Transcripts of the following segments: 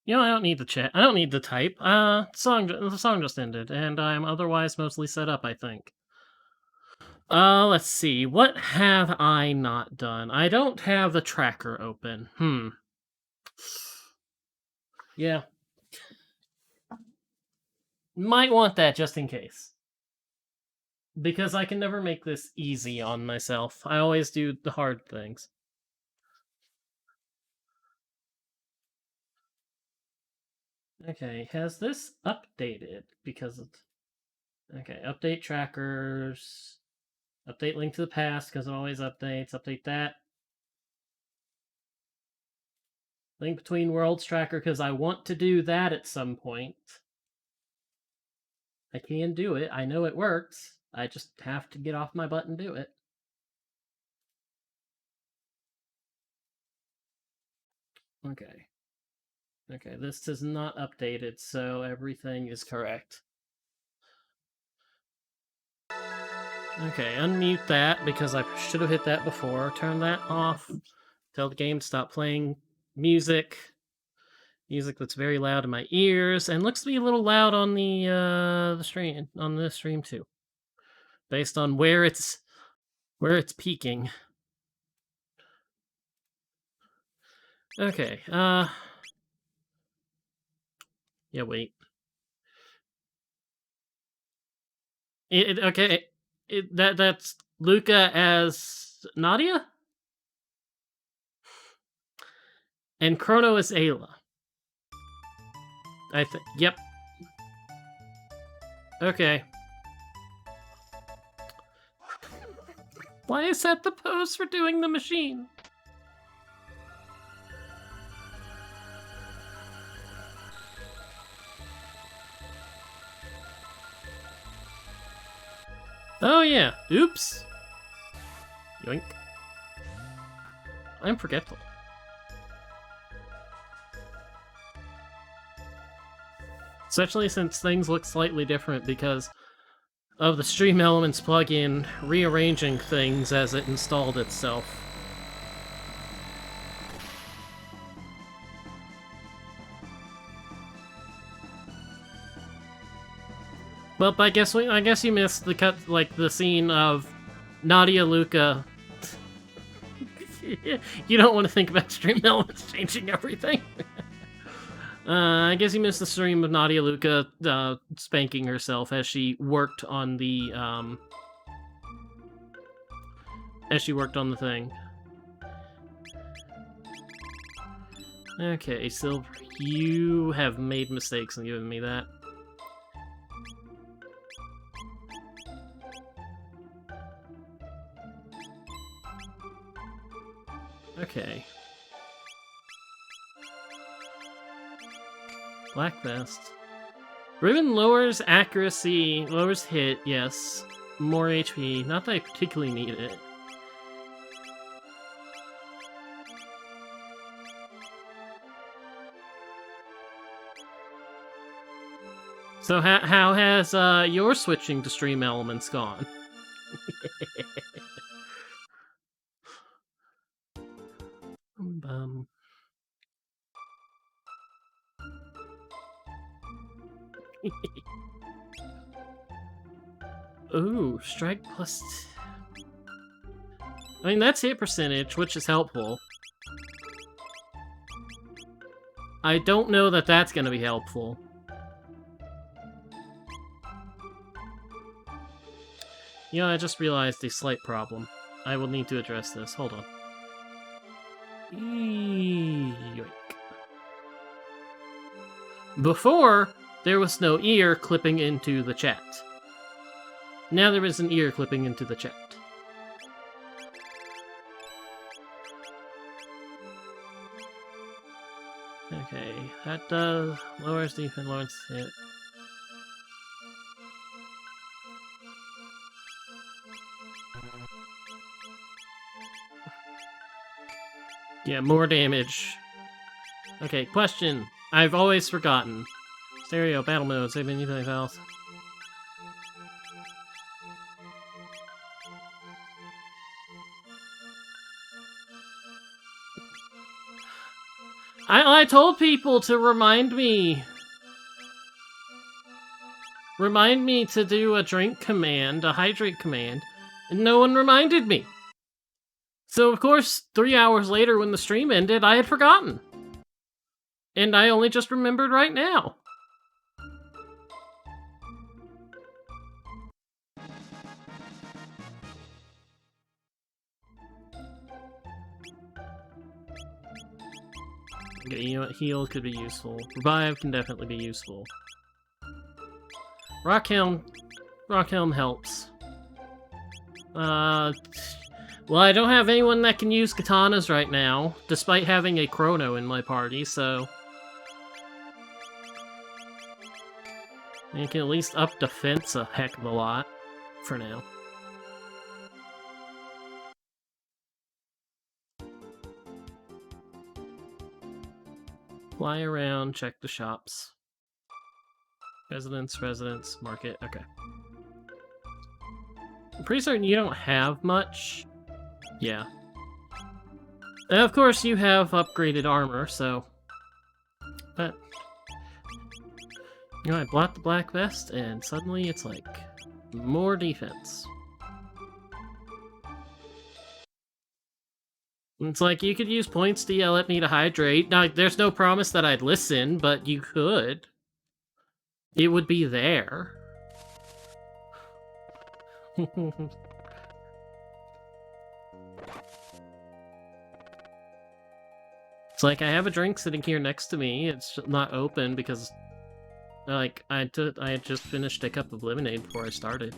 You know, I don't need the chat. I don't need the type. The song just ended, and I'm otherwise mostly set up, I think. Let's see. What have I not done? I don't have the tracker open. Yeah. Might want that just in case. Because I can never make this easy on myself. I always do the hard things. Okay, has this updated? Because of... Okay, update trackers. Update link to the past, because it always updates. Update that. Link between worlds tracker, because I want to do that at some point. I can do it. I know it works. I just have to get off my butt and do it. Okay. Okay, this is not updated, so everything is correct. Okay, unmute that, because I should have hit that before. Turn that off. Tell the game to stop playing music. Music that's very loud in my ears, and looks to be a little loud on the stream too. Based on where it's peaking. Okay, yeah, wait. That's Luca as Nadia? And Chrono is Ayla. I think. Yep. Okay. Why is that the pose for doing the machine? Oh yeah. Oops. Yoink. I'm forgetful. Especially since things look slightly different because of the Stream Elements plugin rearranging things as it installed itself. Well, I guess you missed the cut, like the scene of Nadia Luca. You don't want to think about Stream Elements changing everything. I guess you missed the stream of Nadia Luca spanking herself as she worked on the thing. Okay, Silver, you have made mistakes in giving me that. Okay. Black Vest. Ribbon lowers accuracy, lowers hit, yes. More HP. Not that I particularly need it. So how has your switching to Stream Elements gone? Ooh, strike plus... I mean, that's hit percentage, which is helpful. I don't know that that's gonna be helpful. You know, I just realized a slight problem. I will need to address this. Hold on. Yoink. Before, there was no ear clipping into the chat. Now there is an ear clipping into the chat. Okay, that does lowers defense, lowers hit. Yeah, more damage. Okay, question. I've always forgotten. Stereo, battle mode, save anything else. I told people to remind me to do a drink command, a hydrate command, and no one reminded me. So, of course, 3 hours later when the stream ended, I had forgotten. And I only just remembered right now. Okay, you know what? Heal could be useful. Revive can definitely be useful. Rockhelm helps. Well, I don't have anyone that can use katanas right now, despite having a Chrono in my party, so... You can at least up defense a heck of a lot, for now. Fly around, check the shops. Residence, market, okay. I'm pretty certain you don't have much. Yeah. And of course, you have upgraded armor, so... But... You know, I bought the black vest, and suddenly it's like... more defense. It's like, you could use points to yell at me to hydrate. Now, there's no promise that I'd listen, but you could. It would be there. It's like, I have a drink sitting here next to me. It's not open because, like, I had just finished a cup of lemonade before I started.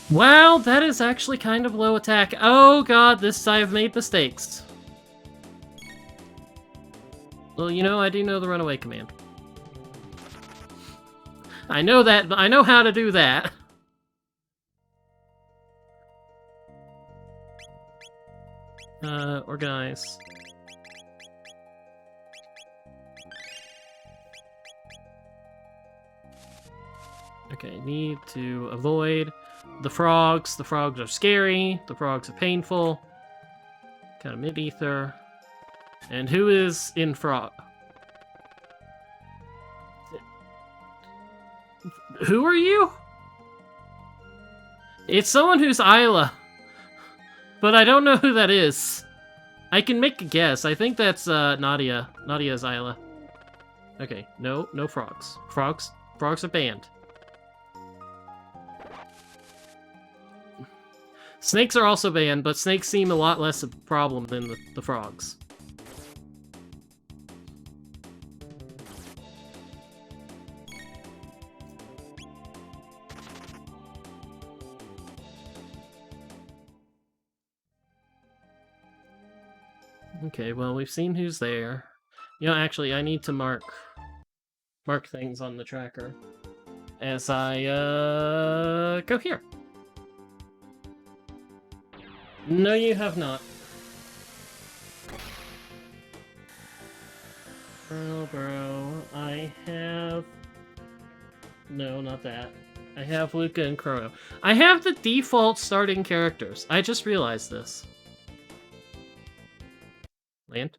Wow, that is actually kind of low attack. Oh god, I've made mistakes. Well, you know, I do know the runaway command. I know that, I know how to do that. Organize. Okay, need to avoid the frogs. The frogs are scary. The frogs are painful. Kind of mid-ether. And who is in frog? Who are you? It's someone who's Isla. But I don't know who that is. I can make a guess. I think that's Nadia. Nadia's Isla. Okay, no frogs. Frogs are banned. Snakes are also banned, but snakes seem a lot less of a problem than the frogs. Okay, well, we've seen who's there. You know, actually, I need to mark things on the tracker as I, go here. No, you have not. Bro, I have... No, not that. I have Luca and Chrono. I have the default starting characters. I just realized this. Land?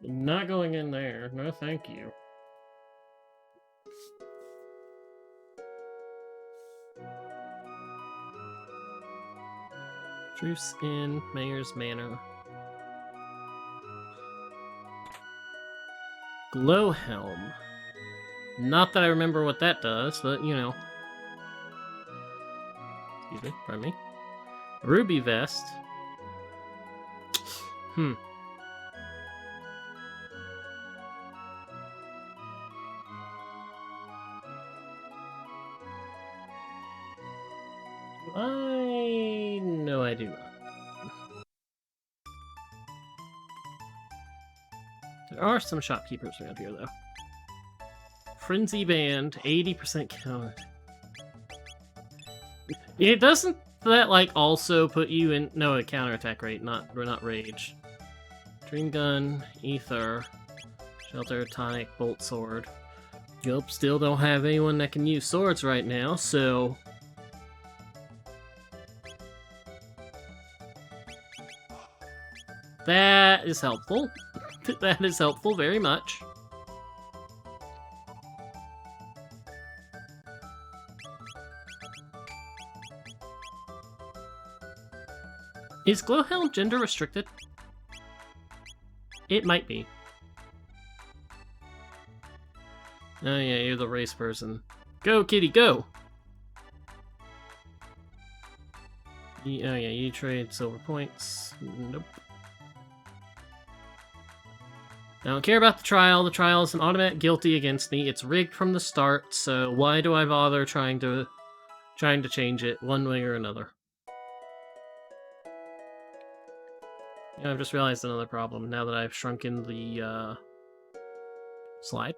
Not going in there. No, thank you. Truce in Mayor's Manor. Glowhelm. Not that I remember what that does, but, you know. Excuse me, pardon me. Ruby Vest. No, I do not. There are some shopkeepers around here, though. Frenzy Band, 80% counter. It doesn't that, like, also put you in... No, a counterattack rate, not rage. Dream Gun, Ether, Shelter, Tonic, Bolt Sword. Yup, still don't have anyone that can use swords right now, so... That is helpful. That is helpful very much. Is Glowhelm gender restricted? It might be. Oh yeah, you're the race person. Go, kitty, go! Oh yeah, you trade silver points. Nope. I don't care about the trial. The trial is an automatic guilty against me. It's rigged from the start, so why do I bother trying to change it one way or another? Yeah, I've just realized another problem now that I've shrunken the slide.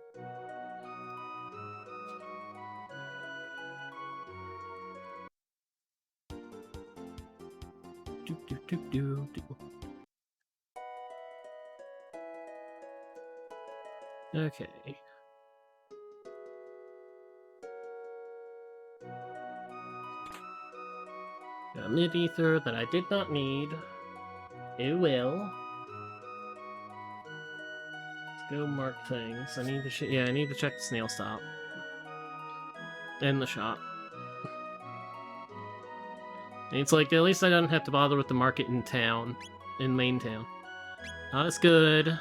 Okay. Got mid-ether that I did not need. It will. Let's go mark things. I need to I need to check the snail stop. And the shop. And it's like, at least I don't have to bother with the market in town. In main town. Not as good.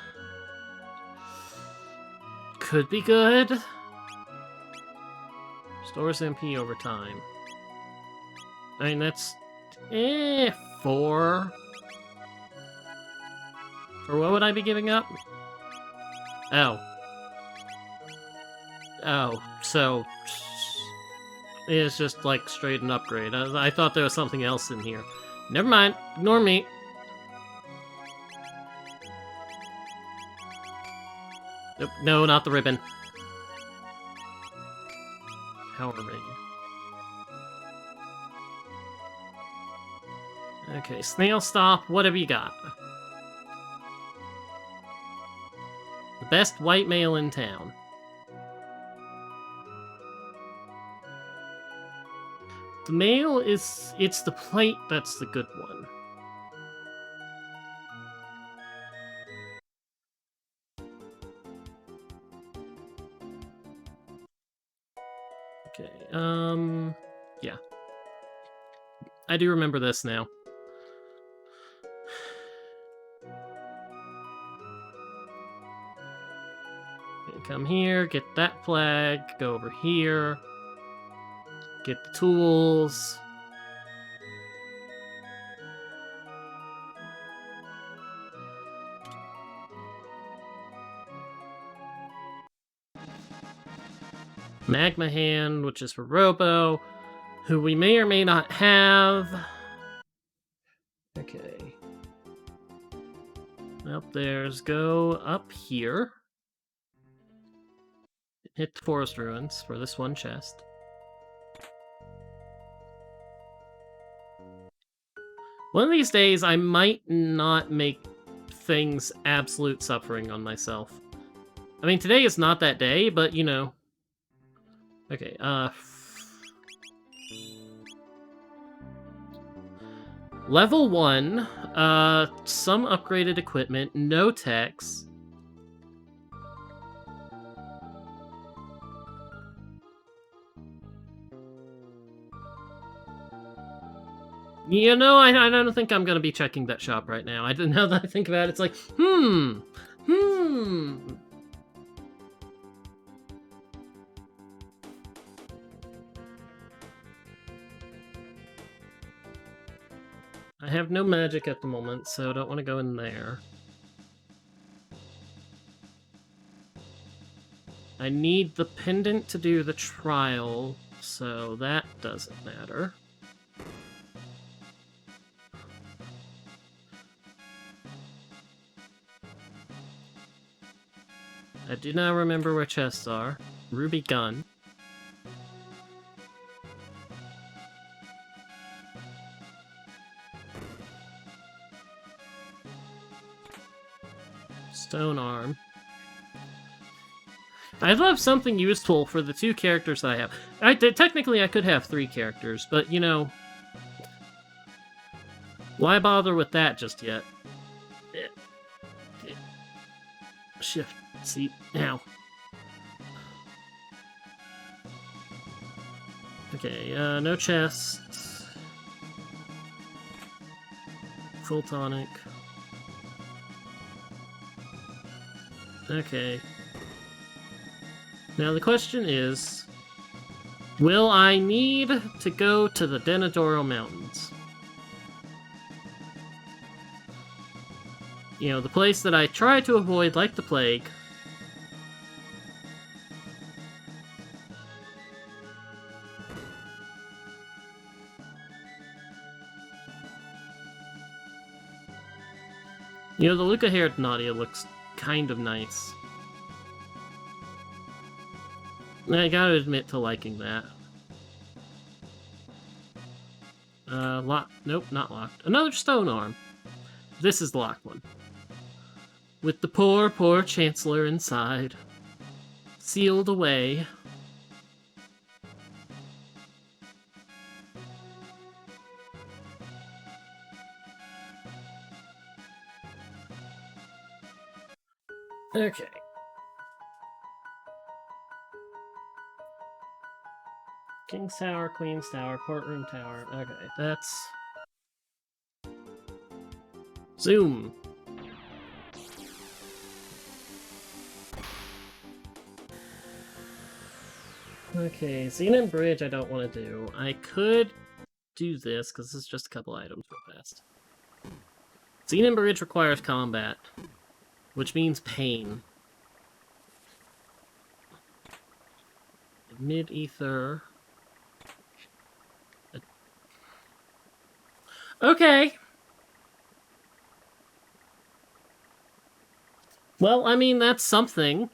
Could be good. Stores MP over time. I mean, that's... 4. For what would I be giving up? Oh. Oh, so... It's just, like, straight an upgrade. I thought there was something else in here. Never mind. Ignore me. Nope, no, not the ribbon. Power ring. Okay, snail stop, what have you got? The best white male in town. The male is... It's the plate that's the good one. Okay, yeah. I do remember this now. Okay, come here, get that flag, go over here. Get the tools. Magma Hand, which is for Robo, who we may or may not have. Okay. Up there's go up here. Hit the Forest Ruins for this one chest. One of these days, I might not make things absolute suffering on myself. I mean, today is not that day, but, you know. Okay, Level 1, some upgraded equipment, no techs. You know, I don't think I'm gonna be checking that shop right now. Now that I think about it, it's like, I have no magic at the moment, so I don't want to go in there. I need the pendant to do the trial, so that doesn't matter. I do not remember where chests are. Ruby gun. Stone arm. I'd love something useful for the 2 characters that I have. Technically, I could have 3 characters, but, you know... Why bother with that just yet? Shift. See, now. Okay, no chest. Full tonic. Okay. Now the question is, will I need to go to the Denadoro Mountains? You know, the place that I try to avoid like the plague. You know, the Luca-haired Nadia looks kind of nice. I gotta admit to liking that. Locked. Nope, not locked. Another stone arm. This is the locked one. With the poor, poor Chancellor inside. Sealed away. Okay. King's Tower, Queen's Tower, Courtroom Tower. Okay, that's... Zoom! Okay, Xenon Bridge I don't want to do. I could do this, because this is just a couple items real fast. Xenon Bridge requires combat, which means pain. Mid-ether... Okay! Well, I mean, that's something.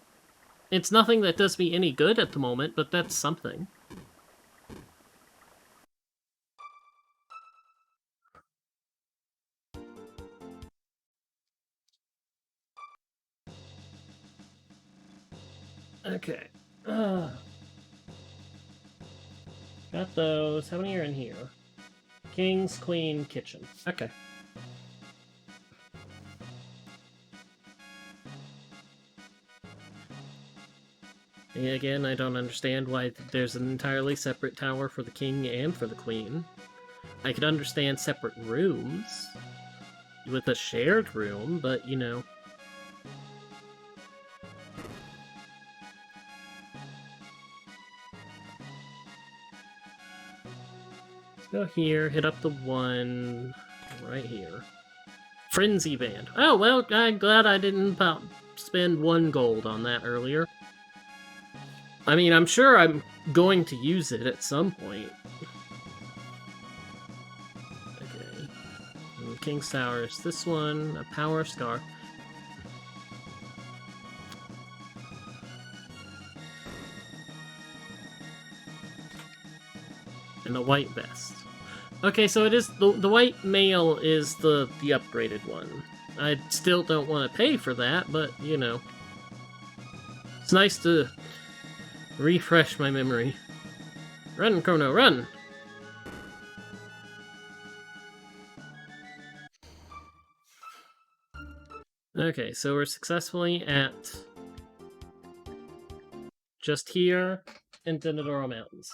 It's nothing that does me any good at the moment, but that's something. Okay. Got those. How many are in here? King's, Queen, Kitchen. Okay. Again, I don't understand why there's an entirely separate tower for the king and for the queen. I could understand separate rooms with a shared room, but, you know... Let's go here, hit up the one right here. Frenzy Band. Oh, well, I'm glad I didn't spend 1 gold on that earlier. I mean, I'm sure I'm going to use it at some point. Okay. And King's Tower is this one, a Power Scar. And a white vest. Okay, so it is the white mail is the upgraded one. I still don't want to pay for that, but you know, it's nice to refresh my memory. Run, Chrono, run! Okay, so we're successfully at just here in Denadoro Mountains.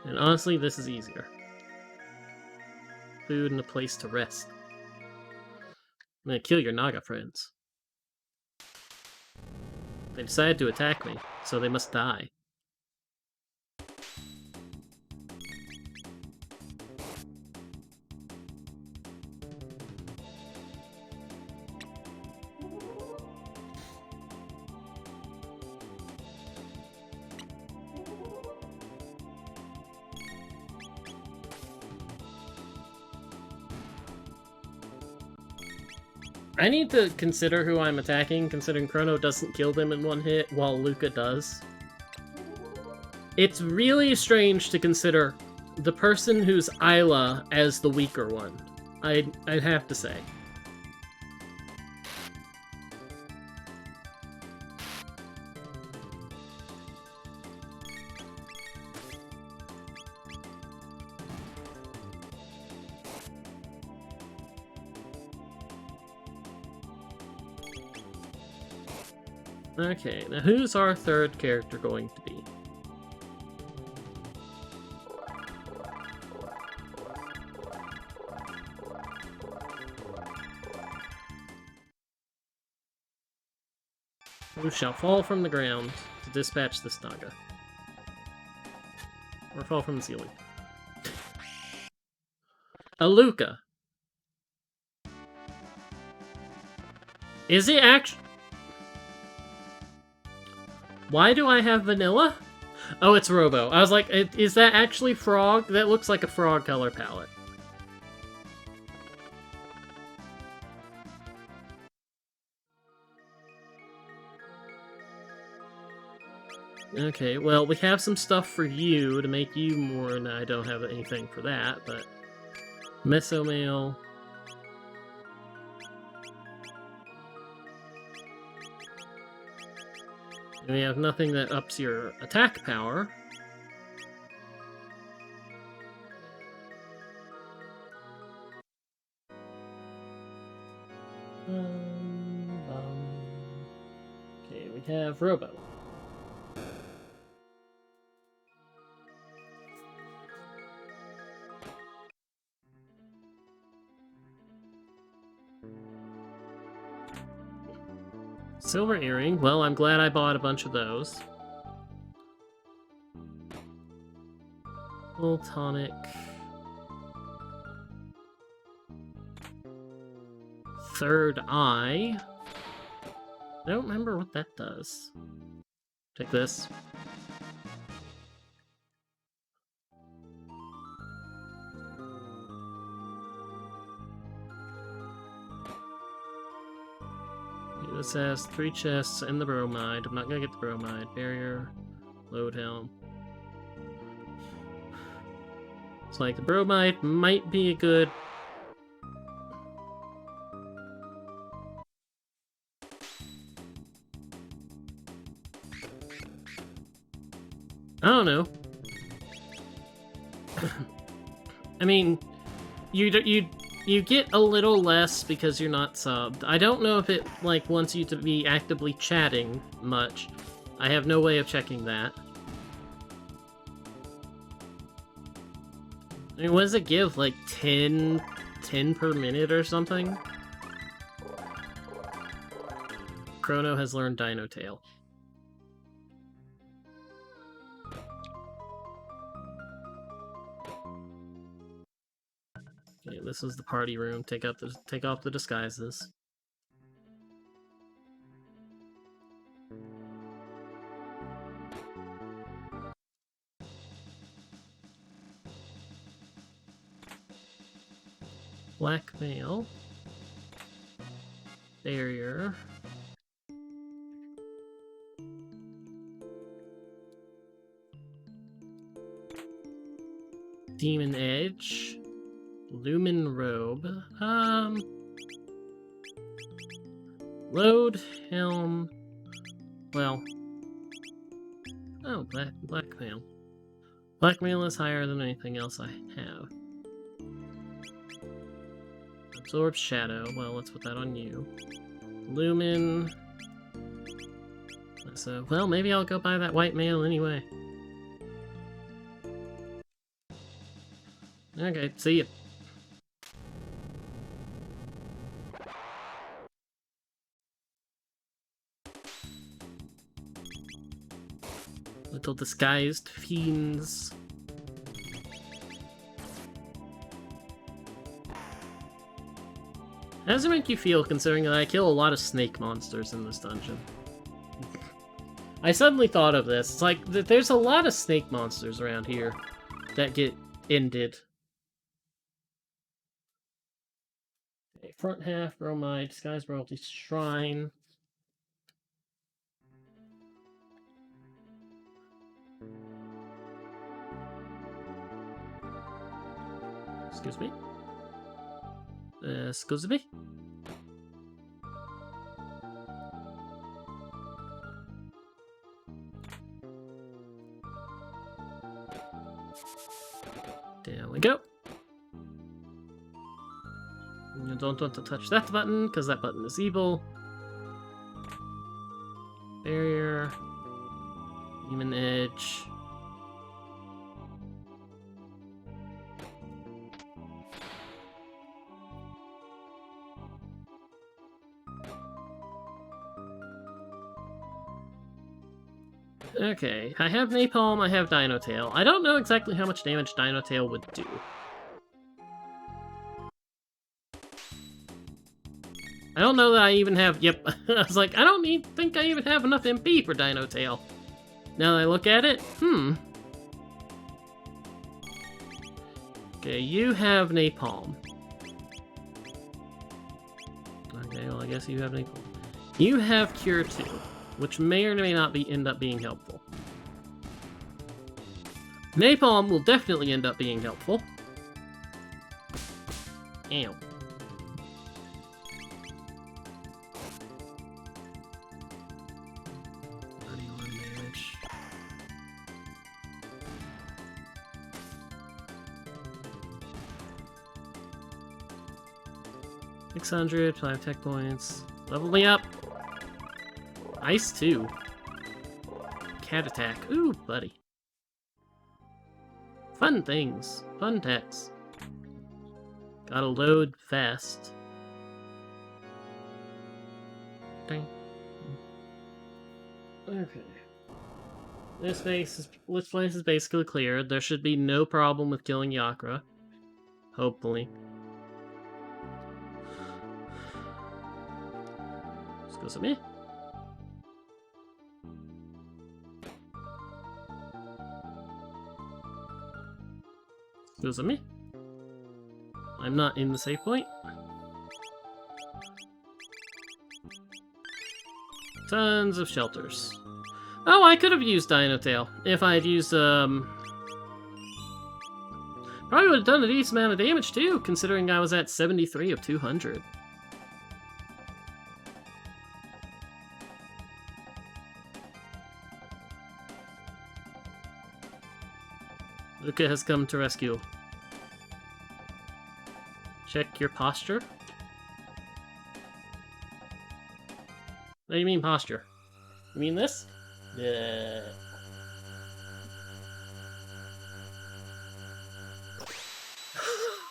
And honestly, this is easier. Food and a place to rest. I'm gonna kill your Naga friends. They decided to attack me, so they must die. I need to consider who I'm attacking, considering Chrono doesn't kill them in 1 hit, while Luca does. It's really strange to consider the person who's Isla as the weaker one. I'd have to say. Okay, now who's our third character going to be? Who shall fall from the ground to dispatch this Naga? Or fall from the ceiling? Aluka. Is it actually... Why do I have vanilla? Oh, it's Robo. I was like, is that actually frog? That looks like a frog color palette. Okay, well, we have some stuff for you to make you more, and I don't have anything for that, but... Mesomail... We have nothing that ups your attack power. Okay, we have Robo. Silver earring. Well, I'm glad I bought a bunch of those. Full tonic. Third eye. I don't remember what that does. Take this. This has 3 chests and the bromide. I'm not gonna get the bromide. Barrier, load helm. It's like the bromide might be a good... I don't know. I mean, you get a little less because you're not subbed. I don't know if it, like, wants you to be actively chatting much. I have no way of checking that. I mean, what does it give? Like, 10 per minute or something? Chrono has learned Dino Tail. Okay, this is the party room. Take off the disguises. Blackmail. Barrier. Demon Edge. Lumen Robe. Load Helm. Well. Oh, Blackmail. Blackmail is higher than anything else I have. Absorb Shadow. Well, let's put that on you. Lumen. So, well, maybe I'll go buy that white mail anyway. Okay, see ya. Little disguised fiends. How does it make you feel considering that I kill a lot of snake monsters in this dungeon? I suddenly thought of this. It's like, there's a lot of snake monsters around here that get ended. Okay, front half, bromide, disguise royalty, shrine. Excuse me. Excuse me. There we go. You don't want to touch that button, because that button is evil. Barrier. Human edge. Okay, I have Napalm, I have Dino Tail. I don't know exactly how much damage Dino Tail would do. I don't know that I even have... Yep, I was like, I don't think I even have enough MP for Dino Tail. Now that I look at it, Okay, you have Napalm. Okay, well, I guess you have Napalm. You have Cure 2, which may or may not end up being helpful. Napalm will definitely end up being helpful. Ow. Damage. 600, 5 tech points. Level me up! Ice 2. Cat attack. Ooh, buddy. Fun things. Fun techs. Gotta load fast. Dang. Okay. This place is basically cleared. There should be no problem with killing Yakra. Hopefully. Excuse me. Excuse me. I'm not in the save point. Tons of shelters. Oh, I could have used Dino Tail if I had used, Probably would have done a decent amount of damage too, considering I was at 73 of 200. Luca has come to rescue. Check your posture. What do you mean posture? You mean this? Yeah.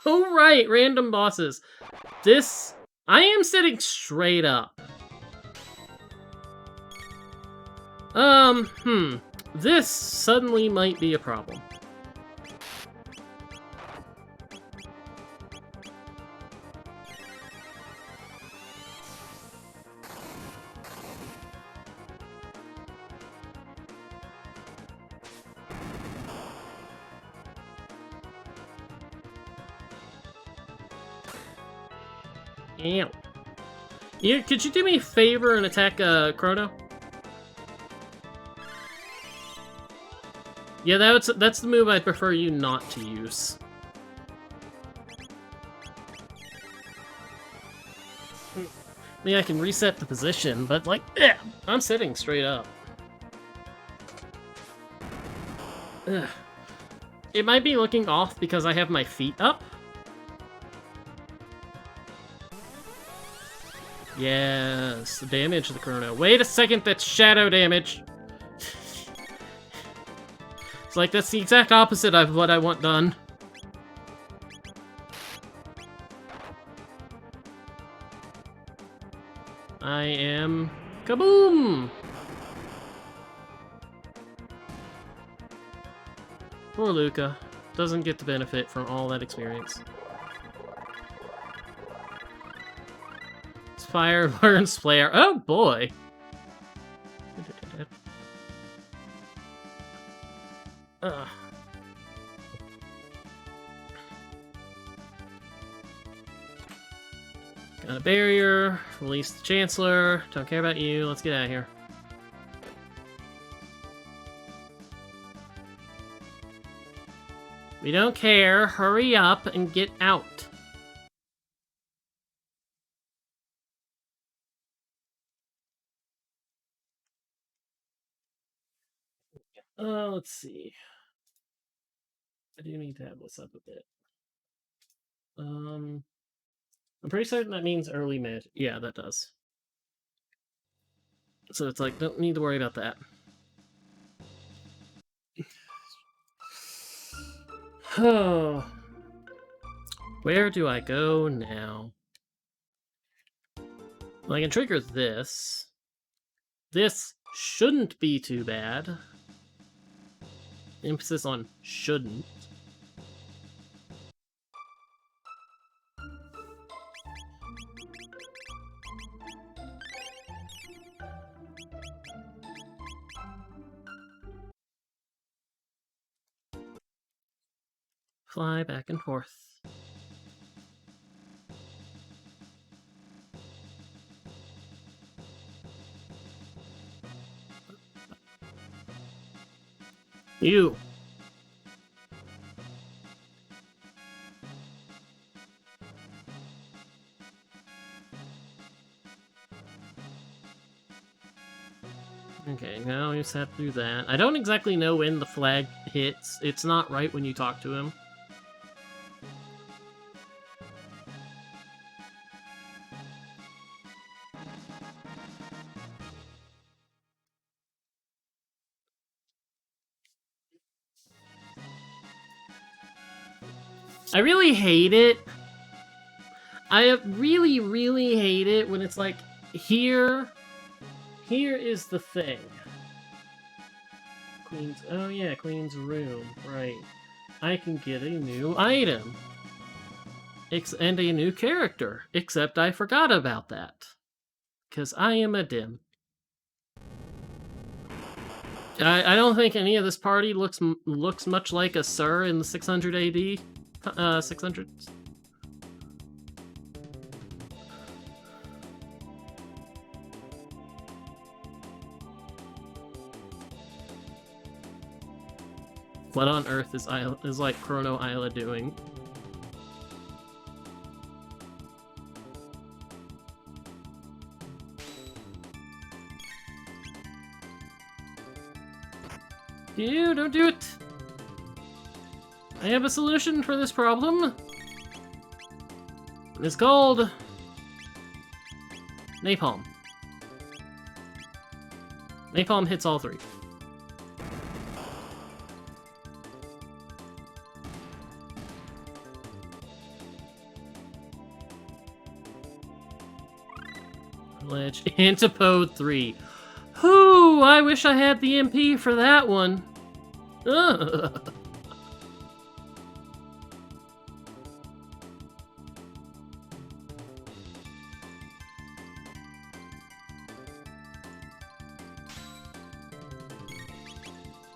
Oh right, random bosses. I am sitting straight up. This suddenly might be a problem. Ow. Could you do me a favor and attack Chrono? Yeah, that's the move I'd prefer you not to use. I mean, I can reset the position, but like, I'm sitting straight up. Ugh. It might be looking off because I have my feet up. Yes, the damage of the Chrono. Wait a second, that's shadow damage. It's like, that's the exact opposite of what I want done. I am... Kaboom! Poor Luca. Doesn't get the benefit from all that experience. Fire burns flare. Oh boy! Ugh. Got a barrier. Release the Chancellor. Don't care about you. Let's get out of here. We don't care. Hurry up and get out. Let's see. I do need to have this up a bit. I'm pretty certain that means early mid. Yeah, that does. So it's like, don't need to worry about that. Oh. Where do I go now? Well, I can trigger this. This shouldn't be too bad. Emphasis on shouldn't. Fly back and forth. You! Okay, now we just have to do that. I don't exactly know when the flag hits. It's not right when you talk to him. I really hate it. I really, really hate it when it's like, here is the thing. Queen's, oh yeah, Queen's room, right. I can get a new item. And a new character, except I forgot about that. Because I am a dim. I don't think any of this party looks much like a Sir in the 600 AD. 600. What on earth is like Chrono Isla doing? You don't do it! I have a solution for this problem. It's called Napalm. Napalm hits all three. Ledge Antipode 3. Whoo! I wish I had the MP for that one. Ugh.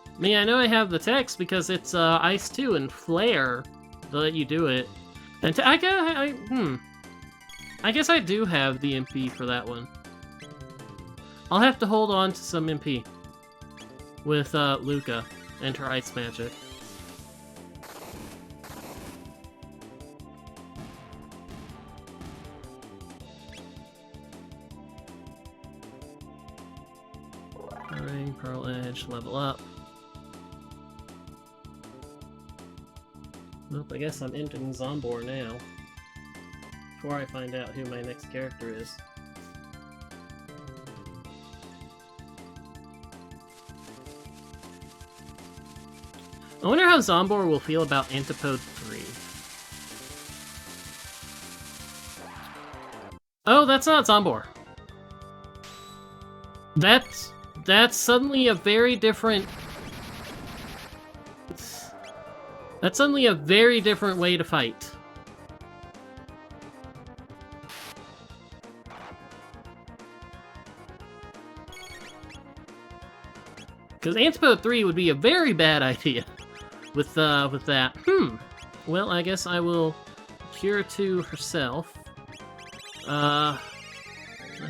I mean, I know I have the text because it's Ice 2 and Flare to let you do it. And I guess I do have the MP for that one. I'll have to hold on to some MP with Luca and her ice magic. Ring, Pearl Edge, level up. Nope, I guess I'm entering Zombor now. Before I find out who my next character is. I wonder how Zombor will feel about Antipode 3. Oh, that's not Zombor. That's suddenly a very different... That's suddenly a very different way to fight. Because Antipode 3 would be a very bad idea with that. Well, I guess I will cure to herself. I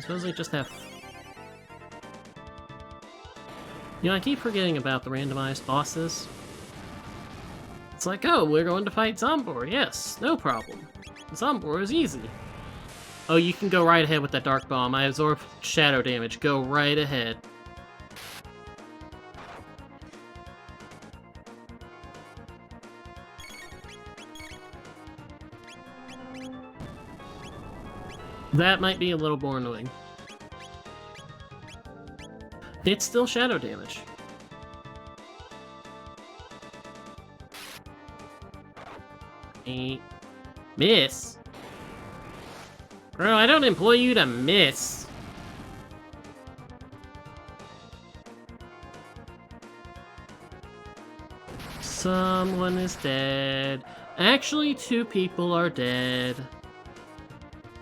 suppose I just have... You know, I keep forgetting about the randomized bosses. It's like, oh, we're going to fight Zombor. Yes, no problem. Zombor is easy. Oh, you can go right ahead with that Dark Bomb. I absorb shadow damage. Go right ahead. That might be a little more annoying. It's still shadow damage. Miss? Bro, I don't employ you to miss. Someone is dead. Actually, 2 people are dead.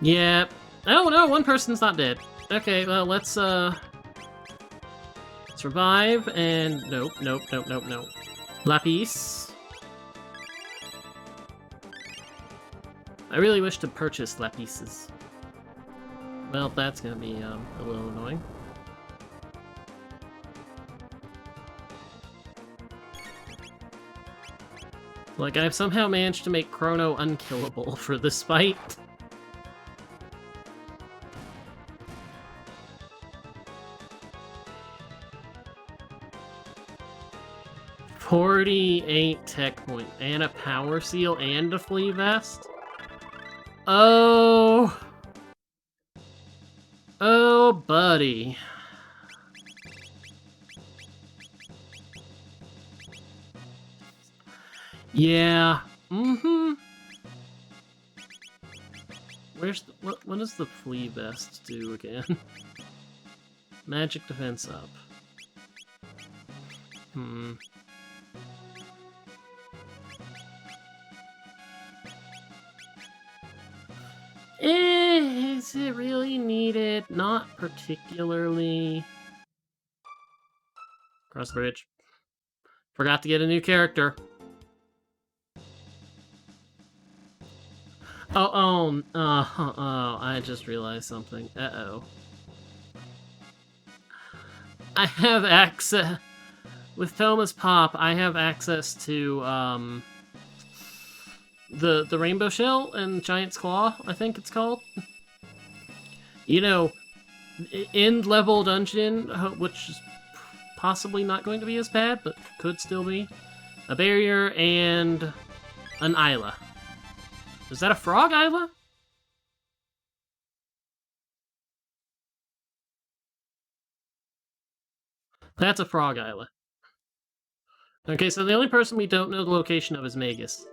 Yep. Oh no, 1 person's not dead. Okay, well, let's revive and nope. Lapis. I really wish to purchase Lapises. Well, that's gonna be a little annoying. Like, I've somehow managed to make Chrono unkillable for this fight. $48 tech point and a power seal and a flea vest. Oh, buddy. Yeah. Where's the, what does the flea vest do again? Magic defense up. Is it really needed? Not particularly. Cross the bridge. Forgot to get a new character. Oh, I just realized something. Uh-oh. I have access... With Thomas Pop, I have access to, the Rainbow Shell and Giant's Claw, I think it's called. You know, end-level dungeon, which is possibly not going to be as bad, but could still be. A barrier and an Isla. Is that a frog Isla? That's a frog Isla. Okay, so the only person we don't know the location of is Magus.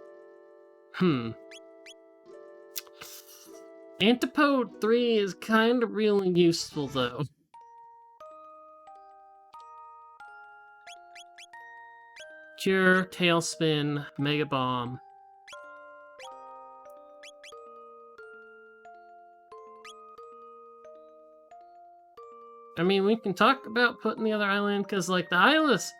Antipode 3 is kind of really useful, though. Cure, Tailspin, Mega Bomb. I mean, we can talk about putting the other island, because, like, the Islas...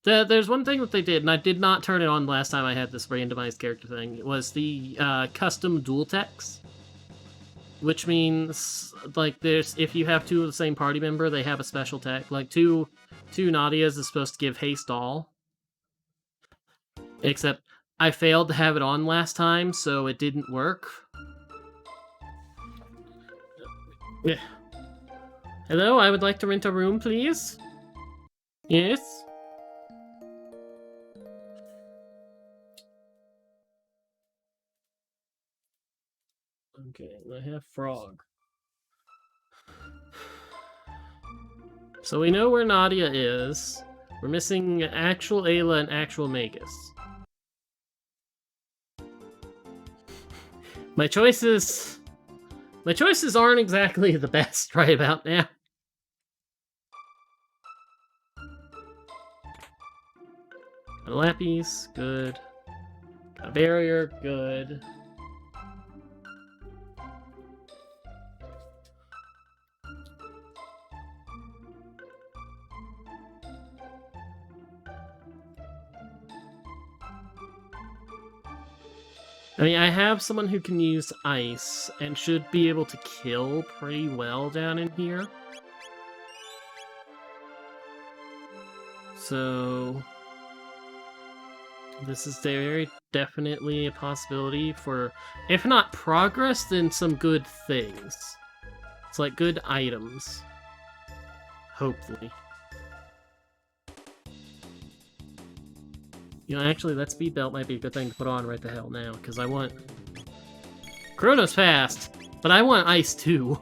There's one thing that they did, and I did not turn it on last time I had this randomized character thing. It was the custom dual techs. Which means, like, if you have 2 of the same party member, they have a special tech. Like, two Nadias is supposed to give haste all. Except, I failed to have it on last time, so it didn't work. Yeah. Hello, I would like to rent a room, please. Yes? Okay, I have Frog. So we know where Nadia is. We're missing actual Ayla and actual Magus. My choices aren't exactly the best right about now. Got a Lapis, good. Got a barrier, good. I mean, I have someone who can use ice and should be able to kill pretty well down in here. So... This is very definitely a possibility for, if not progress, then some good things. It's like good items. Hopefully. You know, actually, that speed belt might be a good thing to put on right the hell now, because I want... Chrono's fast, but I want ice too.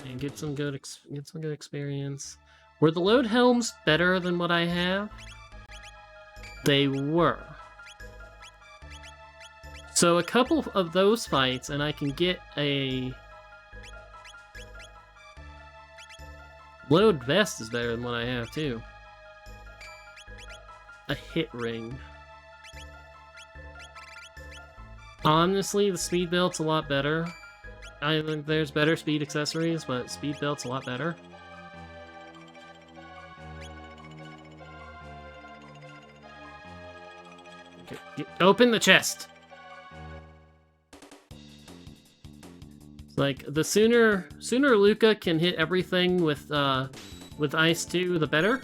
And get some good experience. Were the load helms better than what I have? They were. So a couple of those fights, and I can get a... Load vest is better than what I have, too. A hit ring. Honestly, the speed belt's a lot better. I think there's better speed accessories, but speed belt's a lot better. Okay, open the chest! Like, the sooner Luca can hit everything with Ice 2, the better.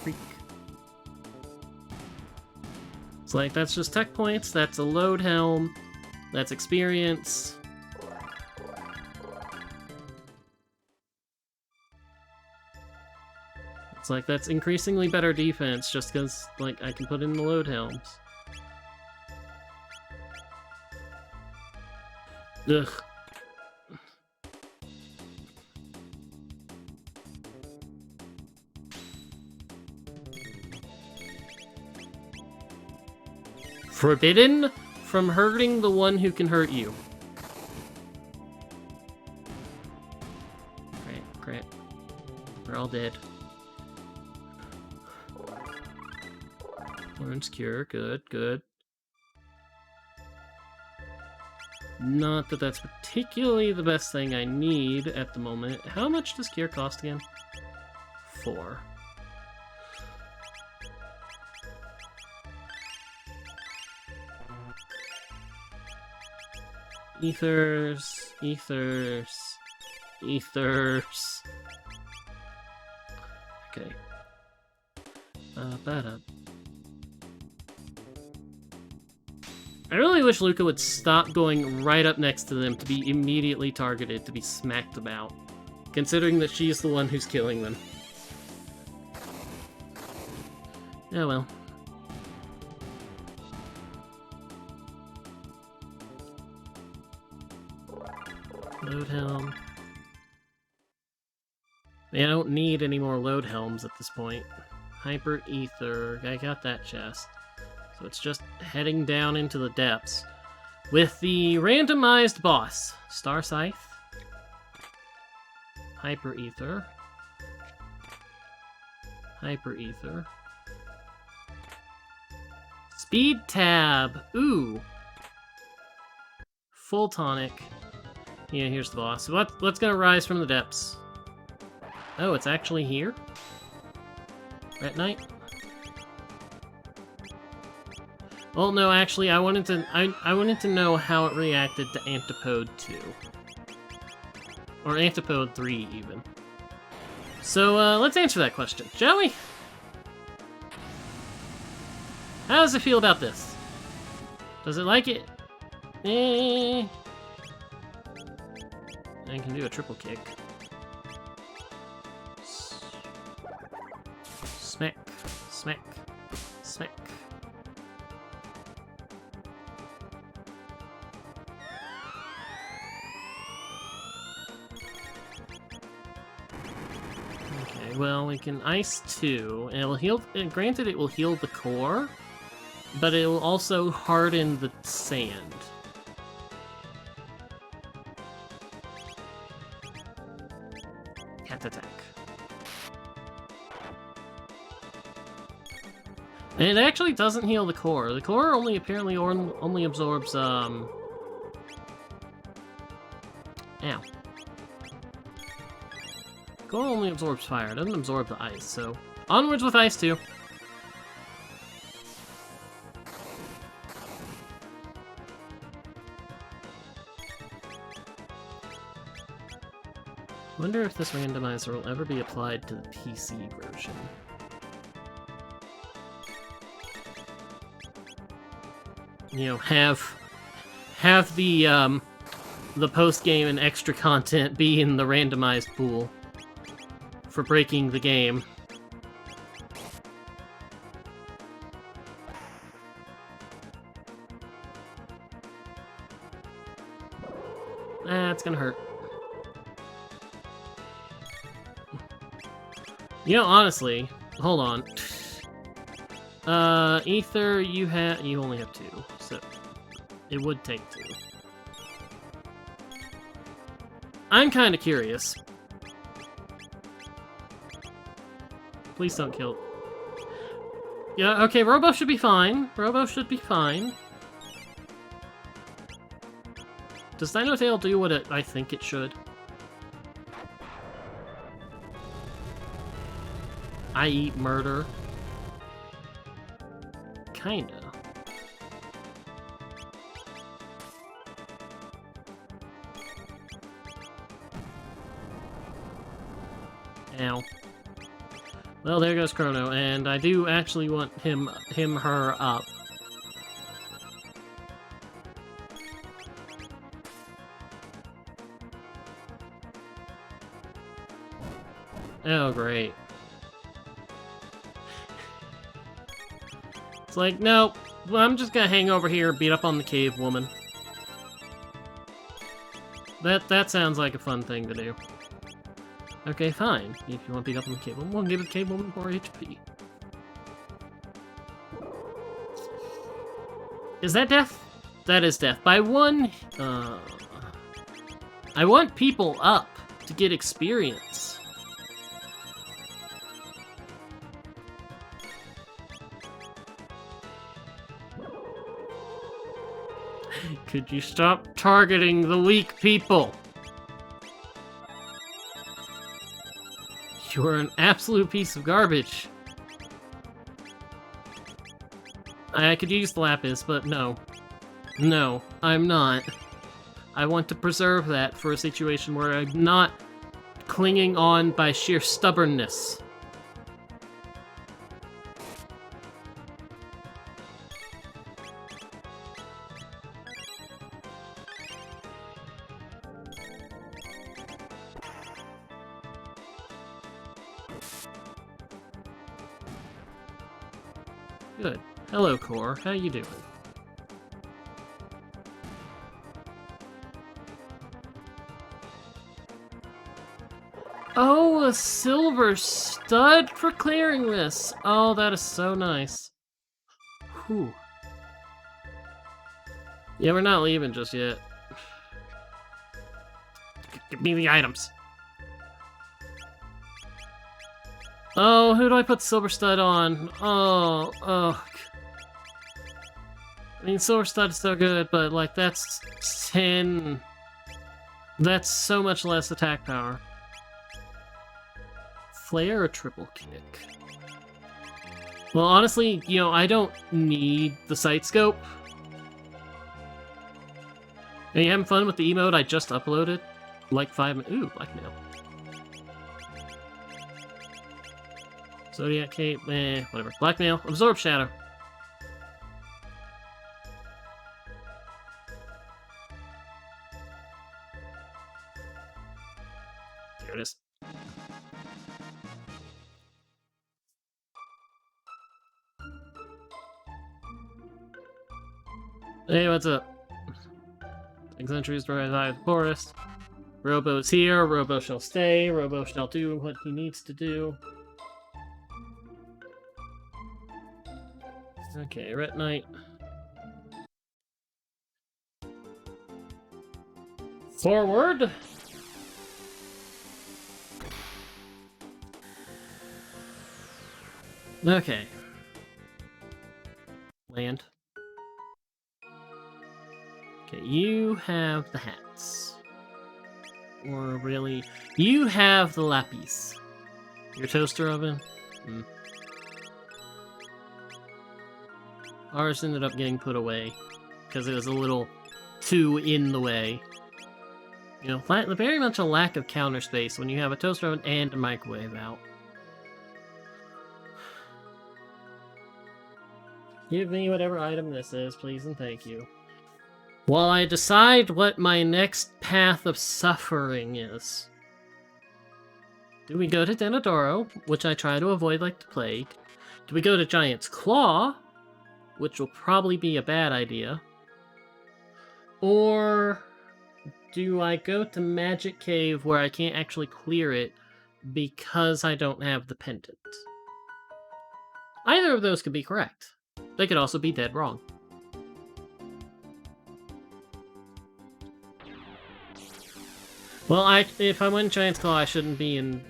Freak. It's like, that's just tech points, that's a load helm, that's experience. It's like, that's increasingly better defense, just because, like, I can put in the load helms. Ugh. Forbidden from hurting the one who can hurt you. Great. We're all dead. Orange cure, good. Not that that's particularly the best thing I need at the moment. How much does cure cost again? 4. Ethers. Okay. I really wish Luca would stop going right up next to them to be immediately targeted, to be smacked about, considering that she's the one who's killing them. Oh well. Load helm. I don't need any more load helms at this point. Hyper Ether. I got that chest. So it's just heading down into the depths. With the randomized boss. Star Scythe. Hyper Ether. Hyper Ether. Speed Tab. Ooh. Full tonic. Yeah, here's the boss. What's gonna rise from the depths? Oh, it's actually here? Ret Knight? Well, no, actually, I wanted to know how it reacted to Antipode 2. Or Antipode 3, even. So, let's answer that question, shall we? How does it feel about this? Does it like it? I can do a triple kick. Smack, smack, smack. Okay, well, we can Ice 2, and it'll heal, granted it will heal the core, but it will also harden the sand. Cat attack. And it actually doesn't heal the core. The core only apparently only absorbs Coral only absorbs fire, it doesn't absorb the ice, so onwards with ice too. Wonder if this randomizer will ever be applied to the PC version. You know, have the post-game and extra content be in the randomized pool for breaking the game. It's gonna hurt. You know, honestly, hold on. Ether, you only have 2, so it would take 2. I'm kind of curious. Please don't kill. Yeah, okay, Robo should be fine. Robo should be fine. Does Dinotail do what I think it should? I eat murder. Kinda. Ow. Well, there goes Chrono, and I do actually want her up. Oh, great. It's like, no, well, I'm just gonna hang over here and beat up on the cave woman. That sounds like a fun thing to do. Okay, fine. If you want to beat up on the cave woman, we'll give the cave woman more HP. Is that death? That is death. By 1, I want people up to get experience. Could you stop targeting the weak people? You're an absolute piece of garbage. I could use the Lapis, but no. No, I'm not. I want to preserve that for a situation where I'm not clinging on by sheer stubbornness. Good. Hello, Core. How you doing? Oh, a silver stud for clearing this! Oh, that is so nice. Whew. Yeah, we're not leaving just yet. Give me the items. Oh, who do I put Silver Stud on? Oh. I mean, Silver Stud is so good, but, like, that's 10... That's so much less attack power. Flare or triple kick? Well, honestly, you know, I don't need the sight scope. Are you having fun with the emote I just uploaded? Like 5 minutes. Ooh, blackmail. Zodiac Cape, whatever. Blackmail, Absorb Shadow. There it is. Hey, what's up? Eccentrics drive the forest. Robo's here, Robo shall stay, Robo shall do what he needs to do. Okay, Ret Knight. Forward! Okay. Land. Okay, you have the hats. Or really... You have the lapis. Your toaster oven? Ours ended up getting put away. Because it was a little too in the way. You know, very much a lack of counter space when you have a toaster oven and a microwave out. Give me whatever item this is, please and thank you. While I decide what my next path of suffering is. Do we go to Denadoro, which I try to avoid like the plague? Do we go to Giant's Claw, which will probably be a bad idea? Or do I go to Magic Cave where I can't actually clear it because I don't have the pendant? Either of those could be correct. They could also be dead wrong. Well, if I went Giant's Claw, I shouldn't be in...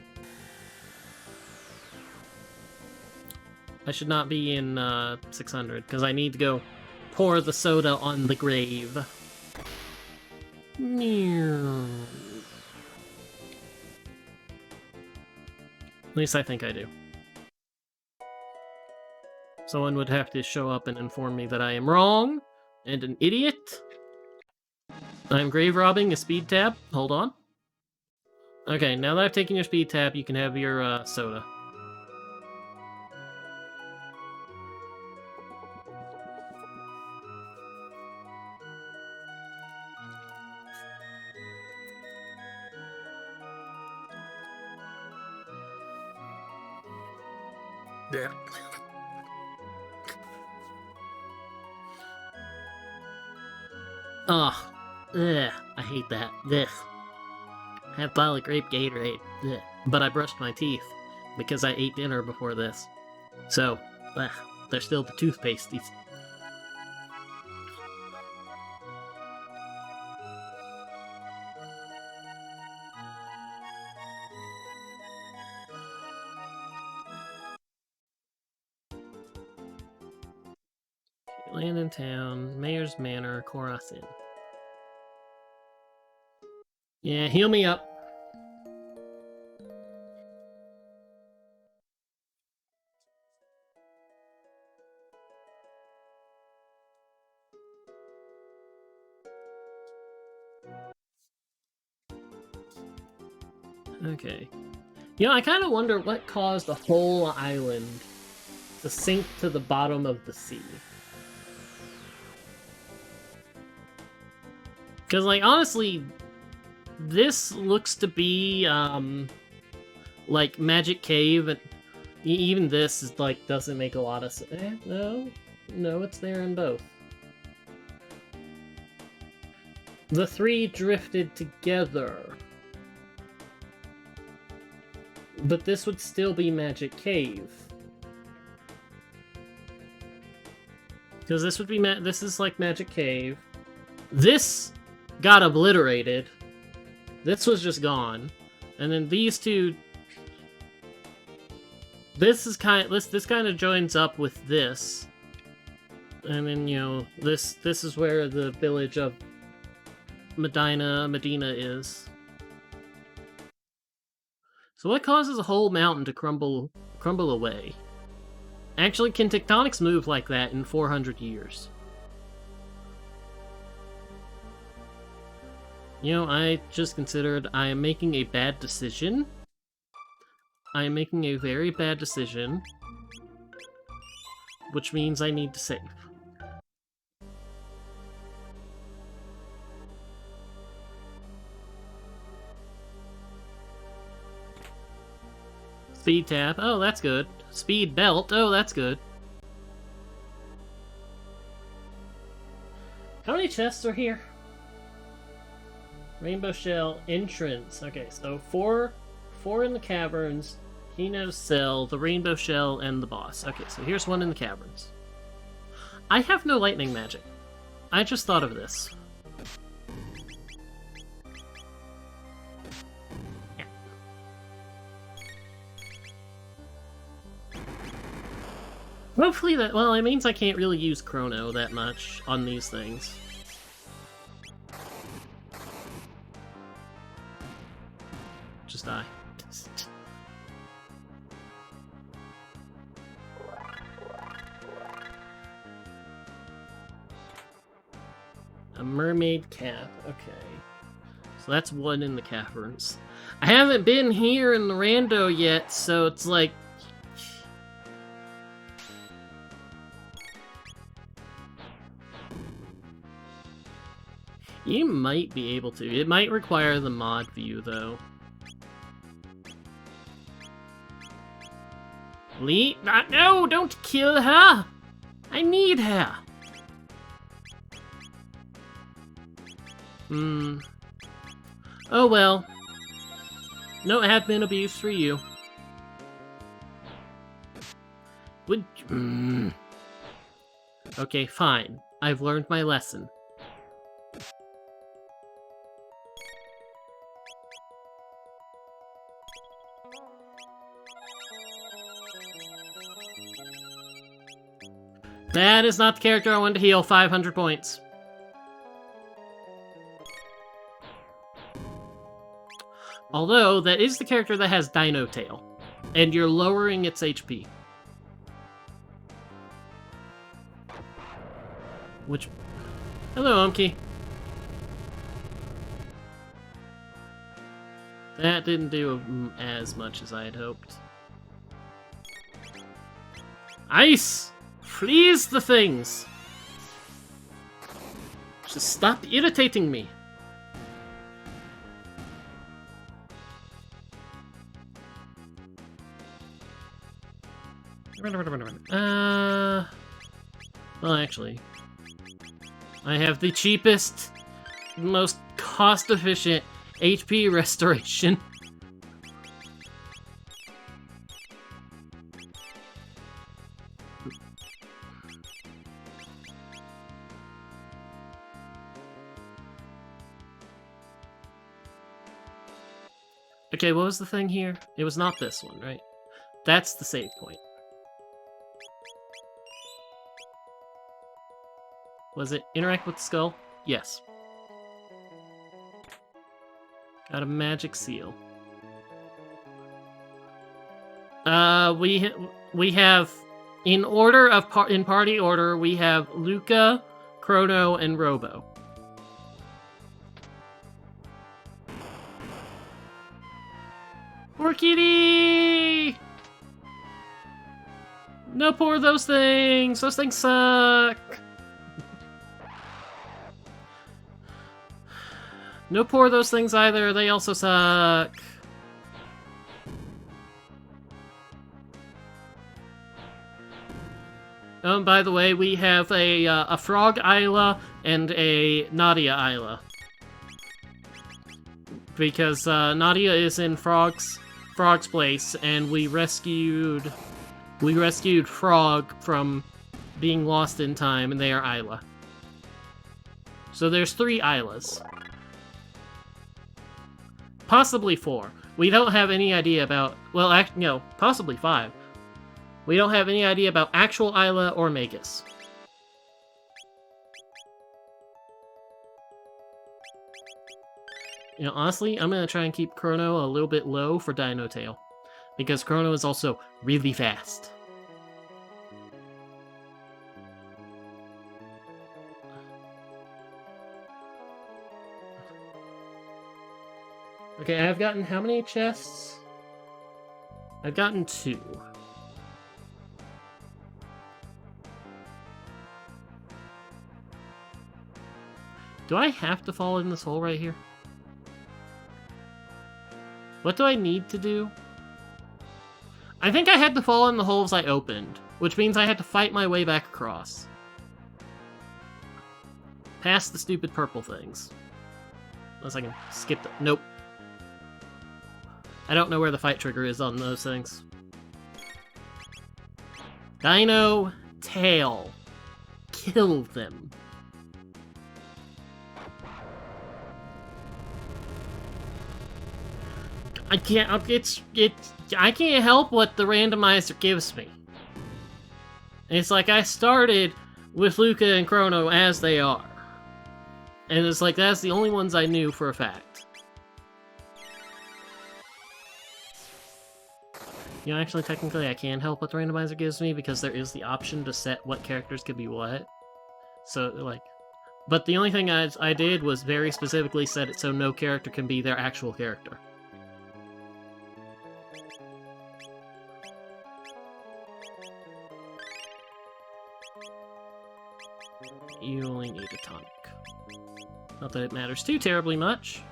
I should not be in 600, because I need to go pour the soda on the grave. At least I think I do. Someone would have to show up and inform me that I am wrong and an idiot. I'm grave robbing a speed tab. Hold on. Okay, now that I've taken your speed tab, you can have your soda. Yeah. Oh, ugh, I hate that. Ugh. Have a bottle of grape Gatorade. Ugh. But I brushed my teeth because I ate dinner before this. So, they're still the toothpasties. Land in town, Mayor's Manor, Koras Inn. Yeah, heal me up. Okay. You know, I kind of wonder what caused the whole island to sink to the bottom of the sea. Because, like, honestly, this looks to be, like, Magic Cave, and even this is, like, doesn't make a lot of sense. No, it's there in both. The three drifted together. But this would still be Magic Cave. Because this would be, this is like Magic Cave. This got obliterated. This was just gone. And then these two... This is this kind of joins up with this. And then, you know, this is where the village of Medina is. So what causes a whole mountain to crumble away? Actually, can tectonics move like that in 400 years? You know, I just considered I am making a bad decision. I am making a very bad decision. Which means I need to save. Speed tab. Oh, that's good. Speed belt. Oh, that's good. How many chests are here? Rainbow Shell entrance. Okay, so four in the caverns, Kino's cell, the Rainbow Shell, and the boss. Okay, so here's one in the caverns. I have no lightning magic. I just thought of this. Hopefully that, well, it means I can't really use Chrono that much on these things. A mermaid cap. Okay. So that's one in the caverns. I haven't been here in the rando yet, so it's like... You might be able to. It might require the mod view, though. Lee? No! Don't kill her! I need her! Oh well. No admin abuse for you. Would Okay, fine. I've learned my lesson. That is not the character I wanted to heal. 500 points. Although, that is the character that has Dino Tail. And you're lowering its HP. Which... Hello, Umki. That didn't do as much as I had hoped. Ice! Freeze the things! Just stop irritating me. Well, actually, I have the cheapest, most cost-efficient HP restoration. Okay, what was the thing here? It was not this one, right? That's the save point. Was it interact with the skull? Yes. Got a magic seal. We have in order of in party order we have Luca, Chrono, and Robo. Poor kitty! No, poor those things! Those things suck! No poor those things either, they also suck. By the way, we have a Frog Isla and a Nadia Isla. Because Nadia is in Frog's place, and we rescued Frog from being lost in time, and they are Isla. So there's 3 Islas. Possibly 4. We don't have any idea about... Well, no, possibly 5. We don't have any idea about actual Isla or Magus. You know, honestly, I'm gonna try and keep Chrono a little bit low for Dino Tail. Because Chrono is also really fast. Okay, I've gotten how many chests? I've gotten 2. Do I have to fall in this hole right here? What do I need to do? I think I had to fall in the holes I opened, which means I had to fight my way back across. Past the stupid purple things. Unless I can skip the... Nope. I don't know where the fight trigger is on those things. Dino Tail. Kill them. I can't. I can't help what the randomizer gives me. It's like I started with Luca and Chrono as they are, and it's like that's the only ones I knew for a fact. You know, actually, technically, I can help what the randomizer gives me because there is the option to set what characters could be what. So, like, But the only thing I did was very specifically set it so no character can be their actual character. You only need a tonic. Not that it matters too terribly much.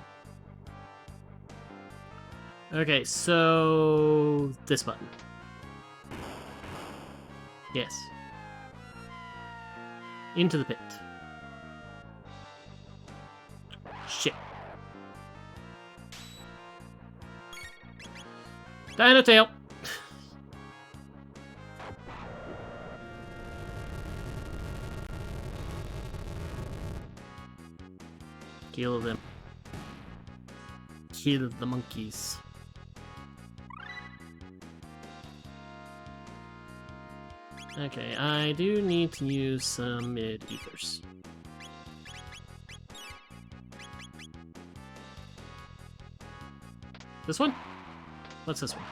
Okay, so... this button. Yes. Into the pit. Shit. Dino Tail! Kill them. Kill the monkeys. Okay, I do need to use some mid-ethers. This one? What's this one?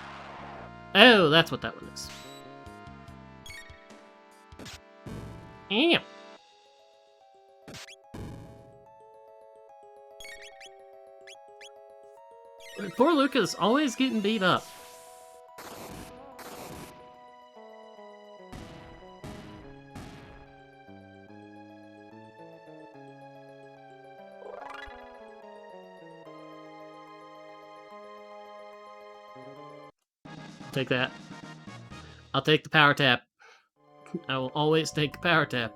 Oh, that's what that one is. Yeah. Poor Lucas, always getting beat up. Take that. I'll take the power tap. I will always take the power tap.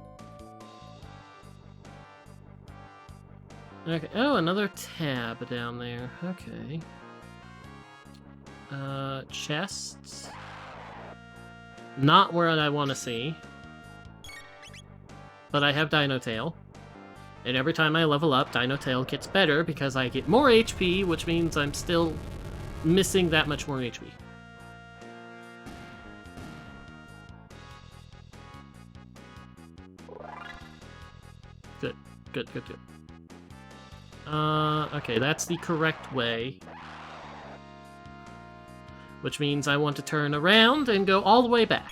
Okay. Oh, another tab down there. Okay. Chests. Not where I want to see. But I have Dino Tail. And every time I level up, Dino Tail gets better because I get more HP, which means I'm still missing that much more HP. Good, good, good, good. Okay, that's the correct way. Which means I want to turn around and go all the way back.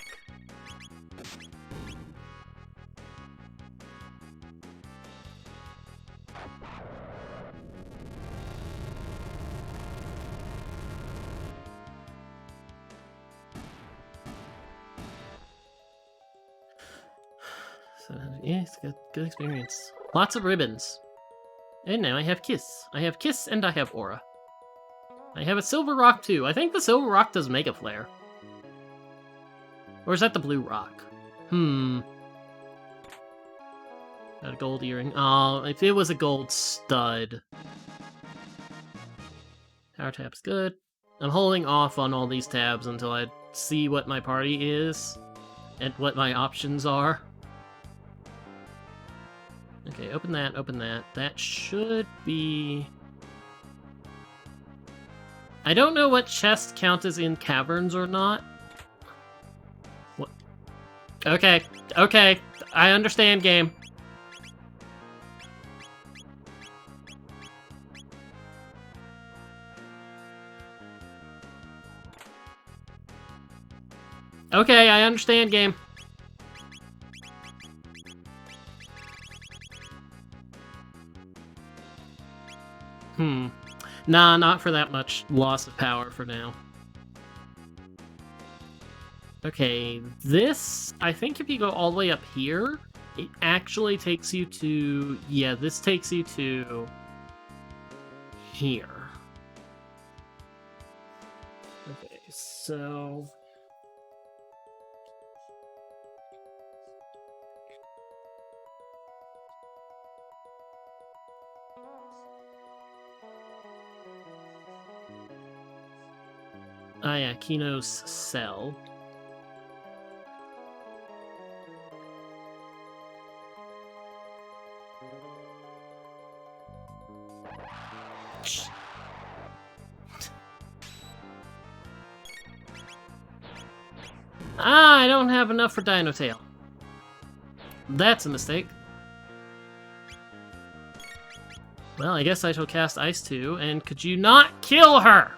So, yeah, it's good experience. Lots of ribbons. And now I have Kiss. I have Kiss and I have Aura. I have a Silver Rock too. I think the Silver Rock does Mega Flare. Or is that the Blue Rock? Got a gold earring. Oh, if it was a gold stud. Power tap's good. I'm holding off on all these tabs until I see what my party is and what my options are. Okay, open that, open that. That should be... I don't know what chests count as in caverns or not. What? Okay, okay. I understand, game. Okay, I understand, game. Nah, not for that much loss of power for now. Okay, this... I think if you go all the way up here, it actually takes you to... Yeah, this takes you to... here. Okay, so... Ah, yeah, Kino's cell. Ah, I don't have enough for Dino Tail. That's a mistake. Well, I guess I shall cast Ice 2, and could you not kill her?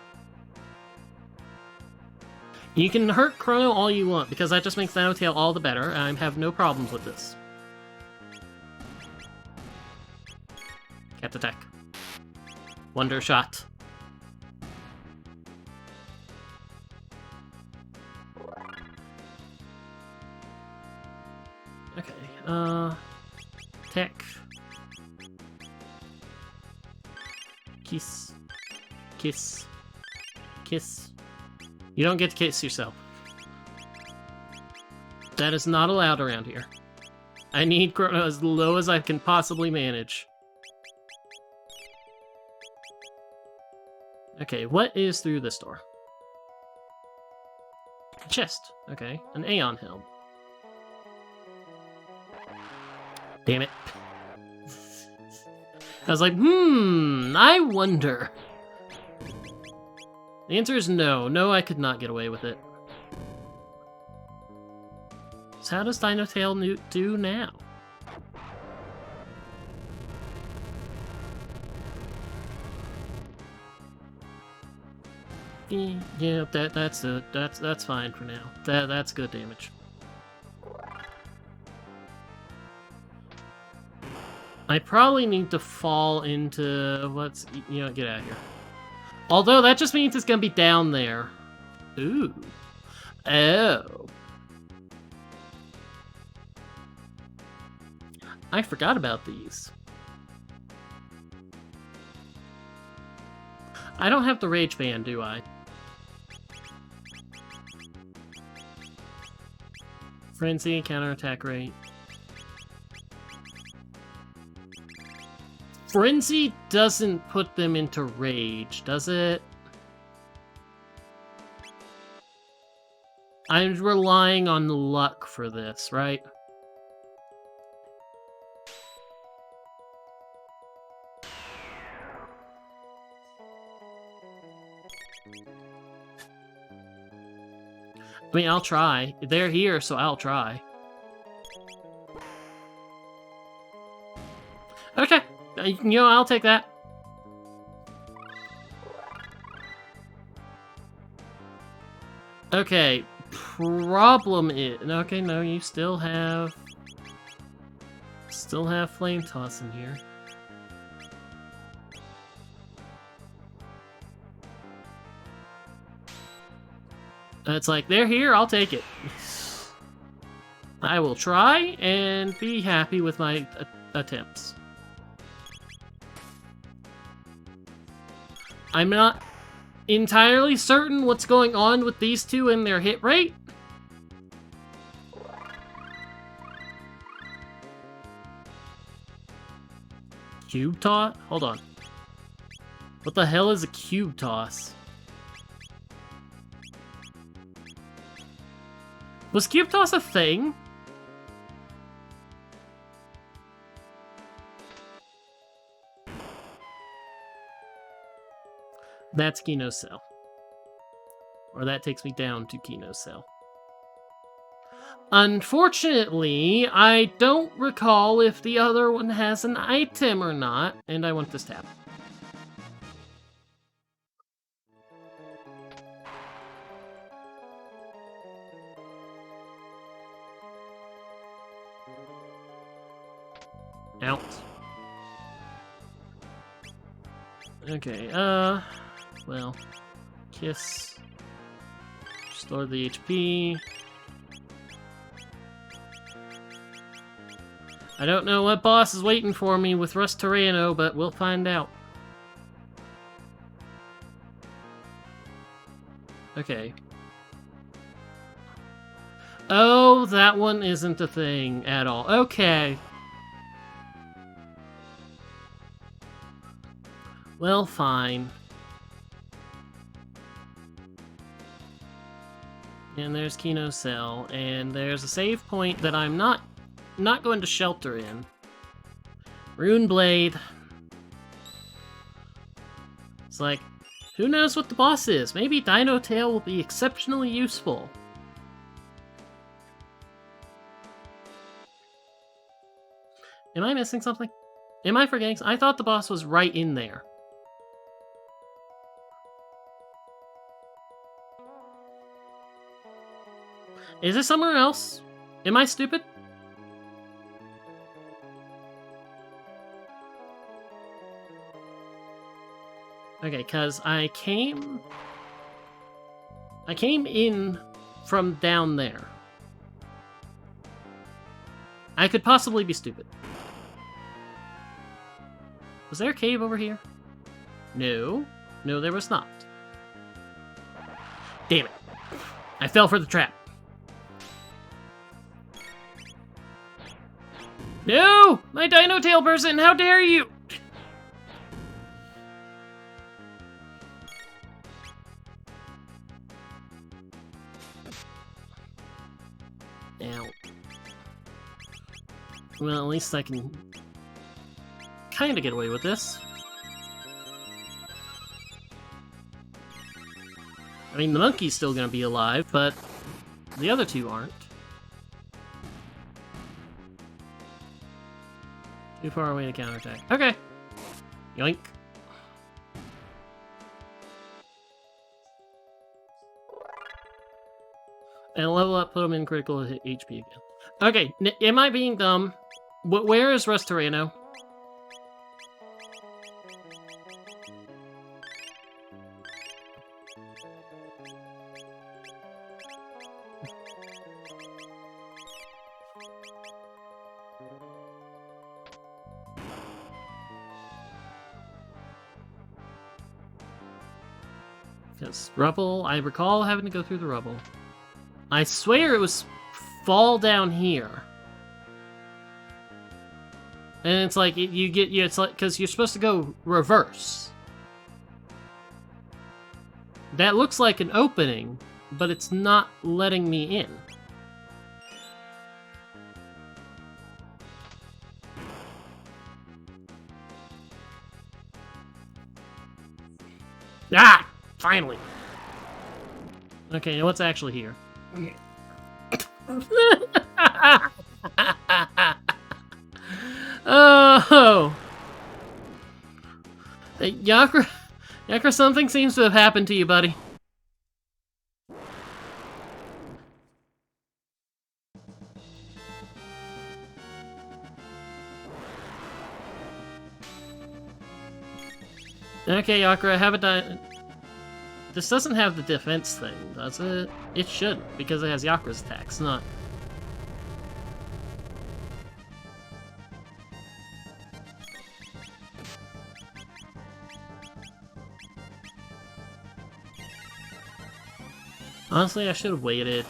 You can hurt Chrono all you want, because that just makes Dino Tail all the better, and I have no problems with this. Cat attack. Wonder shot. Okay, tech. Kiss. Kiss. Kiss. You don't get to kiss yourself. That is not allowed around here. I need Chrono as low as I can possibly manage. Okay, what is through this door? A chest. Okay, an Aeon Helm. Damn it. I was like, I wonder. The answer is no. No, I could not get away with it. So how does Dino Tail do now? Yeah, that's fine for now. That's good damage. I probably need to fall into get out of here. Although that just means it's gonna be down there. Ooh. Oh. I forgot about these. I don't have the Rage Band, do I? Frenzy, counterattack rate. Frenzy doesn't put them into rage, does it? I'm relying on luck for this, right? I mean, I'll try. They're here, so I'll try. Okay. I'll take that. Okay, problem is... Okay, no, you still have Flame Toss in here. It's like, they're here, I'll take it. I will try and be happy with my attempts. I'm not entirely certain what's going on with these two and their hit rate. Cube toss? Hold on. What the hell is a cube toss? Was cube toss a thing? That's Kino's cell. Or that takes me down to Kino's cell. Unfortunately, I don't recall if the other one has an item or not, and I want this tab. Out. Okay, well, kiss. Restore the HP. I don't know what boss is waiting for me with Rust Tyranno, but we'll find out. Okay. Oh, that one isn't a thing at all. Okay. Well, fine. And there's Kino Cell, and there's a save point that I'm not going to shelter in. Rune Blade. It's like, who knows what the boss is? Maybe Dino Tail will be exceptionally useful. Am I missing something? Am I forgetting? I thought the boss was right in there. Is it somewhere else? Am I stupid? Okay, because I came in from down there. I could possibly be stupid. Was there a cave over here? No. No, there was not. Damn it. I fell for the trap. No! My Dino Tail person, how dare you! Ow. Well, at least I can kind of get away with this. I mean, the monkey's still gonna be alive, but the other two aren't. Too far away to counterattack. Okay. Yoink. And level up, put them in critical HP again. Okay, am I being dumb? Where is Restorano? Because rubble, I recall having to go through the rubble. I swear it was fall down here. And it's like, it's like, because you're supposed to go reverse. That looks like an opening, but it's not letting me in. Ah! Finally! Okay, now what's actually here? Oh! Hey, Yakra, something seems to have happened to you, buddy. Okay, Yakra, have a This doesn't have the defense thing, does it? It should, because it has Yakra's attacks, not... Honestly, I should have waited.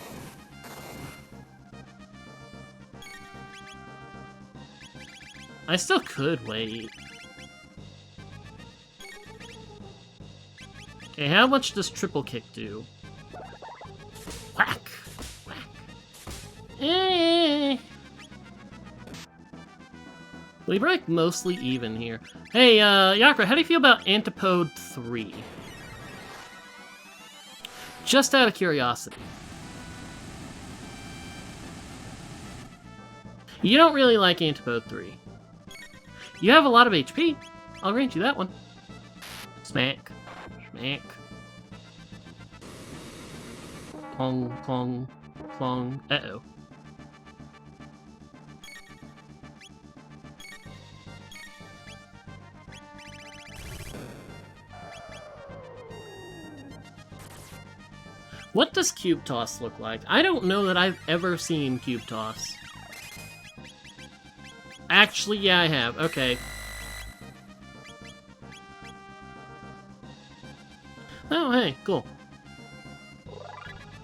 I still could wait. Okay, how much does triple kick do? Whack! Whack! Eh! We break mostly even here. Hey, Yakra, how do you feel about Antipode 3? Just out of curiosity. You don't really like Antipode 3. You have a lot of HP. I'll grant you that one. Smack. Smack. Clong, clong, clong. Uh-oh. What does Cube Toss look like? I don't know that I've ever seen Cube Toss. Actually, yeah, I have. Okay. Oh, hey, cool.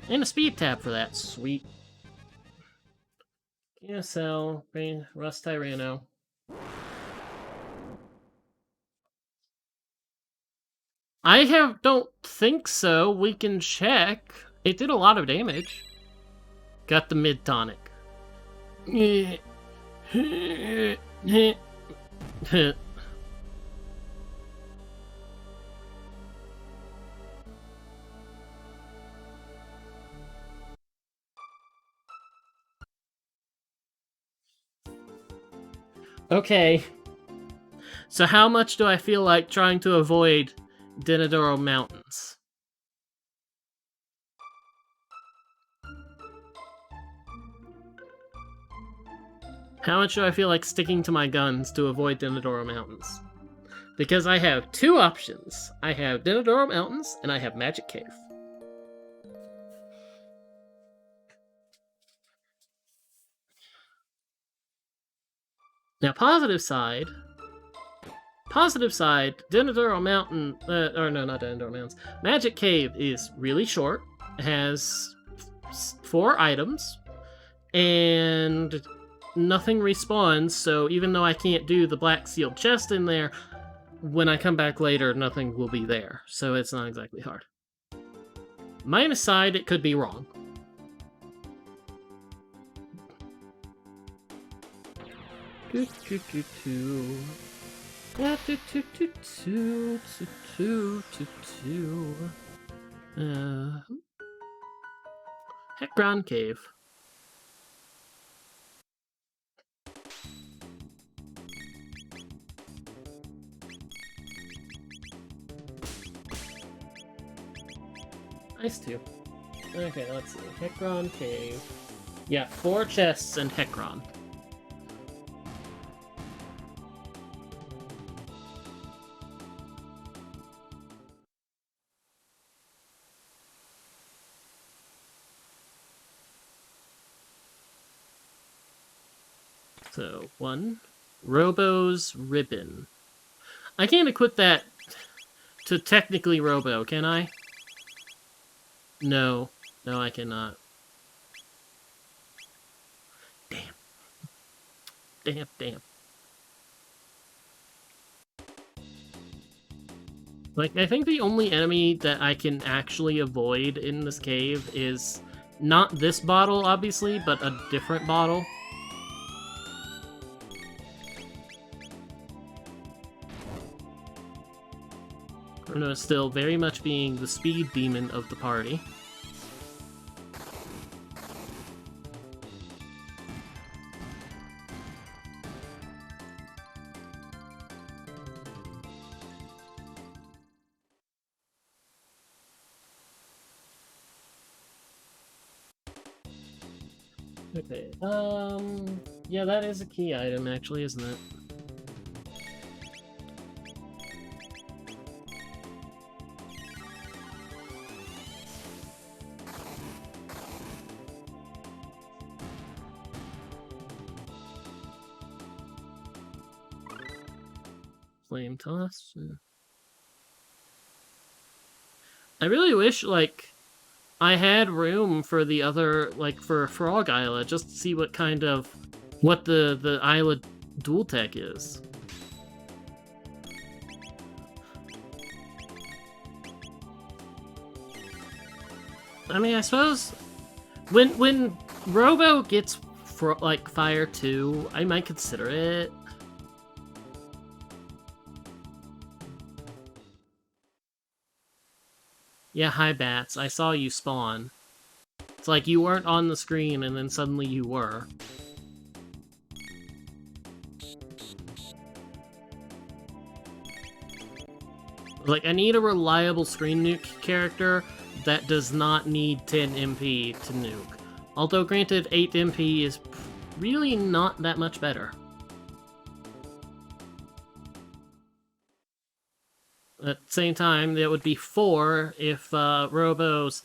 And a speed tab for that. Sweet. ESL, Rust Tyranno. Don't think so. We can check. It did a lot of damage. Got the mid tonic. Okay. So how much do I feel like trying to avoid Denadoro Mountains? How much do I feel like sticking to my guns to avoid Denadoro Mountains? Because I have two options. I have Dinodoro Mountains, and I have Magic Cave. Now, positive side, Dinodoro Mountain, or no, not Dinodoro Mountains. Magic Cave is really short. It has 4 items, and nothing respawns, so even though I can't do the black sealed chest in there, when I come back later, nothing will be there, so it's not exactly hard. Minus side, it could be wrong. Hekron Cave. Nice too. Okay, let's see. Hekron Cave. Yeah, 4 chests and Hekron. So, 1. Robo's Ribbon. I can't equip that to technically Robo, can I? No. No, I cannot. Damn. Like, I think the only enemy that I can actually avoid in this cave is not this bottle, obviously, but a different bottle. Chrono is still very much being the speed demon of the party. Okay, yeah, that is a key item, actually, isn't it? Flame toss. I really wish, like, I had room for the other, like, for Frog Isla, just to see what kind of, what the Isla dual tech is. I mean, I suppose, when Robo gets, like, Fire 2, I might consider it. Yeah, hi Bats, I saw you spawn. It's like you weren't on the screen and then suddenly you were. Like, I need a reliable screen nuke character that does not need 10 MP to nuke. Although, granted, 8 MP is really not that much better. At the same time, that would be 4 if Robo's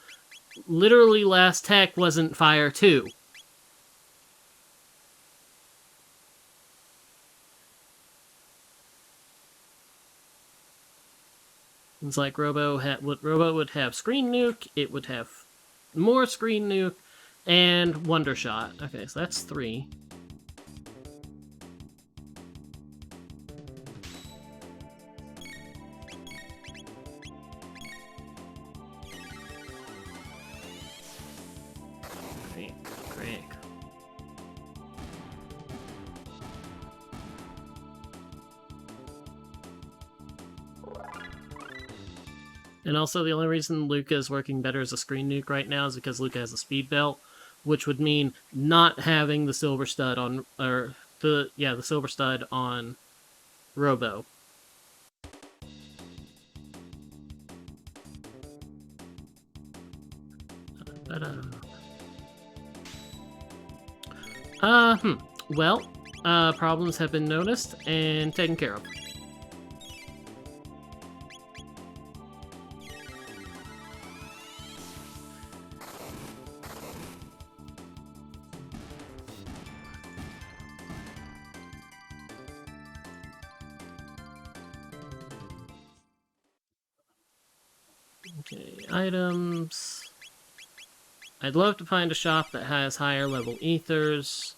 literally last tech wasn't Fire 2. It's like Robo would have Screen Nuke, it would have more Screen Nuke, and Wonder Shot. Okay, so that's 3. Great. And also, the only reason Luca is working better as a Screen Nuke right now is because Luca has a speed belt, which would mean not having the Silver Stud on, the Silver Stud on Robo. Well, problems have been noticed and taken care of. Okay, items. I'd love to find a shop that has higher level ethers.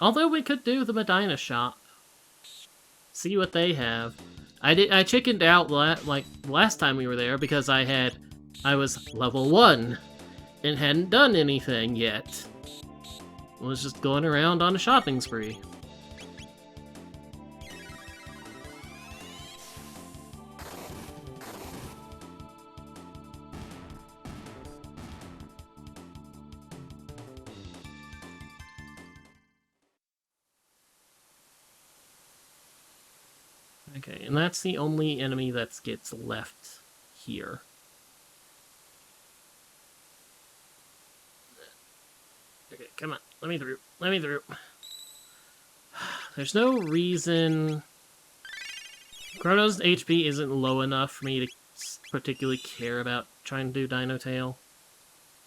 Although we could do the Medina shop. See what they have. I chickened out like last time we were there because I was level 1 and hadn't done anything yet. Was just going around on a shopping spree. Okay, and that's the only enemy that gets left here. Okay, come on. Let me through. Let me through. There's no reason... Chrono's HP isn't low enough for me to particularly care about trying to do Dino Tail.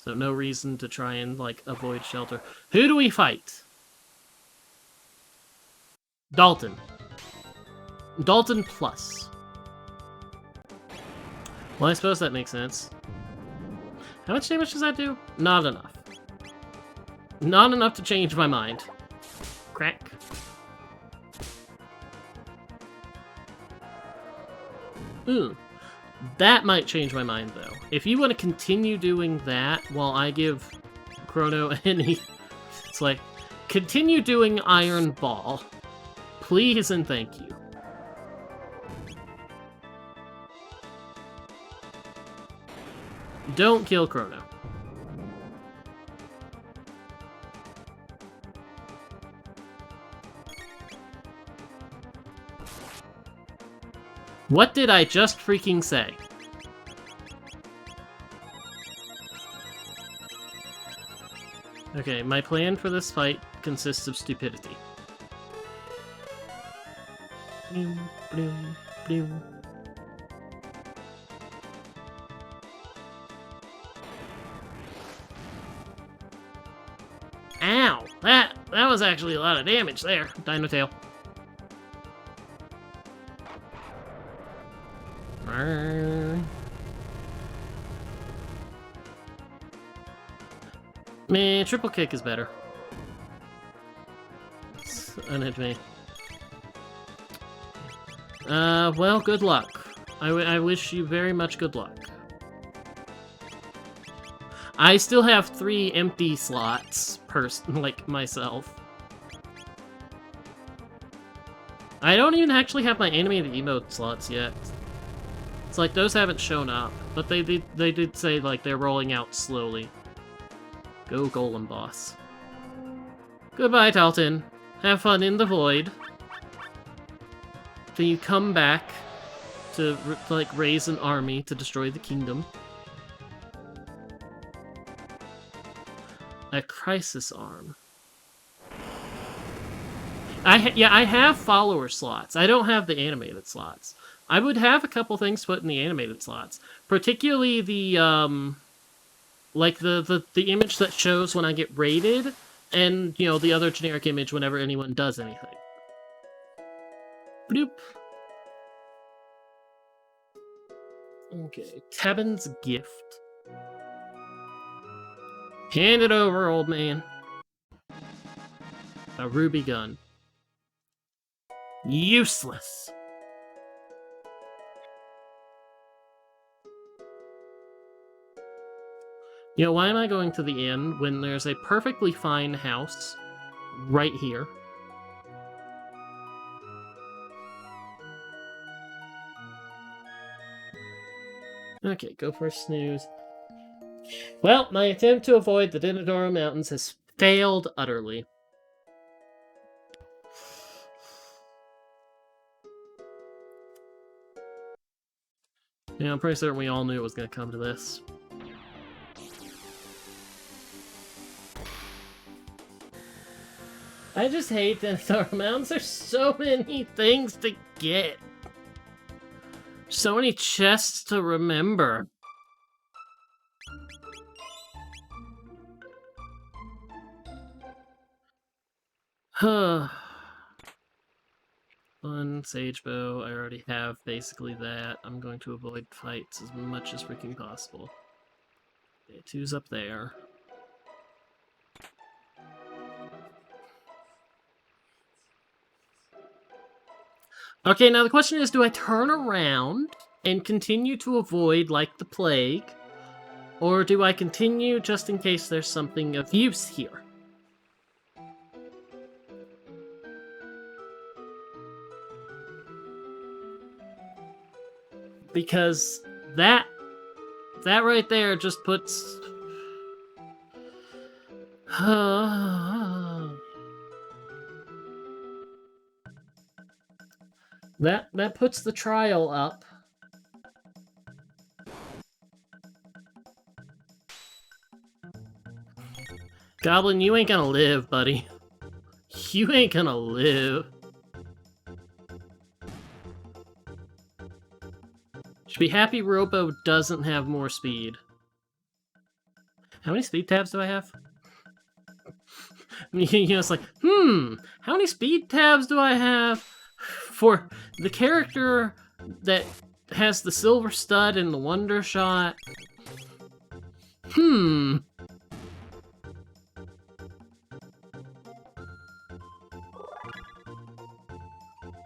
So no reason to try and, like, avoid shelter. Who do we fight? Dalton. Dalton plus. Well, I suppose that makes sense. How much damage does that do? Not enough. Not enough to change my mind. Crack. Ooh. That might change my mind, though. If you want to continue doing that while I give Chrono any... It's like, continue doing Iron Ball. Please and thank you. Don't kill Chrono. What did I just freaking say? Okay, my plan for this fight consists of stupidity. Bloom, bloom, bloom. Ow! That was actually a lot of damage there, Dino Tail. Man, triple kick is better. It's an enemy. Well, good luck. I wish you very much good luck. I still have 3 empty slots, like myself. I don't even actually have my animated emote slots yet. It's like those haven't shown up, but they did say like they're rolling out slowly. Go Golem Boss. Goodbye, Talton. Have fun in the void. Can you come back to like raise an army to destroy the kingdom? A crisis arm. I have follower slots. I don't have the animated slots. I would have a couple things put in the animated slots, particularly the like the image that shows when I get raided, and you know the other generic image whenever anyone does anything. Bloop. Okay, Tabin's gift. Hand it over, old man. A ruby gun. Useless. You know, why am I going to the inn when there's a perfectly fine house right here? Okay, go for a snooze. Well, my attempt to avoid the Dinodoro Mountains has failed utterly. Yeah, I'm pretty certain we all knew it was going to come to this. I just hate Dinodoro Mountains. There's so many things to get. So many chests to remember. Huh. One Sage Bow, I already have basically that. I'm going to avoid fights as much as freaking possible. Okay, 2's up there. Okay, now the question is, do I turn around and continue to avoid like the plague? Or do I continue just in case there's something of use here? Because that right there just puts... that puts the trial up. Goblin, you ain't gonna live, buddy. You ain't gonna live. Should be happy Robo doesn't have more speed. How many speed tabs do I have? You know, it's like, how many speed tabs do I have for the character that has the silver stud and the wonder shot?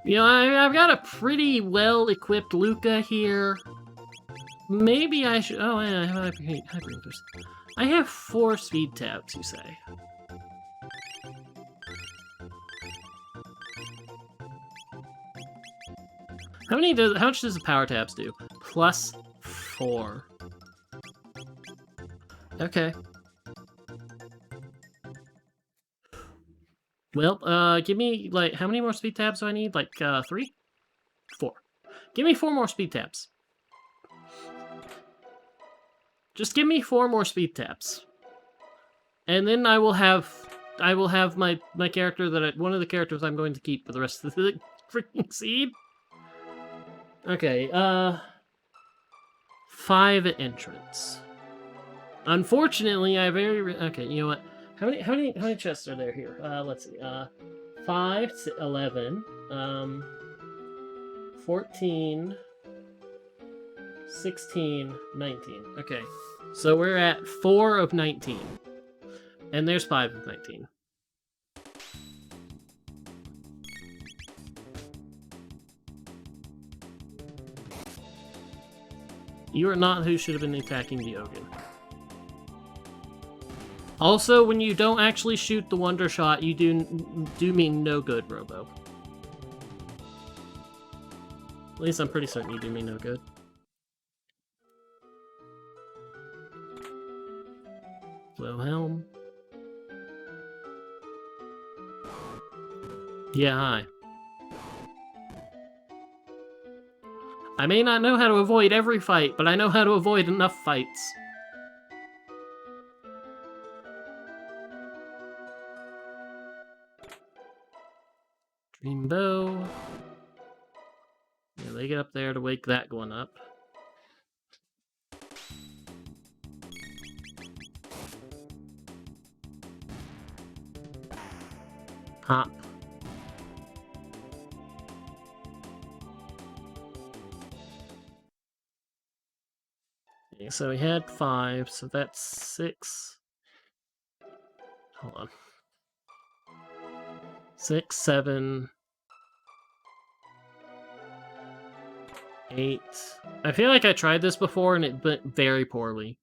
You know, I've got a pretty well-equipped Luca here. Maybe I should... Oh, yeah, I have Hyper Interest. I have 4 speed tabs, you say. How much does the power tabs do? Plus 4. Okay. Well, give me, like, how many more speed tabs do I need? Like, 3? 4. Give me 4 more speed tabs. Just give me 4 more speed tabs. And then I will have my character that one of the characters I'm going to keep for the rest of the freaking seed. Okay, 5 entrants. Unfortunately, I okay, you know what? How many chests are there here? Let's see. 5, 11, 14, 16, 19. Okay. So we're at 4 of 19. And there's 5 of 19. You are not who should have been attacking the Ogun. Also, when you don't actually shoot the Wonder Shot, you do mean no good, Robo. At least I'm pretty certain you do mean no good. Wilhelm. Yeah, hi. I may not know how to avoid every fight, but I know how to avoid enough fights. Dreambow. Yeah, they get up there to wake that one up. Hop. Okay, so we had 5, so that's 6. Hold on. 6, 7, 8. I feel like I tried this before and it went very poorly.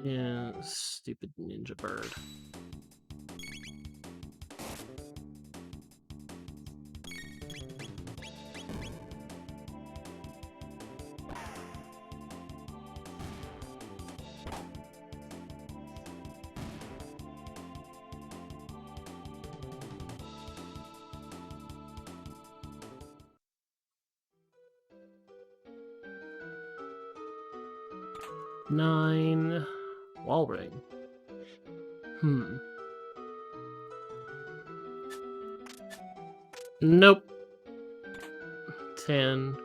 Yeah, stupid ninja bird. Nine. Wall ring. Nope. 10.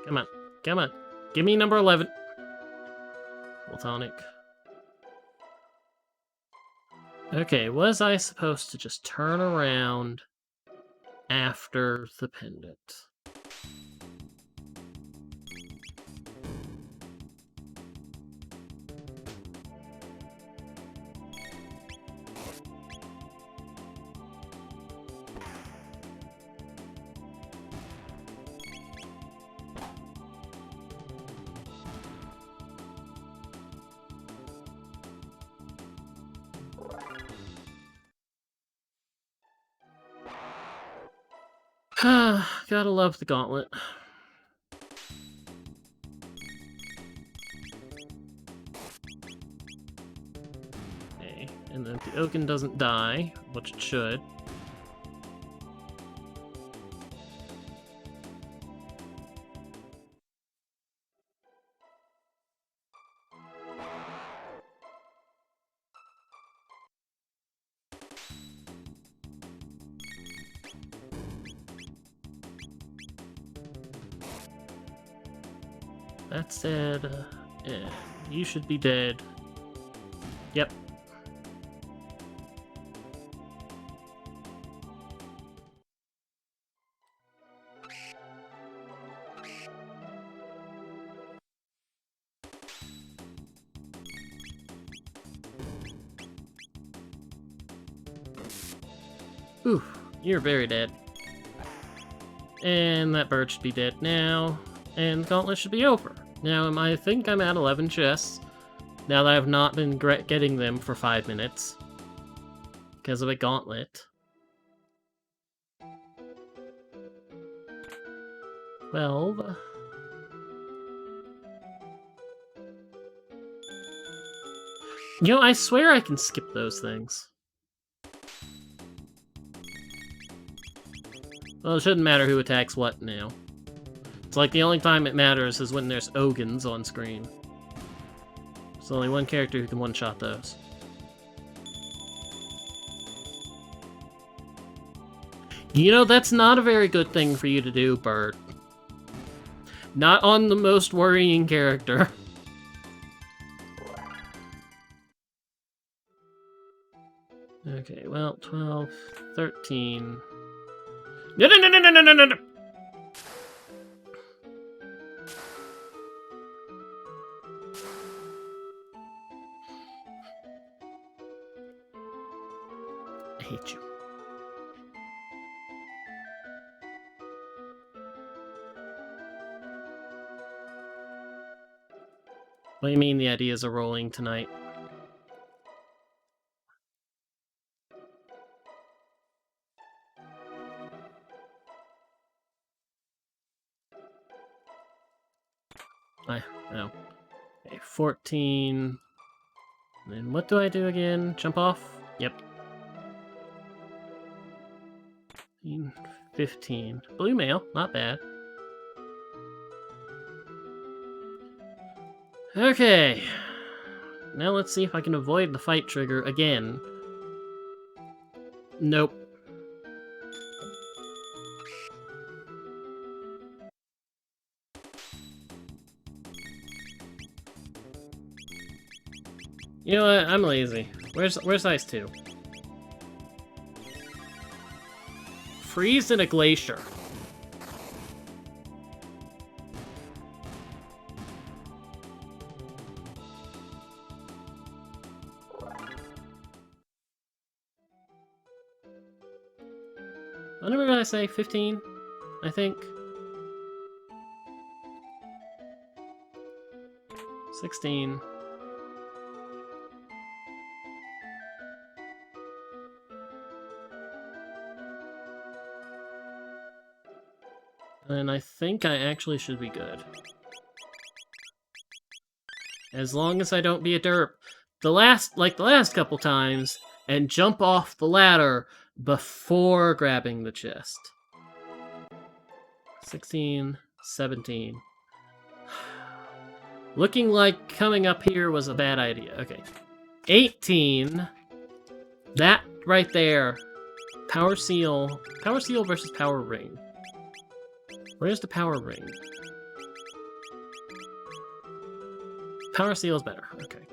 Come on. Come on. Give me number 11. Platonic. Okay, was I supposed to just turn around after the pendant? Gotta love the gauntlet. Okay, and then if the Oaken doesn't die, which it should. That's dead. Yeah, you should be dead. Yep. Ooh, you're very dead. And that bird should be dead now. And the gauntlet should be over. Now, I think I'm at 11 chests. Now that I've not been getting them for 5 minutes. Because of a gauntlet. 12. You know, I swear I can skip those things. Well, it shouldn't matter who attacks what now. It's like the only time it matters is when there's Ogans on screen. There's only one character who can one-shot those. You know, that's not a very good thing for you to do, Bird. Not on the most worrying character. Okay, well, 12, 13... No, no, no, no, no, no, no, no! I hate you. What do you mean the ideas are rolling tonight? I know. Okay, 14. And then what do I do again? Jump off? Yep. 15. Blue mail, not bad. Okay. Now let's see if I can avoid the fight trigger again. Nope. You know what? I'm lazy. Where's Ice 2? Freeze in a glacier. What number did I say? 15? I think. 16. And I think I actually should be good. As long as I don't be a derp. Like the last couple times, and jump off the ladder before grabbing the chest. 16, 17. Looking like coming up here was a bad idea. Okay. 18. That right there. Power Seal. Power Seal versus Power Ring. Where's the Power Ring? Power Seal is better. Okay.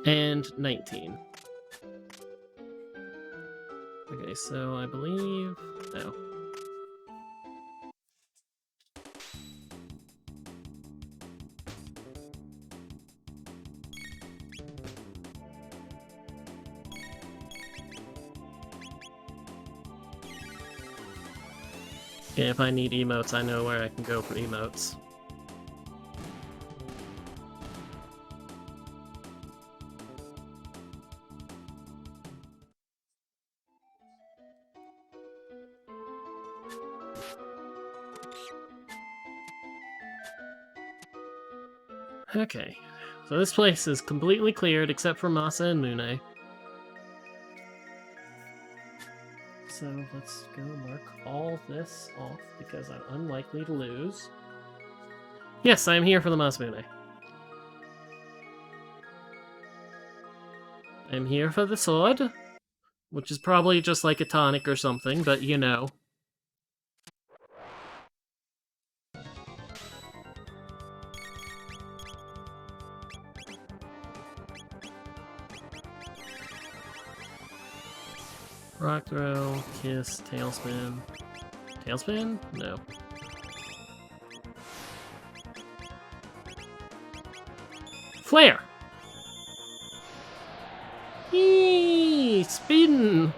And 19. Okay, so I believe... No. Okay, if I need emotes, I know where I can go for emotes. Okay, so this place is completely cleared except for Masa and Mune. So let's go mark all this off because I'm unlikely to lose. Yes, I'm here for the Masmune. I'm here for the sword, which is probably just like a tonic or something, but you know. Rock throw, kiss, tailspin. Tailspin? No. Flare! Eee, spin!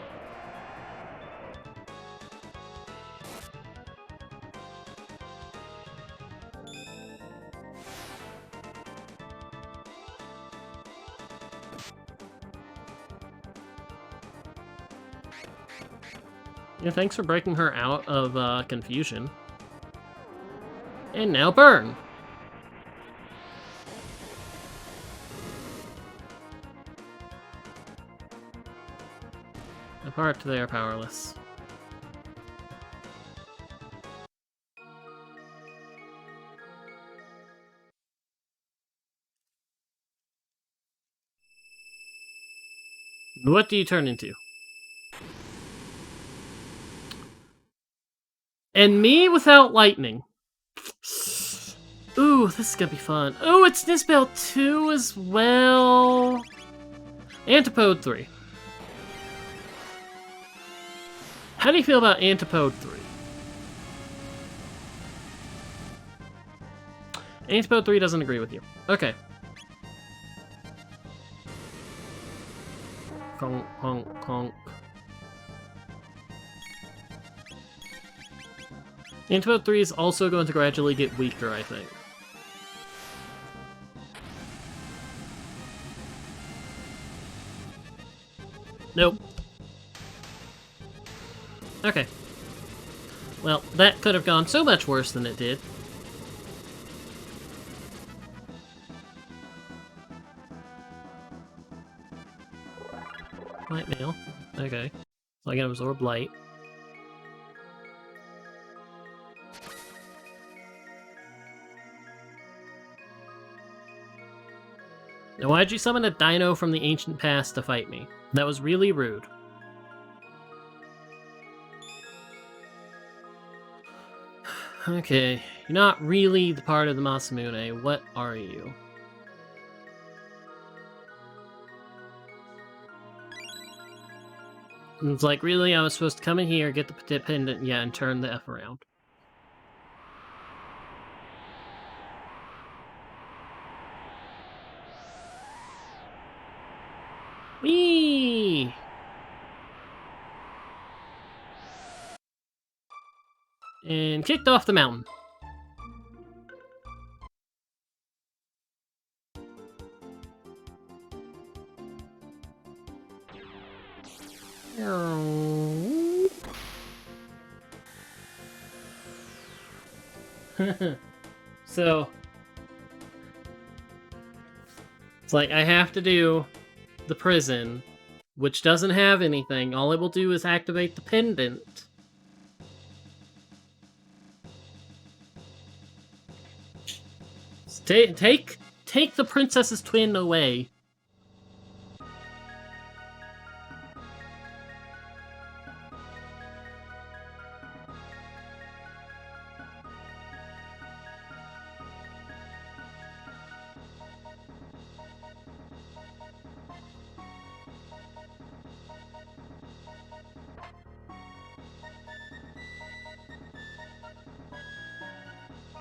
Yeah, thanks for breaking her out of confusion. And now burn! Apart, they are powerless. What do you turn into? And me without lightning. Ooh, this is gonna be fun. Oh, it's Nisbel 2 as well. Antipode 3. How do you feel about Antipode 3? Antipode 3 doesn't agree with you. Okay. Conk, conk, conk. Antipode 3 is also going to gradually get weaker, I think. Nope. Okay. Well, that could have gone so much worse than it did. Light mail. Okay. So I can absorb light. Now, why'd you summon a dino from the ancient past to fight me? That was really rude. Okay, you're not really the part of the Masamune. What are you? And it's like, really? I was supposed to come in here, get the pendant, yeah, and turn the F around. Whee! And kicked off the mountain. So, it's like I have to do the prison, which doesn't have anything. All it will do is activate the pendant. Take the princess's twin away.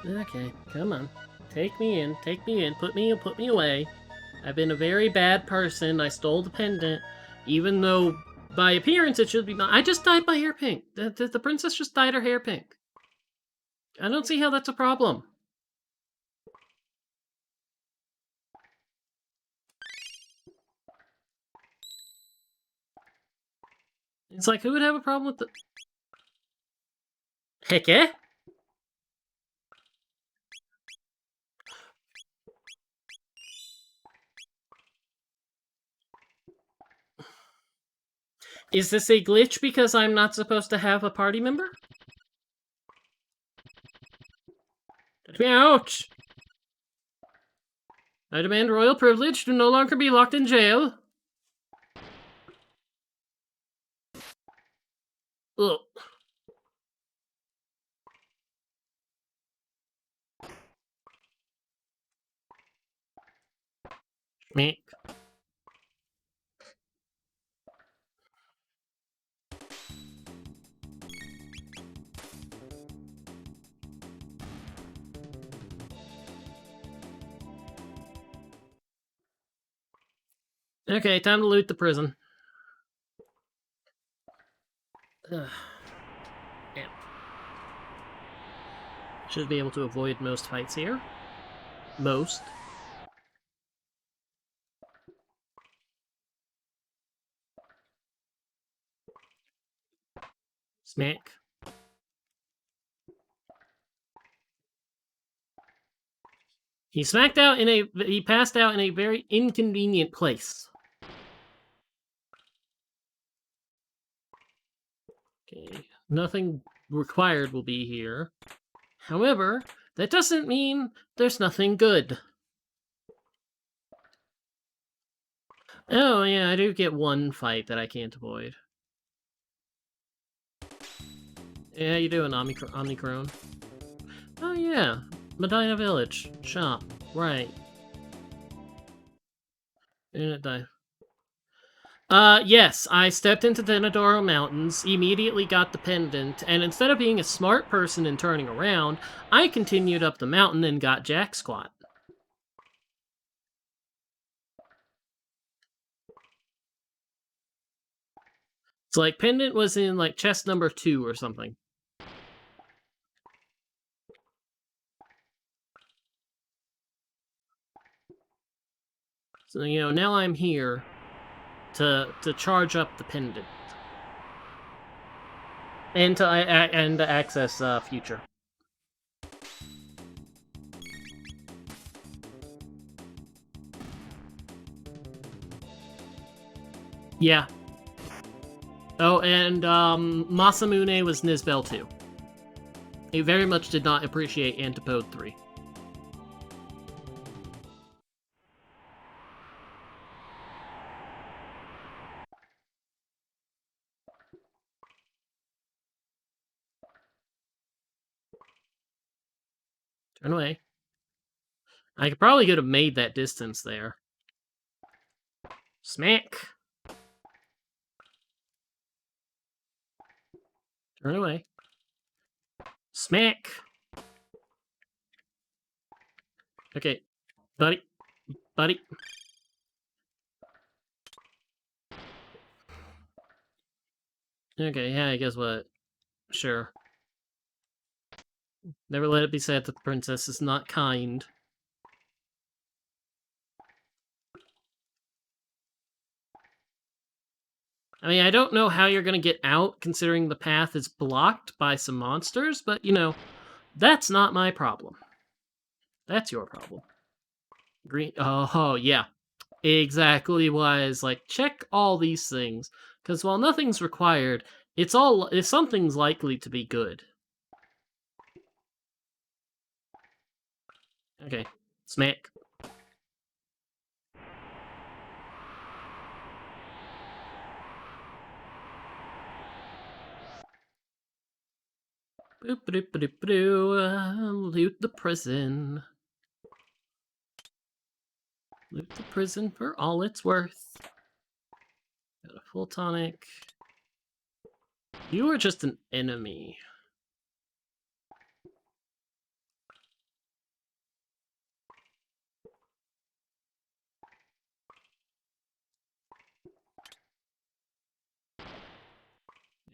Okay, come on. Take me in, put me away. I've been a very bad person. I stole the pendant, even though by appearance it should be mine. I just dyed my hair pink. The princess just dyed her hair pink. I don't see how that's a problem. It's like, who would have a problem with the... Heck yeah? Is this a glitch because I'm not supposed to have a party member? Get me out! I demand royal privilege to no longer be locked in jail. Ugh. Me. Okay, time to loot the prison. Ugh. Yeah. Should be able to avoid most fights here. Most. Smack. He passed out in a very inconvenient place. Okay, nothing required will be here. However, that doesn't mean there's nothing good. Oh yeah, I do get one fight that I can't avoid. Yeah, you doing, Omnicron? Oh yeah, Medina Village. Shop. Right. Unit die. Yes, I stepped into the Denadoro Mountains, immediately got the pendant, and instead of being a smart person and turning around, I continued up the mountain and got Jack Squat. It's like pendant was in like chest number 2 or something. So, you know, now I'm here to charge up the pendant. And to access future. Yeah. Oh, and Masamune was Nizbel too. He very much did not appreciate Antipode 3. Turn away. I could probably could have made that distance there. Smack! Turn away. Smack! Okay. Buddy. Buddy. Okay, yeah, I guess what? Sure. Never let it be said that the princess is not kind. I mean, I don't know how you're gonna get out, considering the path is blocked by some monsters, but, you know, that's not my problem. That's your problem. Green... Oh, yeah. Exactly wise. Like, check all these things, because while nothing's required, if something's likely to be good. Okay. Smack. Boop, boop, boop, boop, loot the prison. Loot the prison for all it's worth. Got a full tonic. You are just an enemy.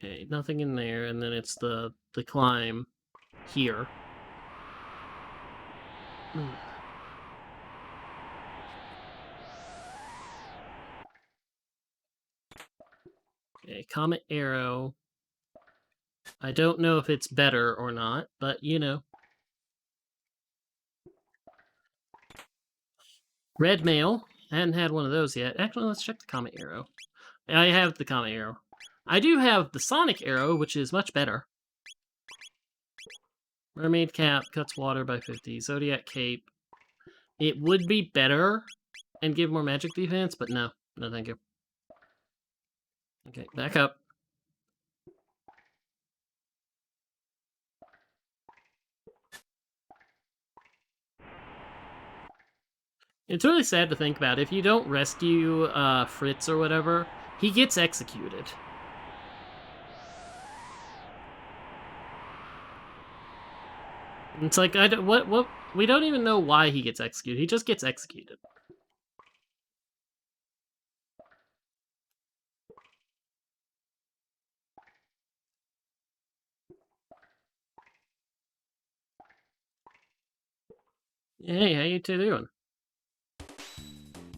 Okay, nothing in there, and then it's the climb here. Okay, Comet Arrow. I don't know if it's better or not, but you know. Red Mail. I hadn't had one of those yet. Actually, let's check the Comet Arrow. I have the Comet Arrow. I do have the Sonic Arrow, which is much better. Mermaid Cap cuts water by 50. Zodiac Cape. It would be better and give more magic defense, but no. No, thank you. Okay, back up. It's really sad to think about. If you don't rescue Fritz or whatever, he gets executed. It's like, what, we don't even know why he gets executed. He just gets executed. Hey, how you two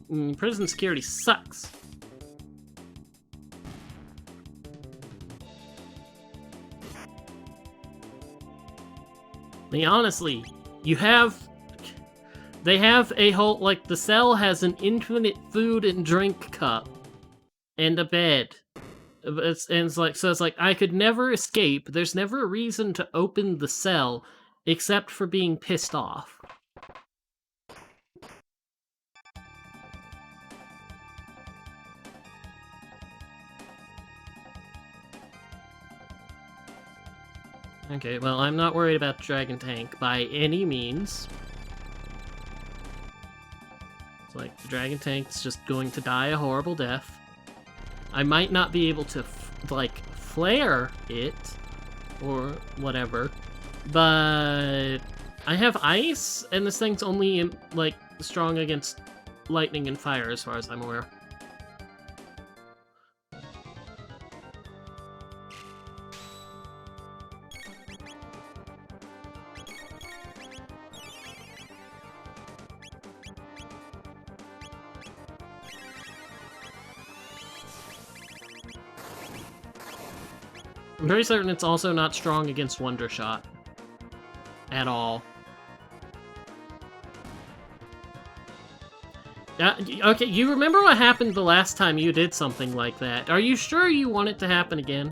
doing? Prison security sucks. I mean, honestly, they have a whole, like, the cell has an infinite food and drink cup and a bed. It's like, I could never escape. There's never a reason to open the cell except for being pissed off. Okay, well, I'm not worried about Dragon Tank by any means. It's like, the Dragon Tank's just going to die a horrible death. I might not be able to, flare it, or whatever, but I have ice, and this thing's only, strong against lightning and fire, as far as I'm aware. I'm very certain it's also not strong against Wonder Shot. At all. Okay, you remember what happened the last time you did something like that. Are you sure you want it to happen again?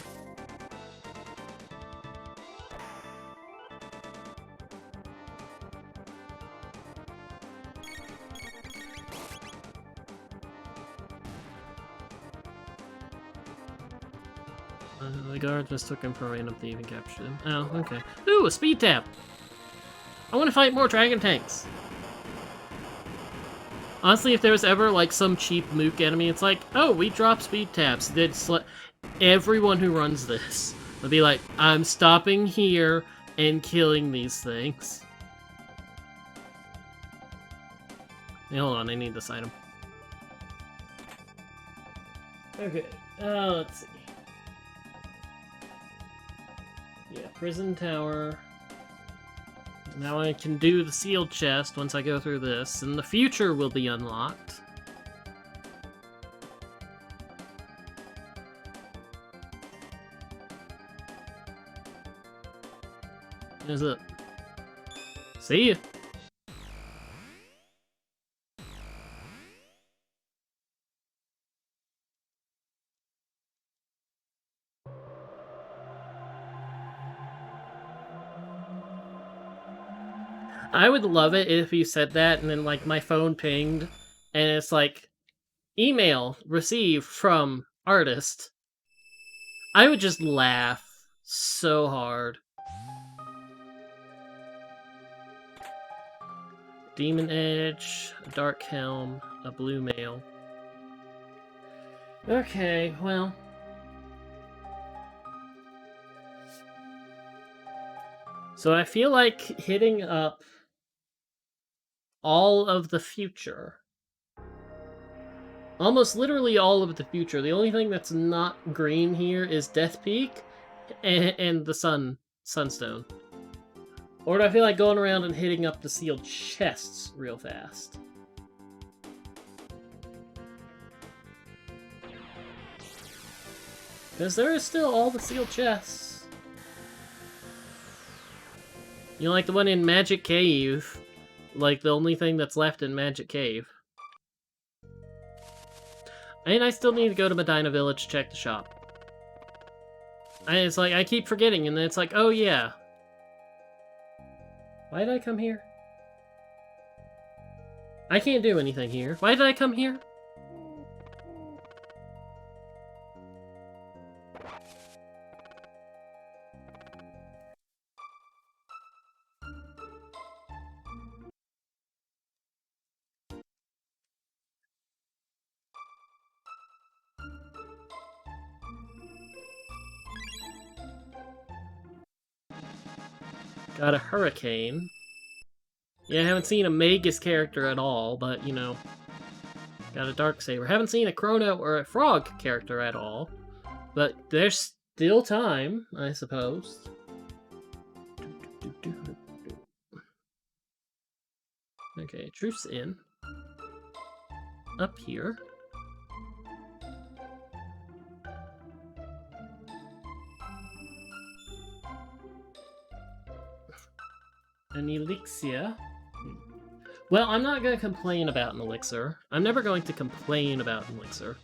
The guard mistook him for a random thief and captured him. Oh, okay. Ooh, a speed tap! I want to fight more Dragon Tanks! Honestly, if there was ever, some cheap mook enemy, it's like, oh, we drop speed taps. Everyone who runs this would be like, I'm stopping here and killing these things. Hey, hold on, I need this item. Okay, let's see. Yeah, prison tower. Now I can do the sealed chest once I go through this, and the future will be unlocked. Is it? See ya! I would love it if you said that and then, like, my phone pinged and it's like, email received from artist. I would just laugh so hard. Demon Edge, a Dark Helm, a Blue Mail. Okay, well. So I feel like hitting up all of the future. Almost literally all of the future. The only thing that's not green here is Death Peak and the Sunstone. Or do I feel like going around and hitting up the sealed chests real fast? Because there is still all the sealed chests. You know, like the one in Magic Cave. Like the only thing that's left in Magic Cave. And I still need to go to Medina Village to check the shop. It's like, I keep forgetting, and then it's like, oh yeah. Why did I come here? I can't do anything here. Why did I come here? Got a hurricane. Yeah, I haven't seen a Magus character at all, but, you know. Got a Darksaber. Haven't seen a Chrono or a Frog character at all. But there's still time, I suppose. Okay, truce in. Up here. An elixir. Well, I'm not going to complain about an elixir. I'm never going to complain about an elixir.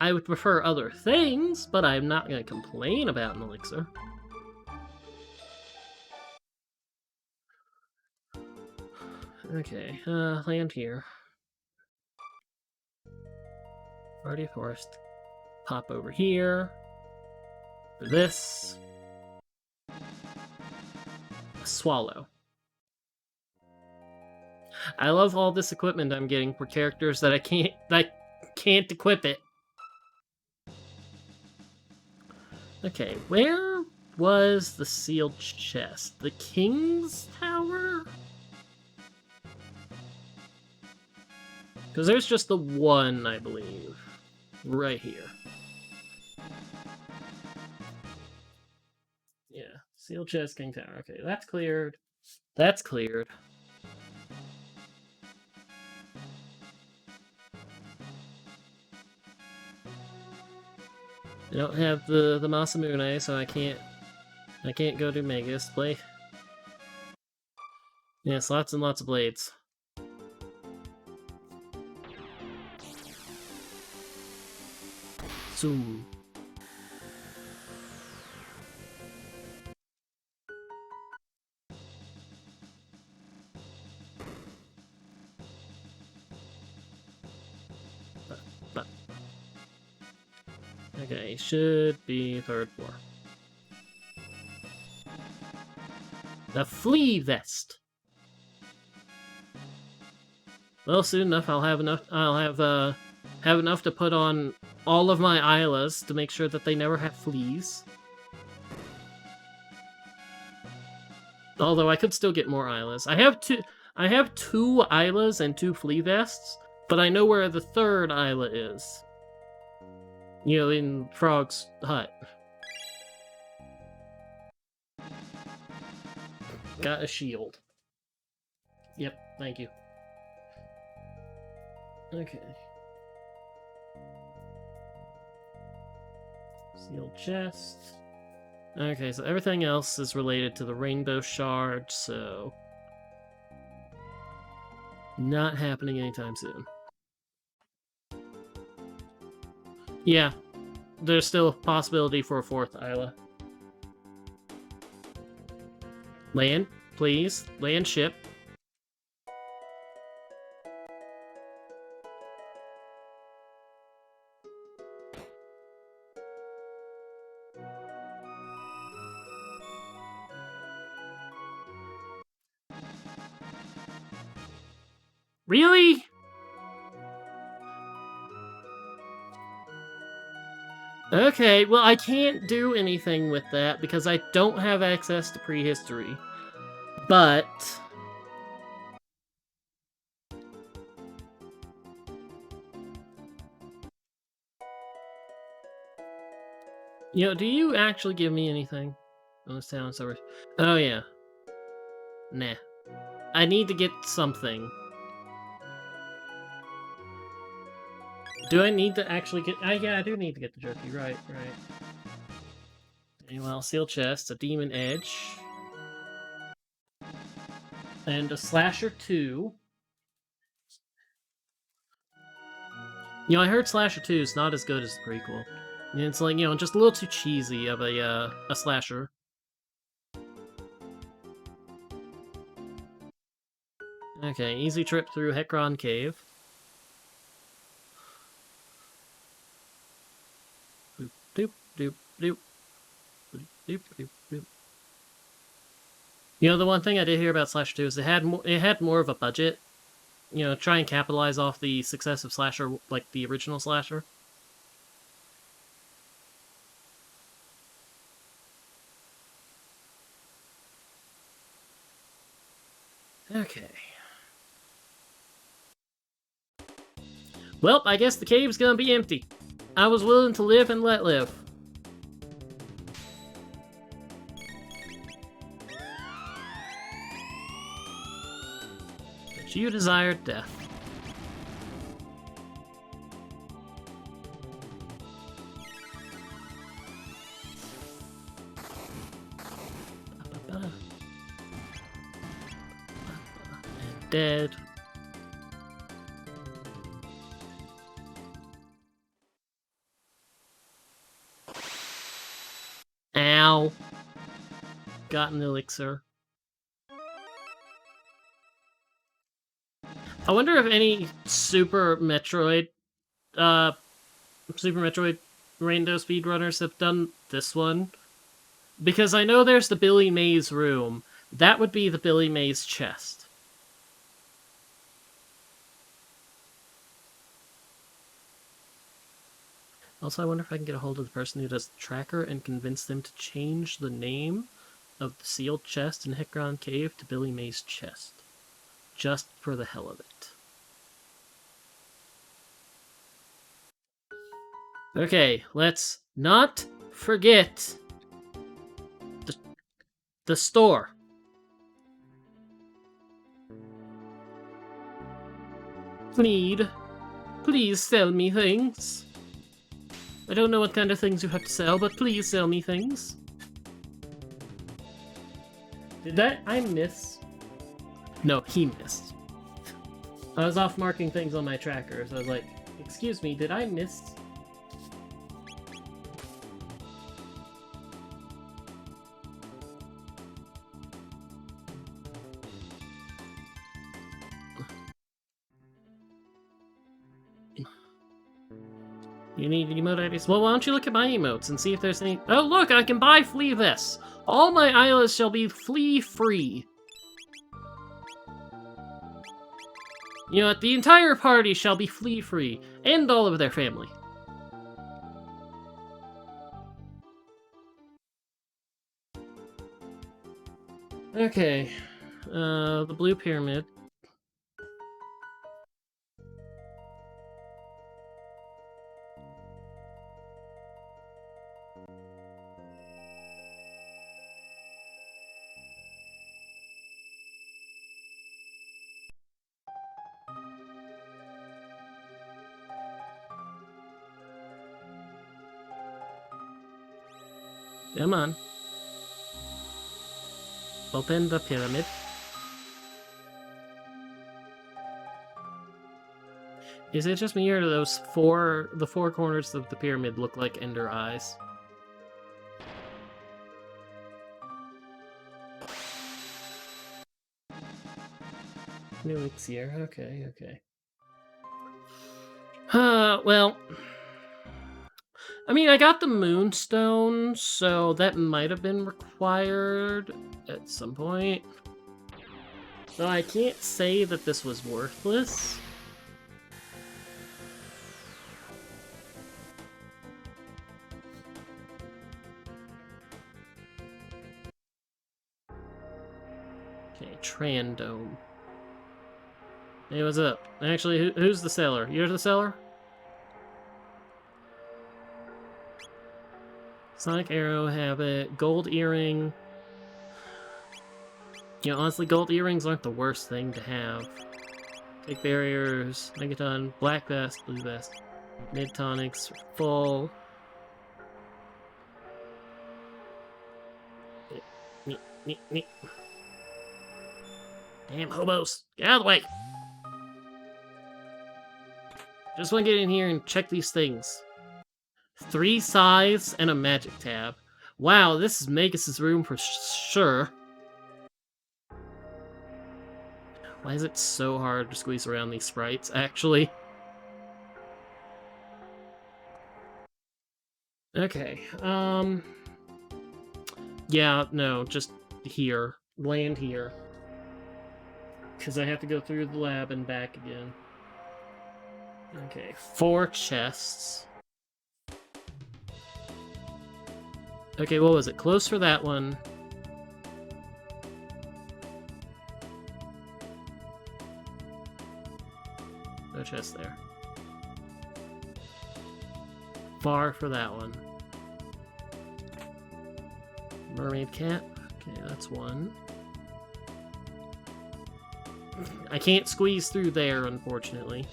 I would prefer other things, but I'm not going to complain about an elixir. Okay, land here. Party of Forest. Pop over here. For this. Swallow. I love all this equipment I'm getting for characters that I can't equip it. Okay, where was the sealed chest? The King's Tower? Because there's just the one, I believe. Right here. Yeah, sealed chest, King Tower. Okay, that's cleared. That's cleared. I don't have the Masamune, so I can't go to Mega Display. Yes, lots and lots of blades. Zoom. Okay, should be third floor. The flea vest. Well, soon enough, I'll have enough. I'll have enough to put on all of my Islas to make sure that they never have fleas. Although I could still get more Islas. I have two Islas and 2 flea vests, but I know where the third Isla is. You know, in Frog's hut. Got a shield. Yep, thank you. Okay. Sealed chest. Okay, so everything else is related to the rainbow shard, so... not happening anytime soon. Yeah, there's still a possibility for a 4th Isla. Land? Please, land ship. Really? Okay, well, I can't do anything with that because I don't have access to prehistory. But... You know, do you actually give me anything on this town server? Oh, yeah. Nah. I need to get something. Do I need to actually get... yeah, I do need to get the jerky. Right. Well, seal chest, a demon edge. And a slasher 2. You know, I heard slasher 2 is not as good as the prequel. And it's like, you know, just a little too cheesy of a slasher. Okay, easy trip through Hekron Cave. Doop, doop, doop, doop. Doop, doop, doop, doop. You know, the one thing I did hear about Slasher 2 is it had more of a budget. You know, try and capitalize off the success of Slasher, like the original Slasher. Okay. Well, I guess the cave's gonna be empty. I was willing to live and let live. But you desired death. And dead. Ow. Got an elixir. I wonder if any Super Metroid Rainbow speedrunners have done this one. Because I know there's the Billy Mays room. That would be the Billy Mays chest. Also, I wonder if I can get a hold of the person who does the tracker and convince them to change the name of the sealed chest in Hekron Cave to Billy Mays chest. Just for the hell of it. Okay, let's not forget the store. Please sell me things. I don't know what kind of things you have to sell, but please sell me things. Did I miss? No, he missed. I was off marking things on my tracker, so I was like, excuse me, did I miss? You need emote IDs? Well, why don't you look at my emotes and see if there's any... Oh, look! I can buy Flea this! All my islands shall be flea-free. You know what? The entire party shall be flea-free. And all of their family. Okay. The blue pyramid. Come on. Open the pyramid. Is it just me or do the four corners of the pyramid look like ender eyes? an elixir. Okay, okay. Well... I mean, I got the moonstone, so that might have been required at some point. So I can't say that this was worthless. Okay, Trandome. Hey, what's up? Actually, who's the seller? You're the seller? Sonic Arrow, Habit, Gold Earring. You know, honestly, gold earrings aren't the worst thing to have. Take barriers, Megaton, Black Vest, Blue Vest, Mid Tonics, Full. Damn hobos! Get out of the way! Just want to get in here and check these things. 3 scythes and a magic tab. Wow, this is Magus's room for sure. Why is it so hard to squeeze around these sprites, actually? Okay, yeah, no, just here. Land here. Because I have to go through the lab and back again. Okay, 4 chests. Okay, what was it? Close for that one. No chest there. Far for that one. Mermaid cap. Okay, that's one. I can't squeeze through there, unfortunately.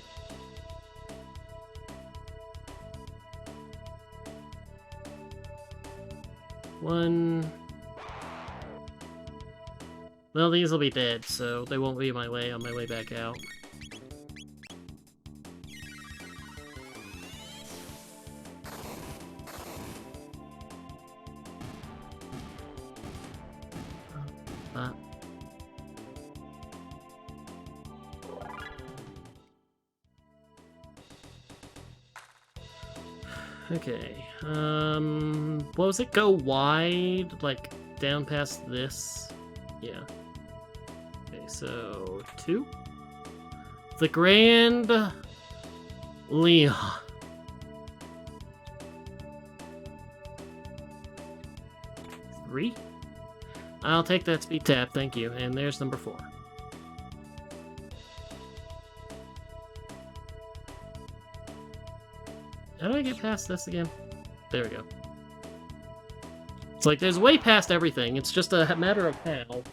One. Well, these will be dead, so they won't be in my way on my way back out. Okay, what was it? Go wide, like, down past this? Yeah. Okay, so, 2? The Grand Leon. 3? I'll take that speed tap, thank you, and there's number 4. How do I get past this again? There we go. It's like there's way past everything. It's just a matter of how.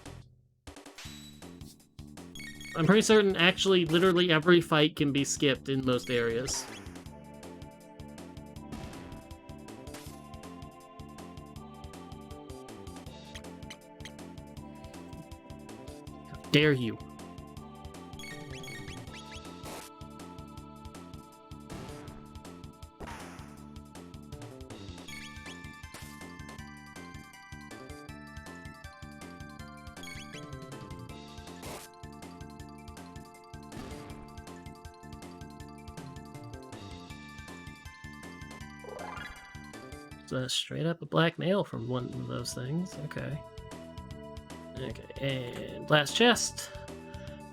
I'm pretty certain actually literally every fight can be skipped in most areas. How dare you? Straight up a black mail from one of those things. Okay. Okay, and last chest.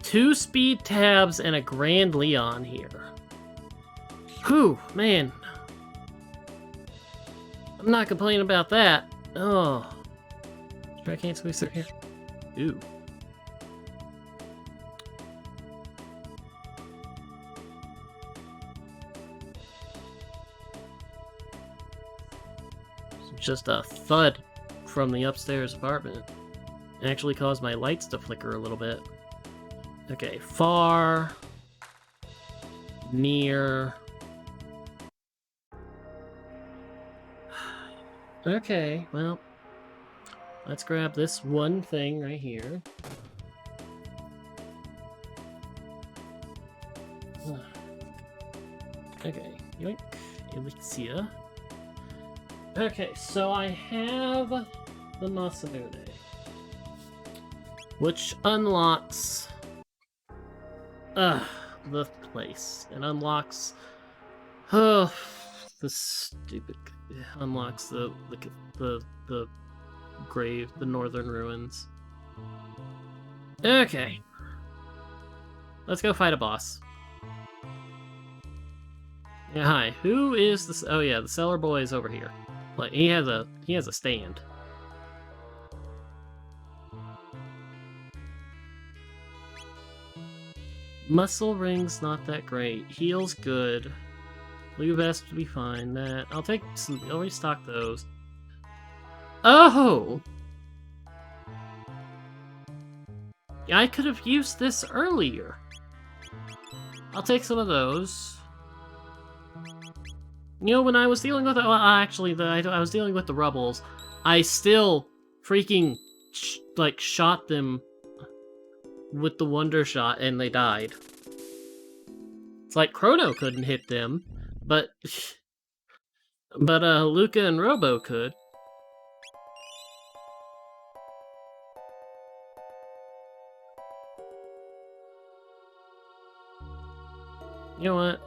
2 speed tabs and a Grand Leon here. Whew, man. I'm not complaining about that. Oh. Sure I can't squeeze through here. Ooh. Just a thud from the upstairs apartment. It actually caused my lights to flicker a little bit. Okay, far, near. Okay, well, let's grab this one thing right here. Okay, yoink, elixir. Okay, so I have the Masamune, which unlocks the place. It unlocks... Oh, the stupid... It unlocks the grave, the northern ruins. Okay. Let's go fight a boss. Yeah, hi. Who is this? Oh yeah, the cellar boy is over here. Like he has a stand. Muscle ring's not that great. Heal's good. Blue vest would be fine. That I'll take some. I'll restock those. Oh! I could have used this earlier. I'll take some of those. You know, when I was dealing with it, well, actually, I was dealing with the Rubbles, I still freaking shot them with the Wonder Shot, and they died. It's like Chrono couldn't hit them, but Luca and Robo could. You know what?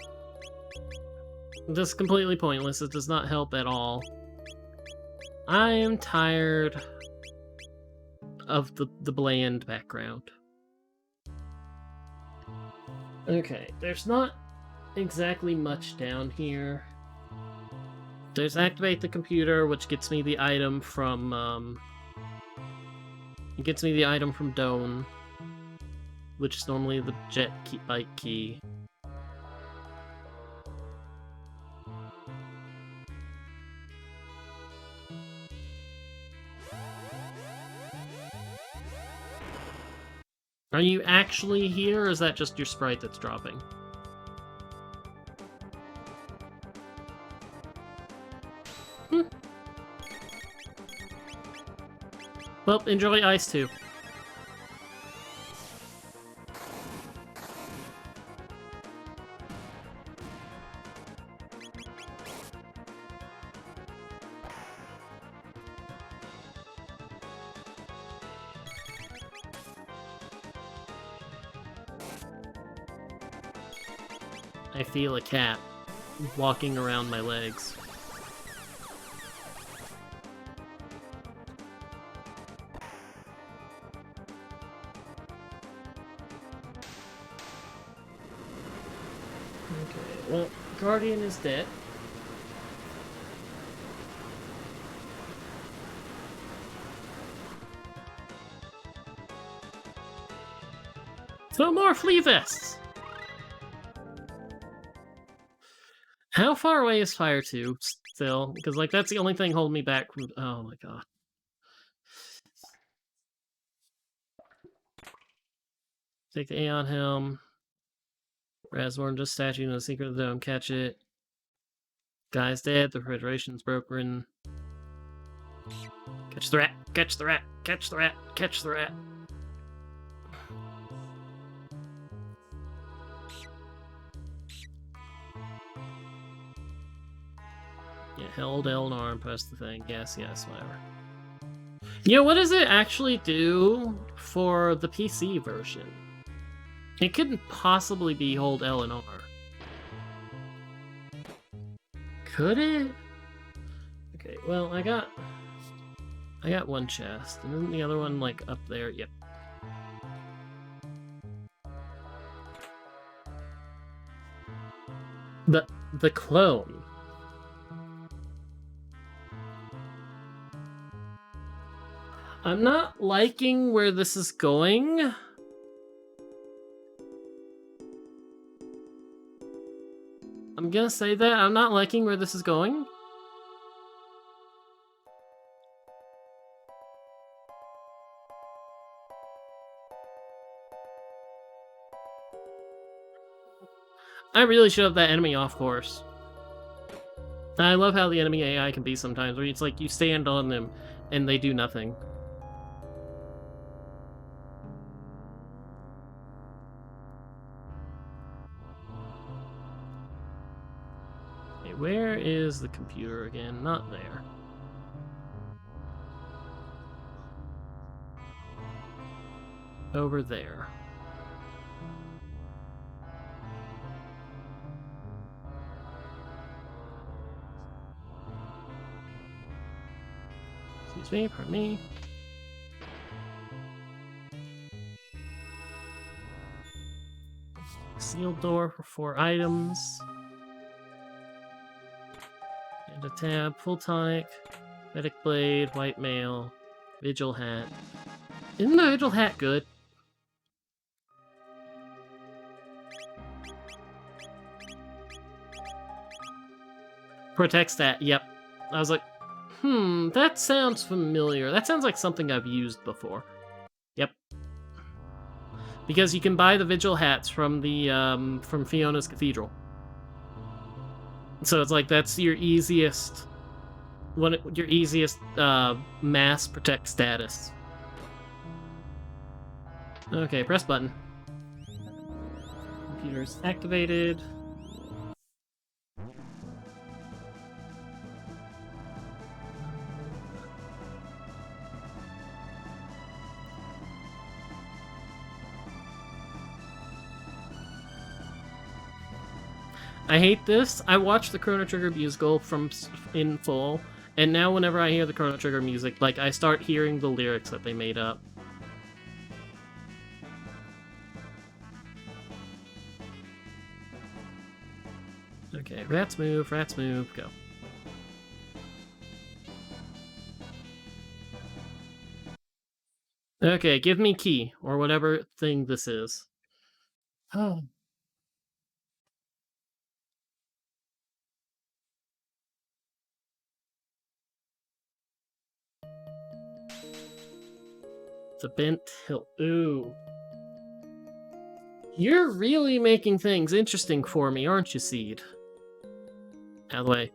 This is completely pointless. It does not help at all. I am tired of the bland background. Okay, there's not exactly much down here. There's activate the computer, which gets me the item from it gets me the item from Doan, which is normally the jet bike key. Are you actually here, or is that just your sprite that's dropping? Well, enjoy Ice 2. I feel a cat walking around my legs. Okay, well, Guardian is dead. So more flea vests! How far away is Fire 2 still? Because, like, that's the only thing holding me back from... Oh my god. Take the Aeon Helm. Razorn just statue in the secret of the dome. Catch it. Guy's dead. The refrigeration's broken. Catch the rat. Catch the rat. Catch the rat. Catch the rat. Yeah, held L and R and press the thing. Yes, yes, whatever. You know, what does it actually do for the PC version? It couldn't possibly be hold L and R. Could it? Okay, well, I got one chest, and then the other one, like, up there. Yep. The clone. I'm not liking where this is going. I'm gonna say that. I'm not liking where this is going. I really should have that enemy off course. I love how the enemy AI can be sometimes, where it's like you stand on them and they do nothing. Okay, where is the computer again? Not there. Over there. Excuse me, pardon me. Sealed door for 4 items. And a tab, full tonic, medic blade, white mail, vigil hat. Isn't the vigil hat good? Protect stat, yep. I was like, that sounds familiar. That sounds like something I've used before. Yep. Because you can buy the vigil hats from the from Fiona's Cathedral. So it's like that's your easiest mass protect status. Okay, press button. Computer's activated. I hate this. I watched the Chrono Trigger musical in full, and now whenever I hear the Chrono Trigger music, like, I start hearing the lyrics that they made up. Okay, rats move, go. Okay, give me key, or whatever thing this is. Oh. It's a bent hilt. Ooh. You're really making things interesting for me, aren't you, Seed? Out of the way.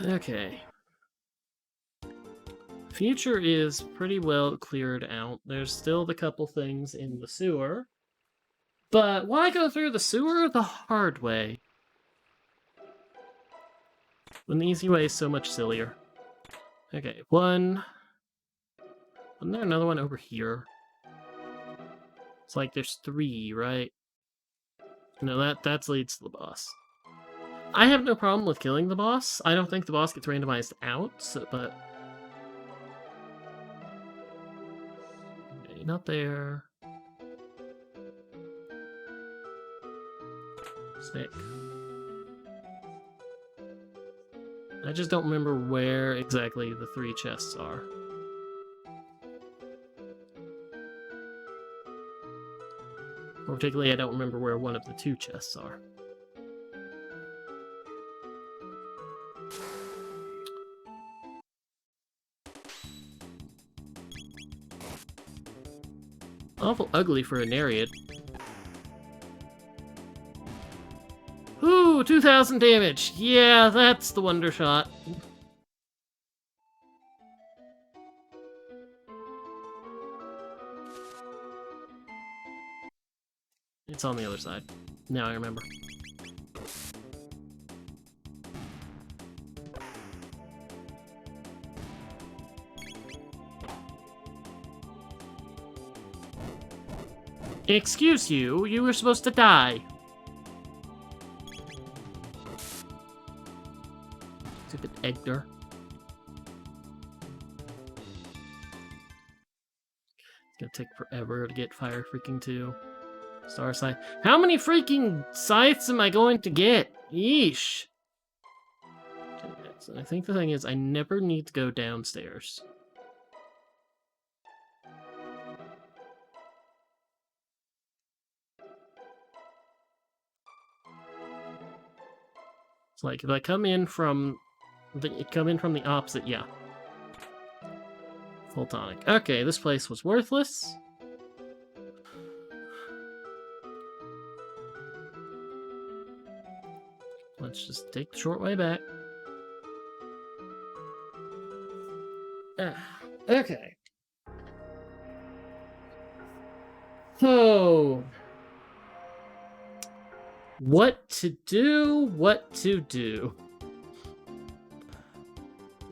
Okay. Future is pretty well cleared out. There's still the couple things in the sewer. But why go through the sewer the hard way? When the easy way is so much sillier. Okay, one. Wasn't there another one over here? It's like there's 3, right? No, that leads to the boss. I have no problem with killing the boss. I don't think the boss gets randomized out, but... Okay, not there. Sick. I just don't remember where exactly the 3 chests are. Or particularly, I don't remember where one of the 2 chests are. Awful ugly for a Nereid. Ooh, 2,000 damage! Yeah, that's the Wonder Shot. It's on the other side. Now I remember. Excuse you, you were supposed to die. Stupid Edgar. It's gonna take forever to get Fire freaking 2. Star Scythe. How many freaking scythes am I going to get? Yeesh. I think the thing is, I never need to go downstairs. It's like if I come in from the opposite, yeah. Full tonic. Okay, this place was worthless. Let's just take the short way back. Okay. So, what to do?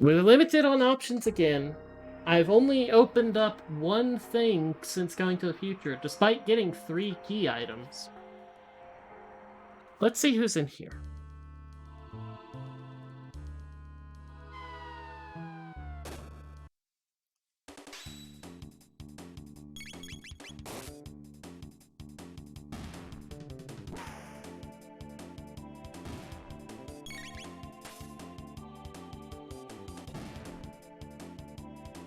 We're limited on options again. I've only opened up one thing since going to the future, despite getting 3 key items. Let's see who's in here.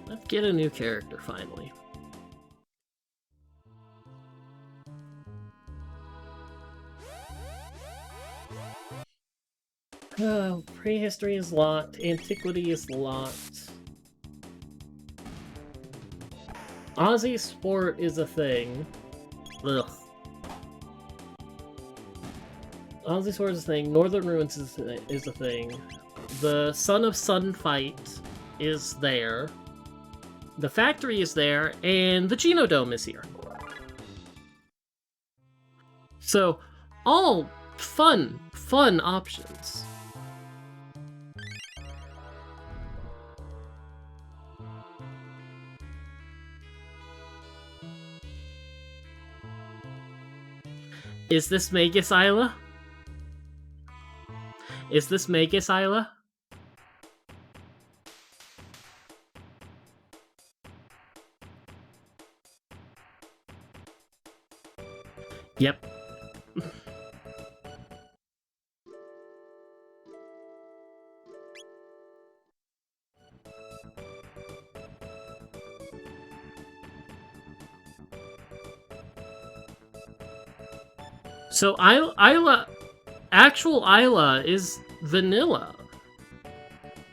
Let's get a new character, finally. Oh, prehistory is locked. Antiquity is locked. Aussie Sport is a thing. Ugh. Aussie Sport is a thing. Northern Ruins is a thing. The Son of Sun fight is there. The factory is there, and the Genodome is here. So, all fun options. Is this Magus Isla? Is this Magus Isla? Yep. So Isla, actual Isla is vanilla,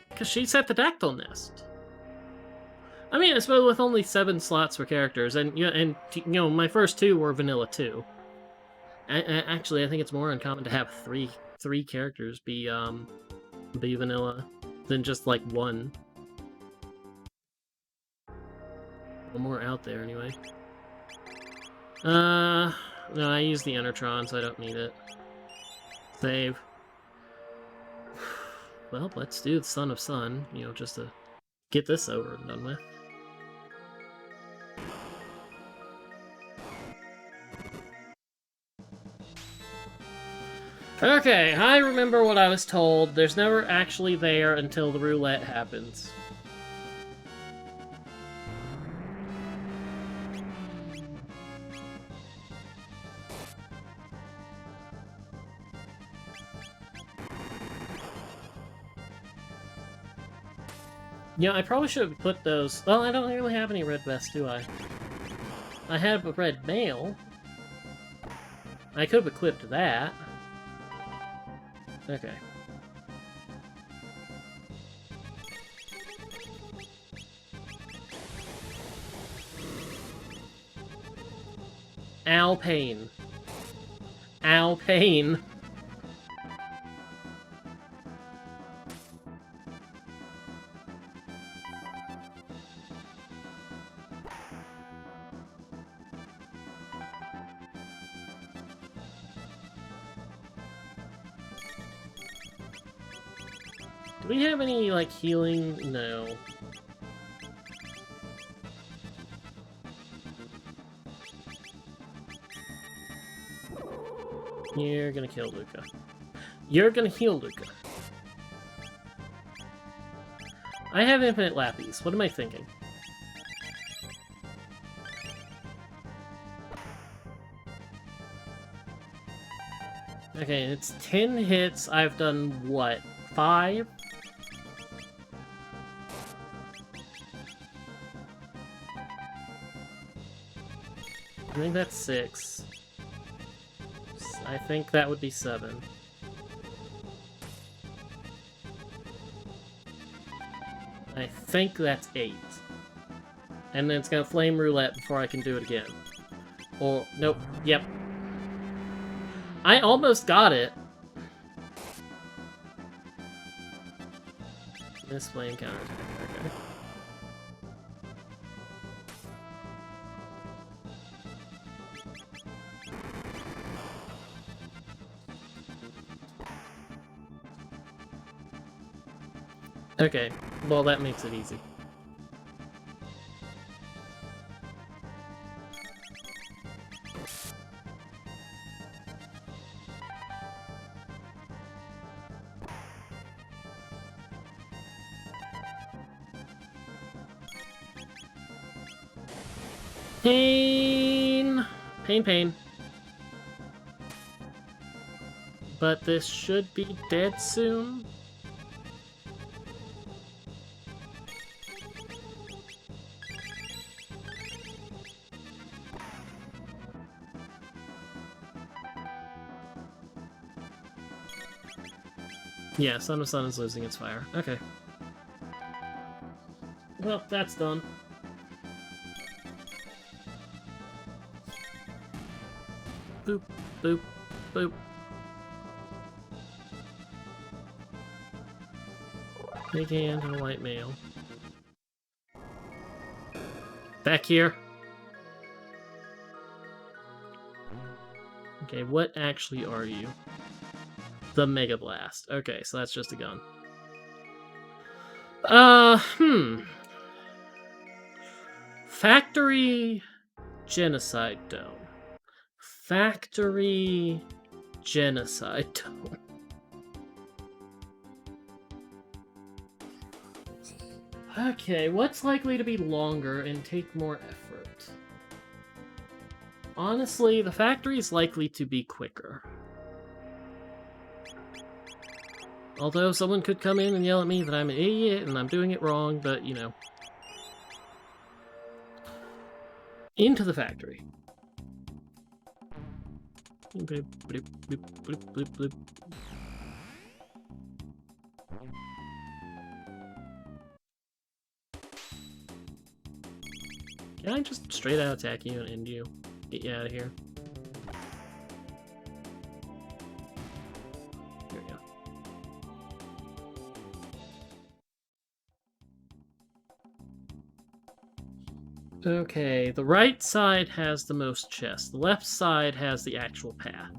because she's at the Dactyl Nest. I mean, I suppose with only 7 slots for characters, and you know, my first 2 were vanilla too. Actually, I think it's more uncommon to have three characters be vanilla than just like one. One more out there anyway. No, I use the Enertron, so I don't need it. Save. Well, let's do the Son of Sun, you know, just to get this over and done with. Okay, I remember what I was told. There's never actually there until the roulette happens. Yeah, I probably should have put those... Well, I don't really have any red vests, do I? I have a red mail. I could have equipped that. Okay. Alpine. Alpine. Do we have any, like, healing? No. You're gonna kill Luca. You're gonna heal Luca. I have infinite lappies. What am I thinking? Okay, it's 10 hits. I've done, what, 5? I think that's 6. I think that would be 7. I think that's 8. And then it's gonna flame roulette before I can do it again. Or, nope, yep. I almost got it. This flame counterattack, okay. Okay, well that makes it easy. Pain! Pain, pain. But this should be dead soon. Yeah, Son of Sun is losing its fire. Okay. Well, that's done. Boop, boop, boop. Big hand and a white male. Back here. Okay, what actually are you? The Mega Blast. Okay, so that's just a gun. Factory Genocide Dome. Factory Genocide Dome. Okay, what's likely to be longer and take more effort? Honestly, the factory is likely to be quicker. Although someone could come in and yell at me that I'm an idiot and I'm doing it wrong, but, you know. Into the factory. Bloop, bloop, bloop, bloop, bloop, bloop. Can I just straight out attack you and end you? Get you out of here. There we go. Okay, the right side has the most chests. The left side has the actual path.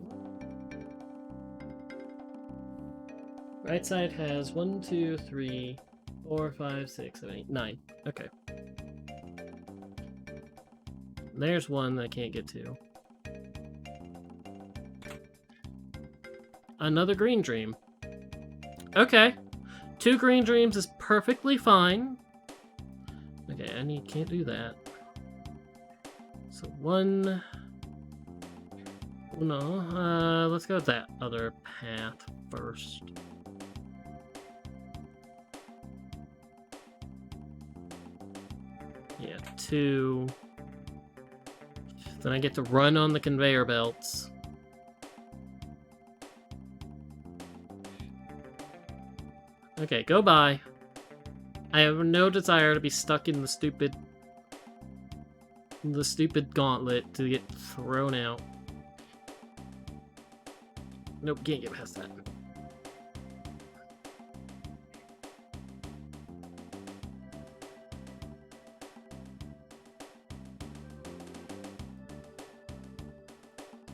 Right side has 1, 2, 3, 4, 5, 6, 7, 8, 9. Okay. There's one that I can't get to. Another green dream. Okay. 2 green dreams is perfectly fine. Okay, can't do that. So 1... No, let's go with that other path first. Yeah, 2... Then I get to run on the conveyor belts. Okay, go by. I have no desire to be stuck in the stupid gauntlet to get thrown out. Nope, can't get past that.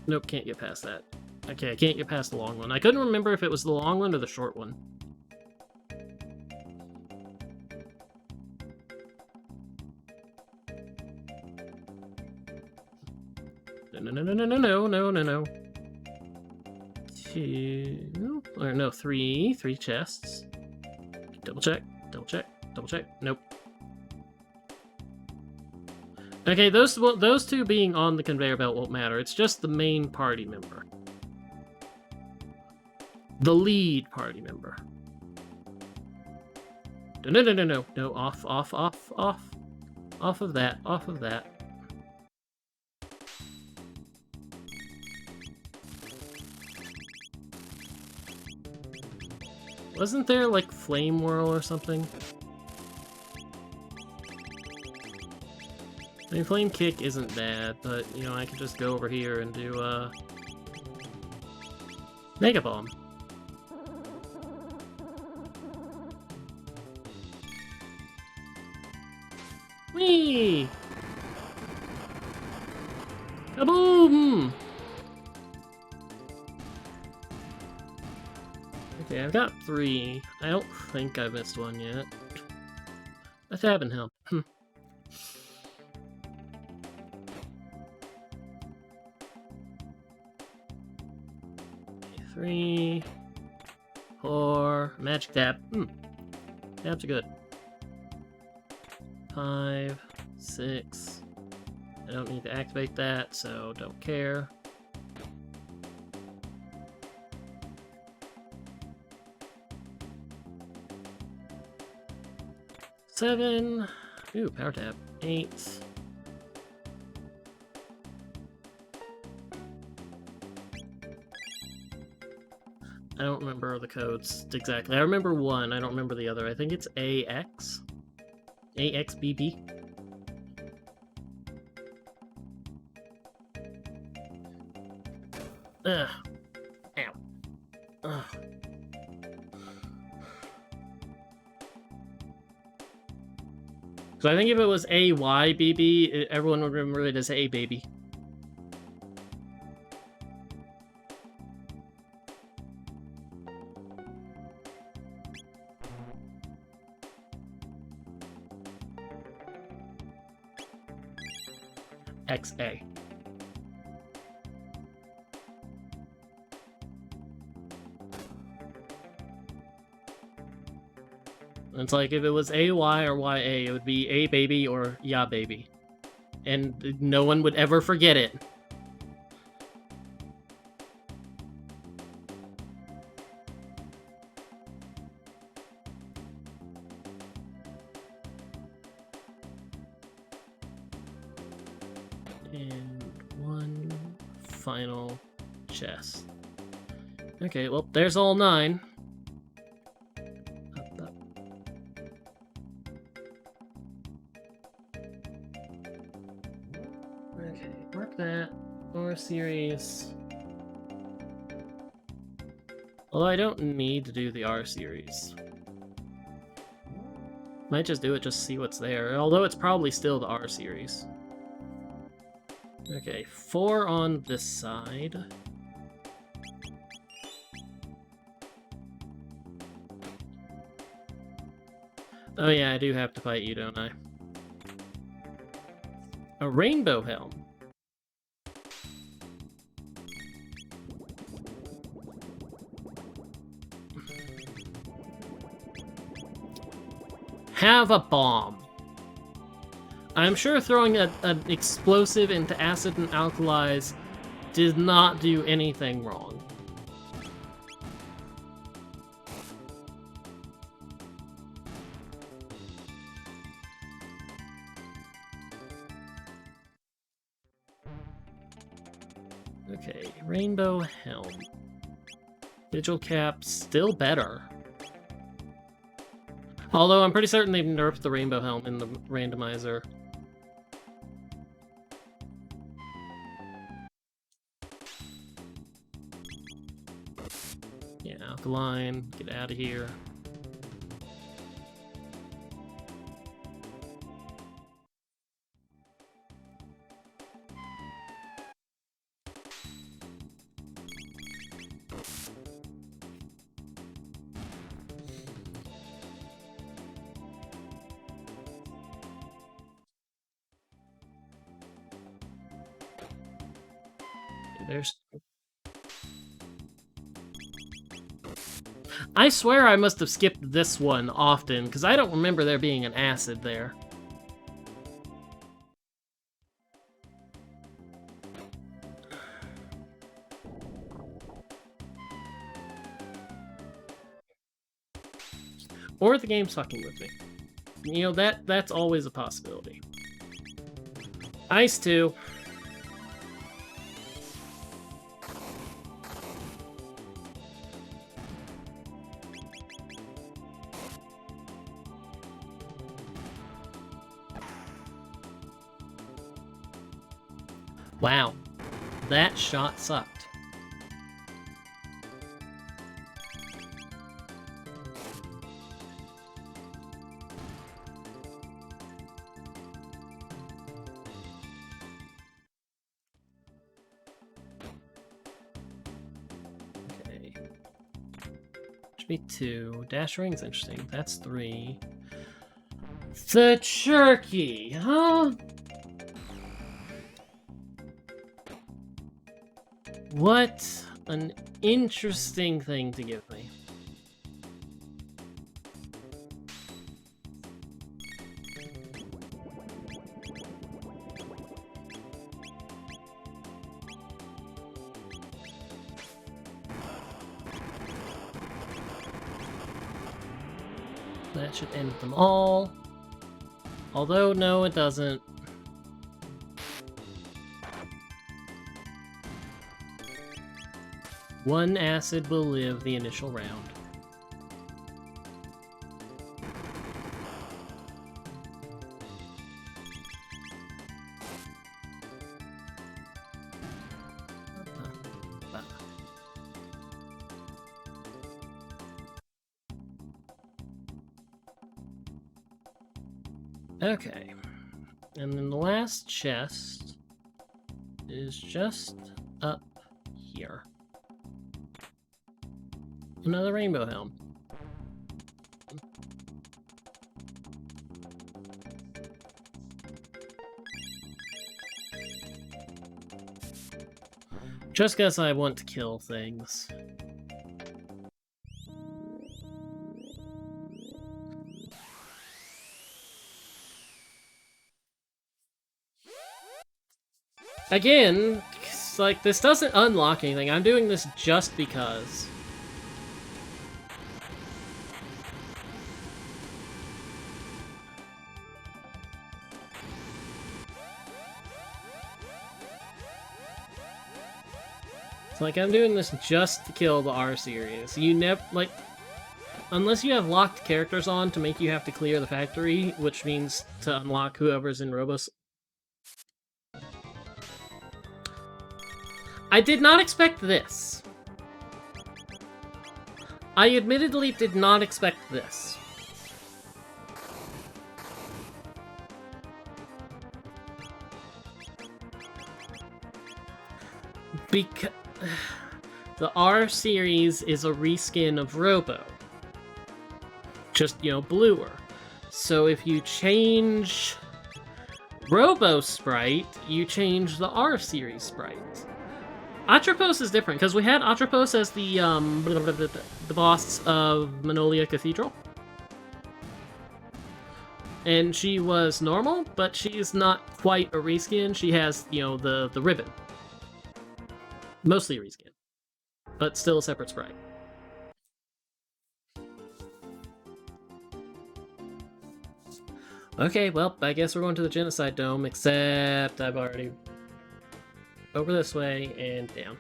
Nope, can't get past that. Okay, I can't get past the long one. I couldn't remember if it was the long one or the short one. No. 2... Or no, 3. 3 chests. Double check. Nope. Okay, those 2 being on the conveyor belt won't matter. It's just the main party member. The lead party member. No. No, off. Off of that. Wasn't there, like, Flame Whirl or something? I mean, Flame Kick isn't bad, but, you know, I could just go over here and do, Mega Bomb. Whee! Kaboom! Okay, I've got 3. I don't think I missed one yet. That haven't helped. 3, 4, magic dab. Dabs are good. 5, 6, I don't need to activate that, so don't care. Seven. Ooh, power tap. 8. I don't remember the codes exactly. I remember one, I don't remember the other. I think it's AX? AXBB? Ugh. Ow. Ugh. So I think if it was AYBB, everyone would remember it as A baby. XA. It's like if it was AY or YA, it would be A baby or Ya baby. And no one would ever forget it. And one final chest. Okay, well, there's all 9. Okay, mark that. Or series. Although I don't need to do the R series. Might just do it, just see what's there. Although it's probably still the R series. Okay, 4 on this side. Oh yeah, I do have to fight you, don't I? A rainbow helm. Have a bomb. I'm sure throwing an explosive into acid and alkalis did not do anything wrong. Okay, rainbow helm. Vigil cap, still better. Although I'm pretty certain they've nerfed the rainbow helm in the randomizer. Yeah, alkaline, get out of here. There's... I swear I must have skipped this one often, because I don't remember there being an acid there. Or the game's fucking with me. You know, that's always a possibility. Ice 2. Wow, that shot sucked. Okay. Should be 2. Dash ring's interesting. That's 3. The turkey, huh? What an interesting thing to give me. That should end them all. Although, no, it doesn't. One acid will live the initial round. Okay. And then the last chest is just up here. Another rainbow helm. Just because I want to kill things. Again, it's like, this doesn't unlock anything. I'm doing this just because. It's like, I'm doing this just to kill the R series. You never, like, unless you have locked characters on to make you have to clear the factory, which means to unlock whoever's in Robos. I did not expect this. I admittedly did not expect this. Because the R series is a reskin of Robo. Just, you know, bluer. So if you change Robo sprite, you change the R series sprite. Atropos is different, because we had Atropos as the boss of Manolia Cathedral. And she was normal, but she's not quite a reskin. She has, you know, the ribbon. Mostly a reskin. But still a separate sprite. Okay, well, I guess we're going to the Genocide Dome, except I've already... over this way and down.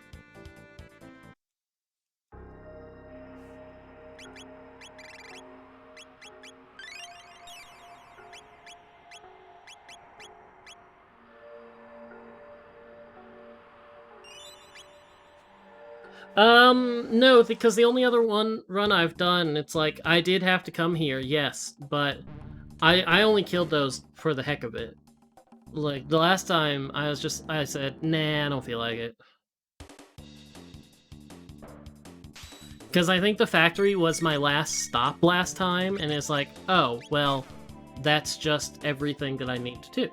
No, because the only other run I've done, it's like, I did have to come here, yes, but I only killed those for the heck of it. Like, the last time, I said, nah, I don't feel like it. Because I think the factory was my last stop last time, and it's like, oh, well, that's just everything that I need to do.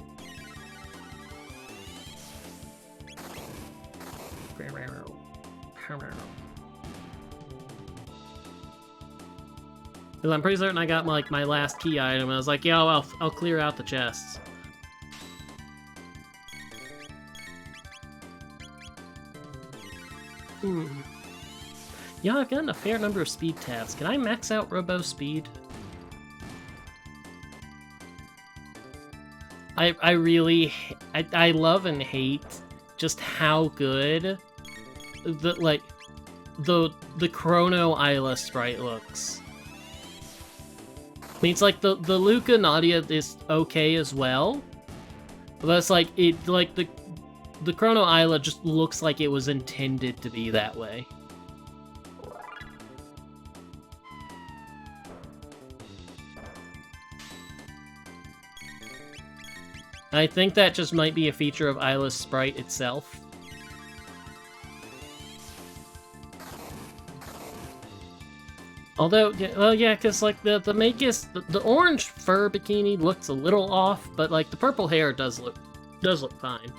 Because I'm pretty certain I got, like, my last key item, and I was like, yo, I'll clear out the chests. Yeah, I've gotten a fair number of speed tabs. Can I max out Robo speed? I really... I love and hate just how good the Chrono Isla sprite looks. I mean, it's like the Luca Nadia is okay as well, but it's like the Chrono Isla just looks like it was intended to be that way. I think that just might be a feature of Isla's sprite itself. Although, well, yeah, because, like, the Magus, the orange fur bikini looks a little off, but, like, the purple hair does look fine.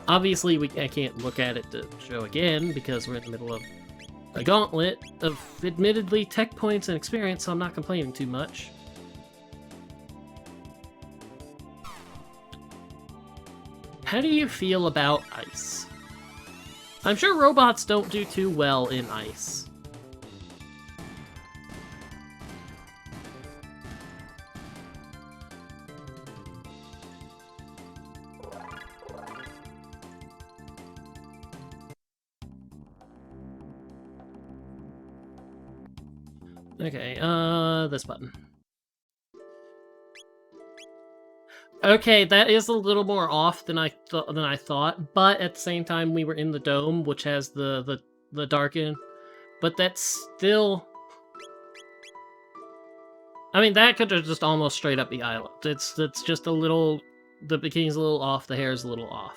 Obviously, I can't look at it to show again, because we're in the middle of a gauntlet of, admittedly, tech points and experience, so I'm not complaining too much. How do you feel about ice? I'm sure robots don't do too well in ice. Okay, this button. Okay, that is a little more off than I thought, but at the same time we were in the dome, which has the darken. But that's still, I mean, that could have just almost straight up the island. It's just a little, the bikini's a little off, the hair's a little off.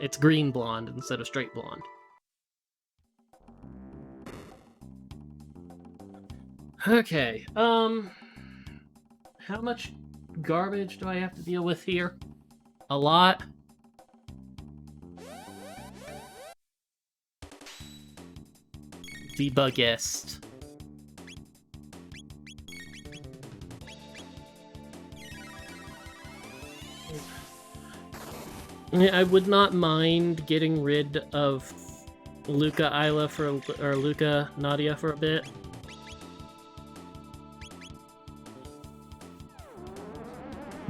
It's green blonde instead of straight blonde. Okay, how much garbage do I have to deal with here? A lot. Debuggist. I would not mind getting rid of Luca Isla or Luca Nadia for a bit.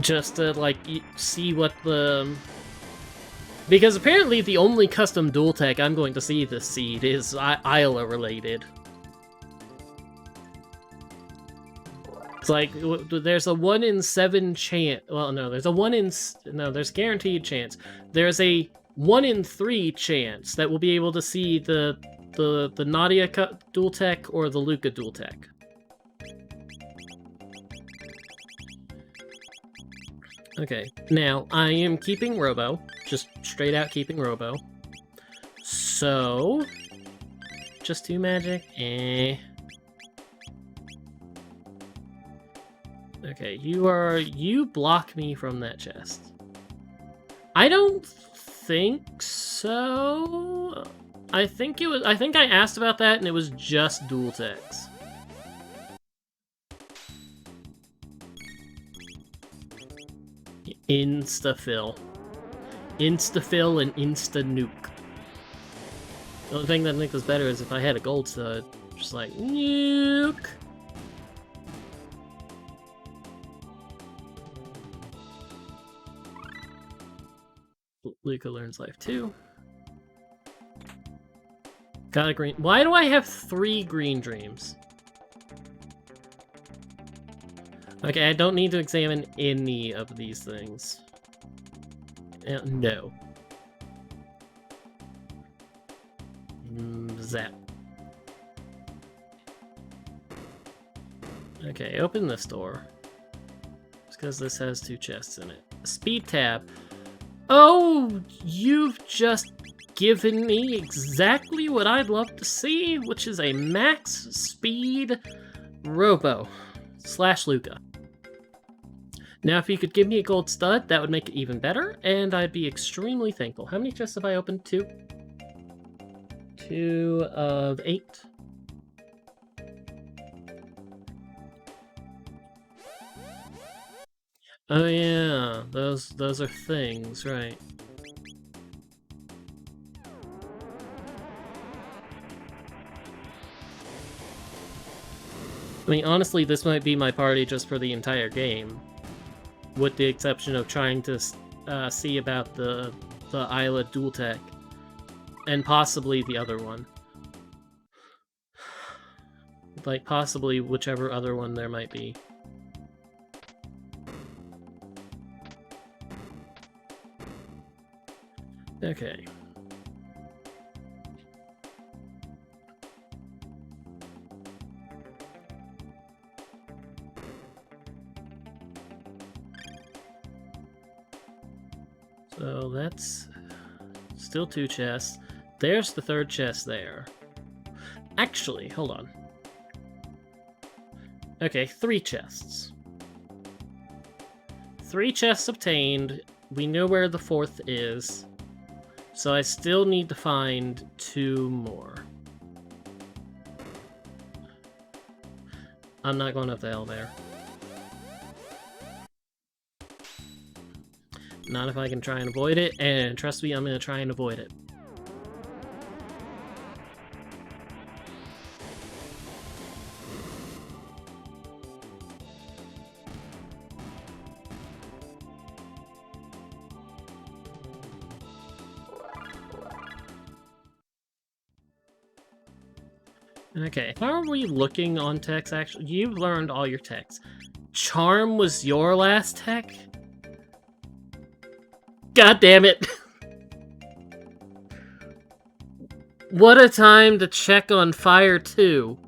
Just to, like, see what the... Because apparently the only custom dual tech I'm going to see this seed is Isla related. It's like, there's a 1 in 7 chance... Well, no, there's a 1 in... No, there's guaranteed chance. There's a 1 in 3 chance that we'll be able to see the Nadia dual tech or the Luca dual tech. Okay, now, I am keeping Robo. Just straight out keeping Robo. So... Just 2 magic? Eh... Okay, you block me from that chest. I don't think so. I think I asked about that and it was just dual techs. Insta-fill. Insta-fill and insta-nuke. The only thing that I think was better is if I had a gold stud. Just like, nuke! Luca learns life too. Got a green. Why do I have 3 green dreams? Okay, I don't need to examine any of these things. No. Zap. Okay, open this door. Just because this has 2 chests in it. Speed tab. Oh, you've just given me exactly what I'd love to see, which is a max speed Robo / Luca. Now, if you could give me a gold stud, that would make it even better, and I'd be extremely thankful. How many chests have I opened? 2? 2 of 8. Oh yeah, those are things, right? I mean, honestly, this might be my party just for the entire game, with the exception of trying to see about the Isla dual tech, and possibly the other one. Like, possibly whichever other one there might be. Okay. So that's still 2 chests. There's the 3rd chest there. Actually, hold on. Okay, 3 chests. 3 chests obtained. We know where the 4th is. So I still need to find 2 more. I'm not going up the elevator. Not if I can try and avoid it, and trust me, I'm going to try and avoid it. Okay, how are we looking on techs, actually? You've learned all your techs. Charm was your last tech? God damn it! What a time to check on Fire 2.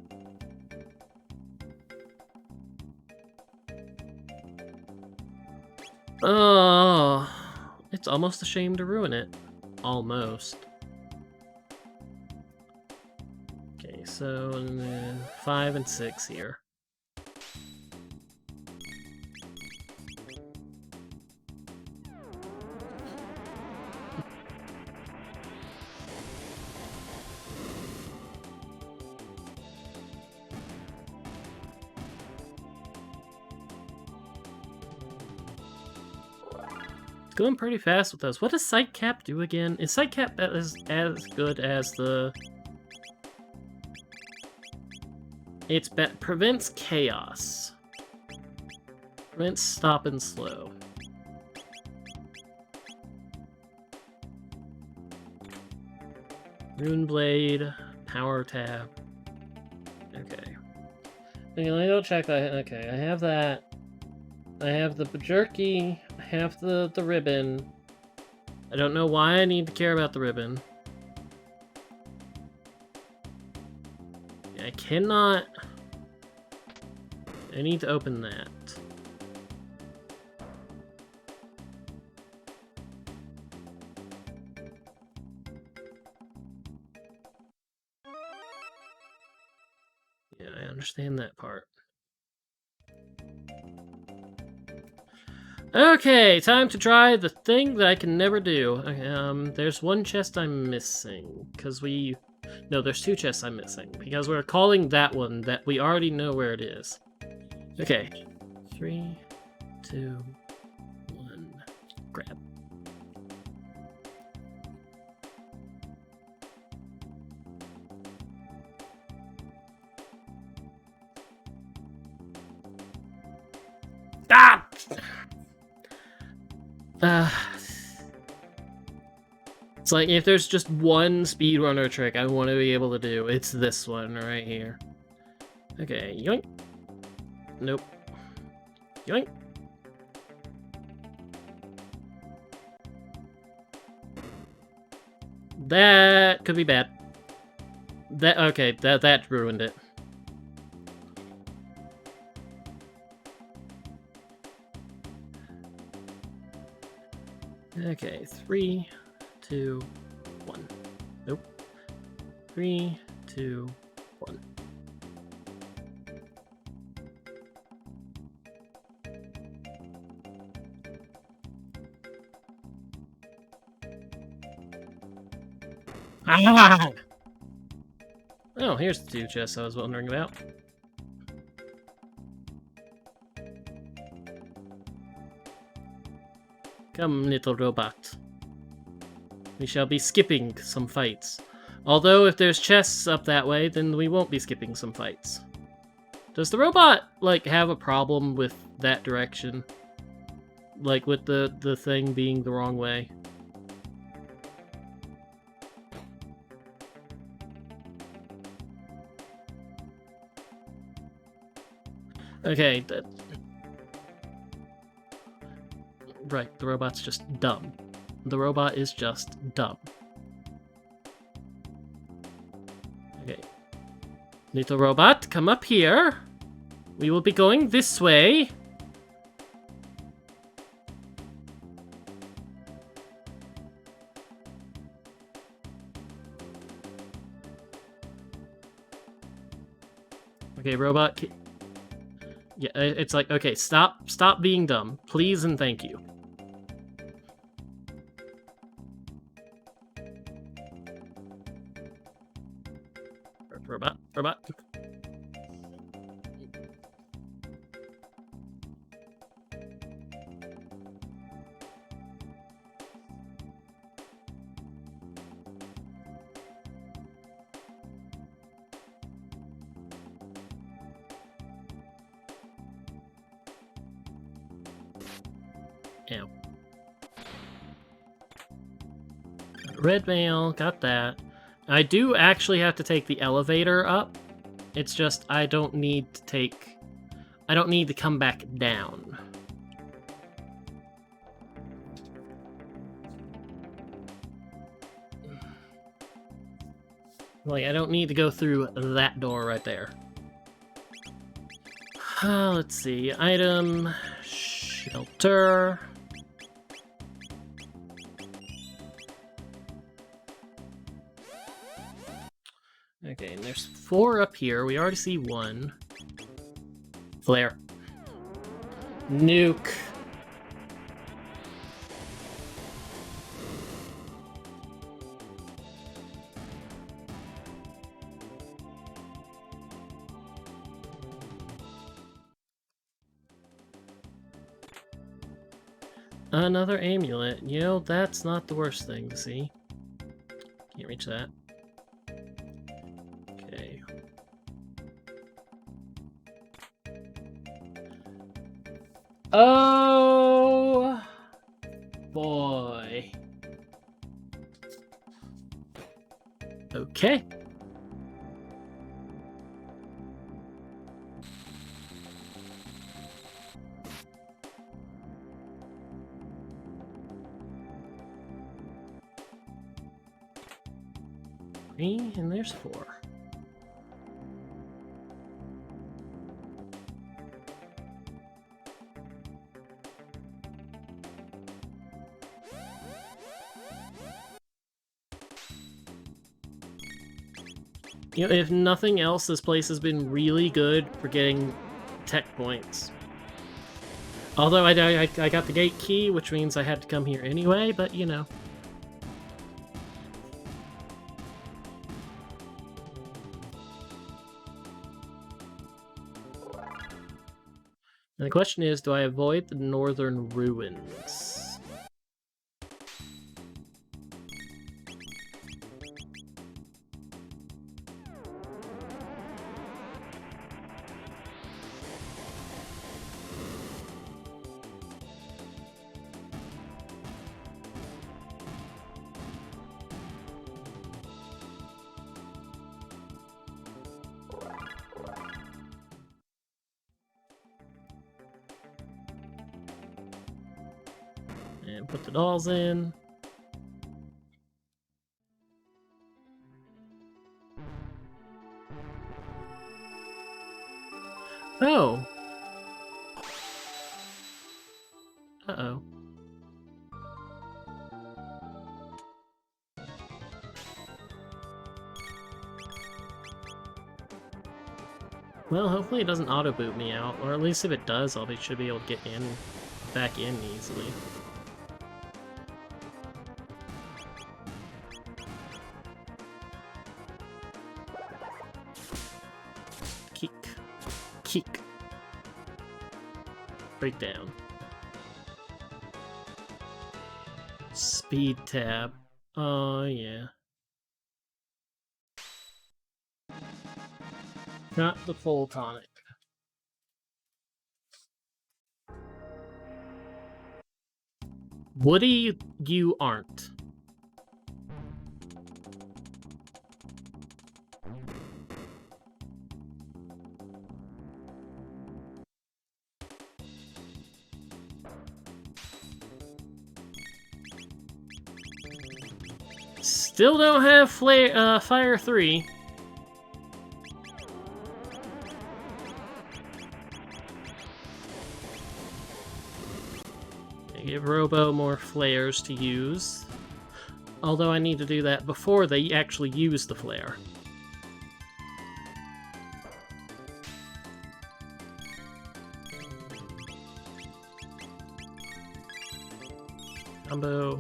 Oh, it's almost a shame to ruin it. Almost. Okay, so 5 and 6 here. Going pretty fast with those. What does Sight Cap do again? Is Sight Cap as good as the... It's prevents chaos. Prevents stop and slow. Rune Blade, Power Tab. Okay. Okay, let me go check that. Okay, I have that. I have the jerky. I have the ribbon. I don't know why I need to care about the ribbon. I cannot... I need to open that. Yeah, I understand that part. Okay, time to try the thing that I can never do. Okay, there's one chest I'm missing, because we... No, there's 2 chests I'm missing, because we're calling that one that we already know where it is. Okay. 3, 2, 1, grab. Ah! It's like, if there's just one speedrunner trick I want to be able to do, it's this one right here. Okay, yoink. Nope. Yoink. That could be bad. That ruined it. Okay, 3, 2, 1. Nope. 3, 2, 1. Ah! Oh, here's the 2 chests I was wondering about. Come, little robot. We shall be skipping some fights. Although, if there's chests up that way, then we won't be skipping some fights. Does the robot, like, have a problem with that direction? Like, with the thing being the wrong way? Okay, right, the robot's just dumb. The robot is just dumb. Okay. Little robot, come up here. We will be going this way. Okay, robot. Yeah, it's like, okay, stop being dumb. Please and thank you. Robot. Ow. Red mail, got that. I do actually have to take the elevator up It's just I don't need to come back down. Like, I don't need to go through that door right there. Let's see. Item... Shelter... Okay, and there's 4 up here. We already see 1. Flare. Nuke. Another amulet. You know, that's not the worst thing to see. Can't reach that. Okay. Oh boy. Okay. And there's 4. You know, if nothing else, this place has been really good for getting tech points. Although I got the gate key, which means I had to come here anyway, but you know. And the question is, do I avoid the northern ruins? And put the dolls in. Oh. Uh-oh. Well, hopefully it doesn't auto-boot me out, or at least if it does, should be able to get back in easily. Kick. Breakdown. Speed tab. Oh, yeah. Not the full tonic. Woody, you aren't. Still don't have Fire 3. Give Robo more flares to use. Although I need to do that before they actually use the flare. Combo.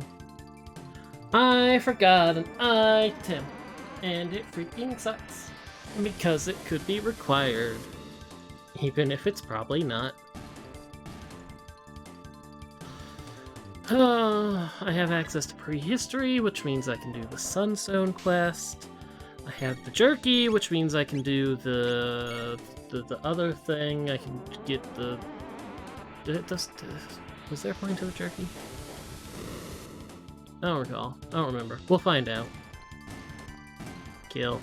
I forgot an item, and it freaking sucks, because it could be required, even if it's probably not. I have access to prehistory, which means I can do the Sunstone quest. I have the jerky, which means I can do the other thing. I can get the... Was there a point to the jerky? I don't recall. I don't remember. We'll find out. Kill.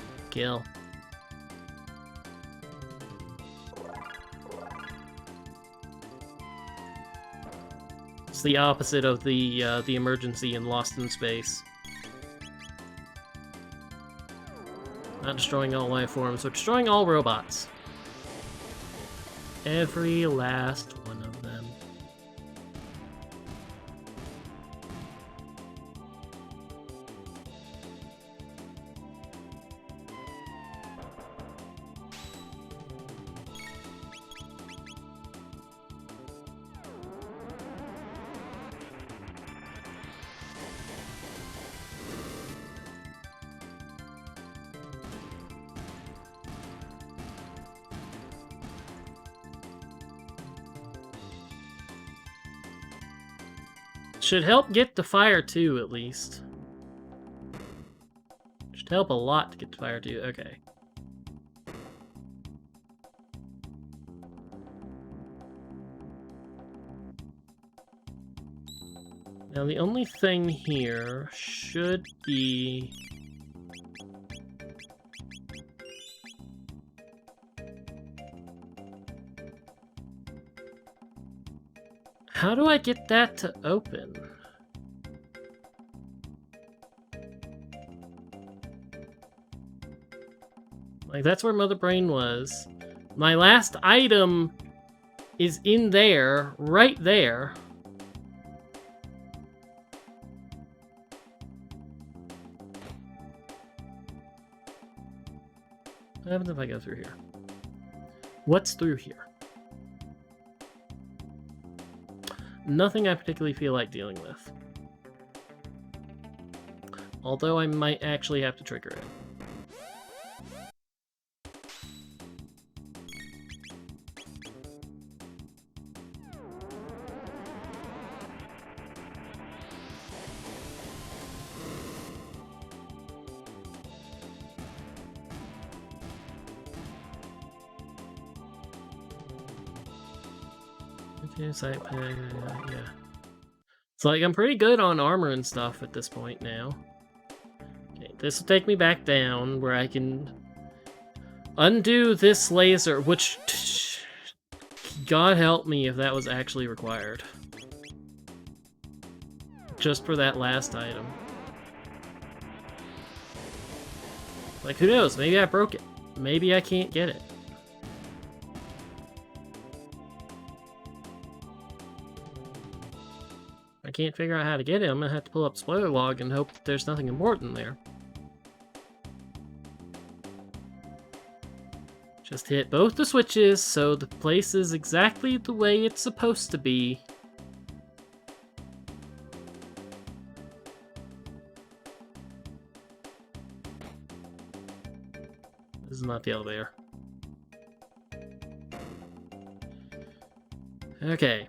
It's the opposite of the emergency in Lost in Space. Not destroying all life forms, but destroying all robots. Every last one of them. Should help get to fire 2, at least. Should help a lot to get to fire 2. Okay. Now, the only thing here should be... How do I get that to open? Like, that's where Mother Brain was. My last item is in there, right there. What happens if I go through here? What's through here? Nothing I particularly feel like dealing with. Although I might actually have to trigger it. Yeah. It's like I'm pretty good on armor and stuff at this point now. Okay, this will take me back down where I can undo this laser, which God help me if that was actually required. Just for that last item. Like, who knows? Maybe I broke it. Maybe I can't get it. I can't figure out how to get it. I'm gonna have to pull up spoiler log and hope that there's nothing important there. Just hit both the switches so the place is exactly the way it's supposed to be. This is not the elevator. Okay.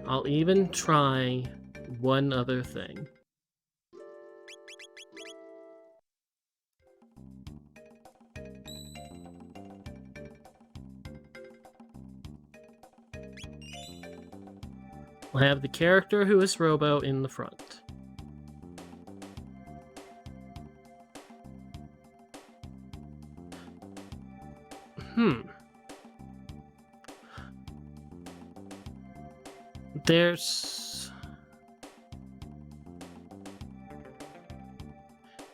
I'll even try one other thing. We'll have the character who is Robo in the front.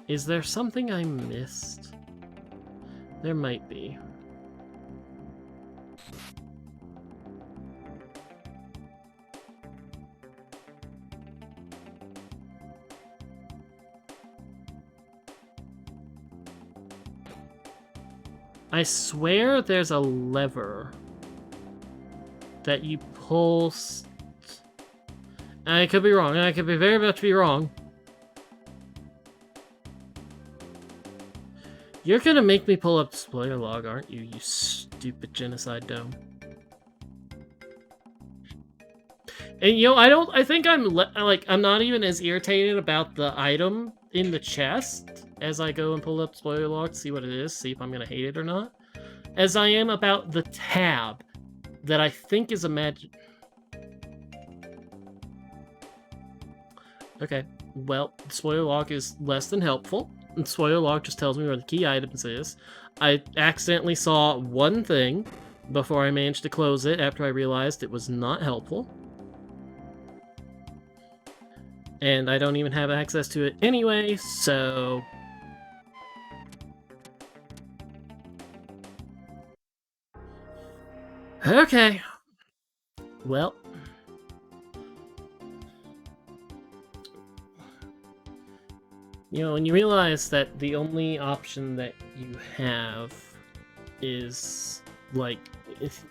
Is there something I missed? There might be. I swear there's a lever that you pull. I could be wrong. I could be very much be wrong. You're gonna make me pull up the spoiler log, aren't you, you stupid genocide dome? And you know, I think I'm not even as irritated about the item in the chest as I go and pull up spoiler log to see what it is, see if I'm gonna hate it or not, as I am about the tab that I think is a magic. Okay, well, the spoiler log is less than helpful. And spoiler log just tells me where the key items is. I accidentally saw one thing before I managed to close it after I realized it was not helpful. And I don't even have access to it anyway, so... Okay. Well... You know, when you realize that the only option that you have is, like, if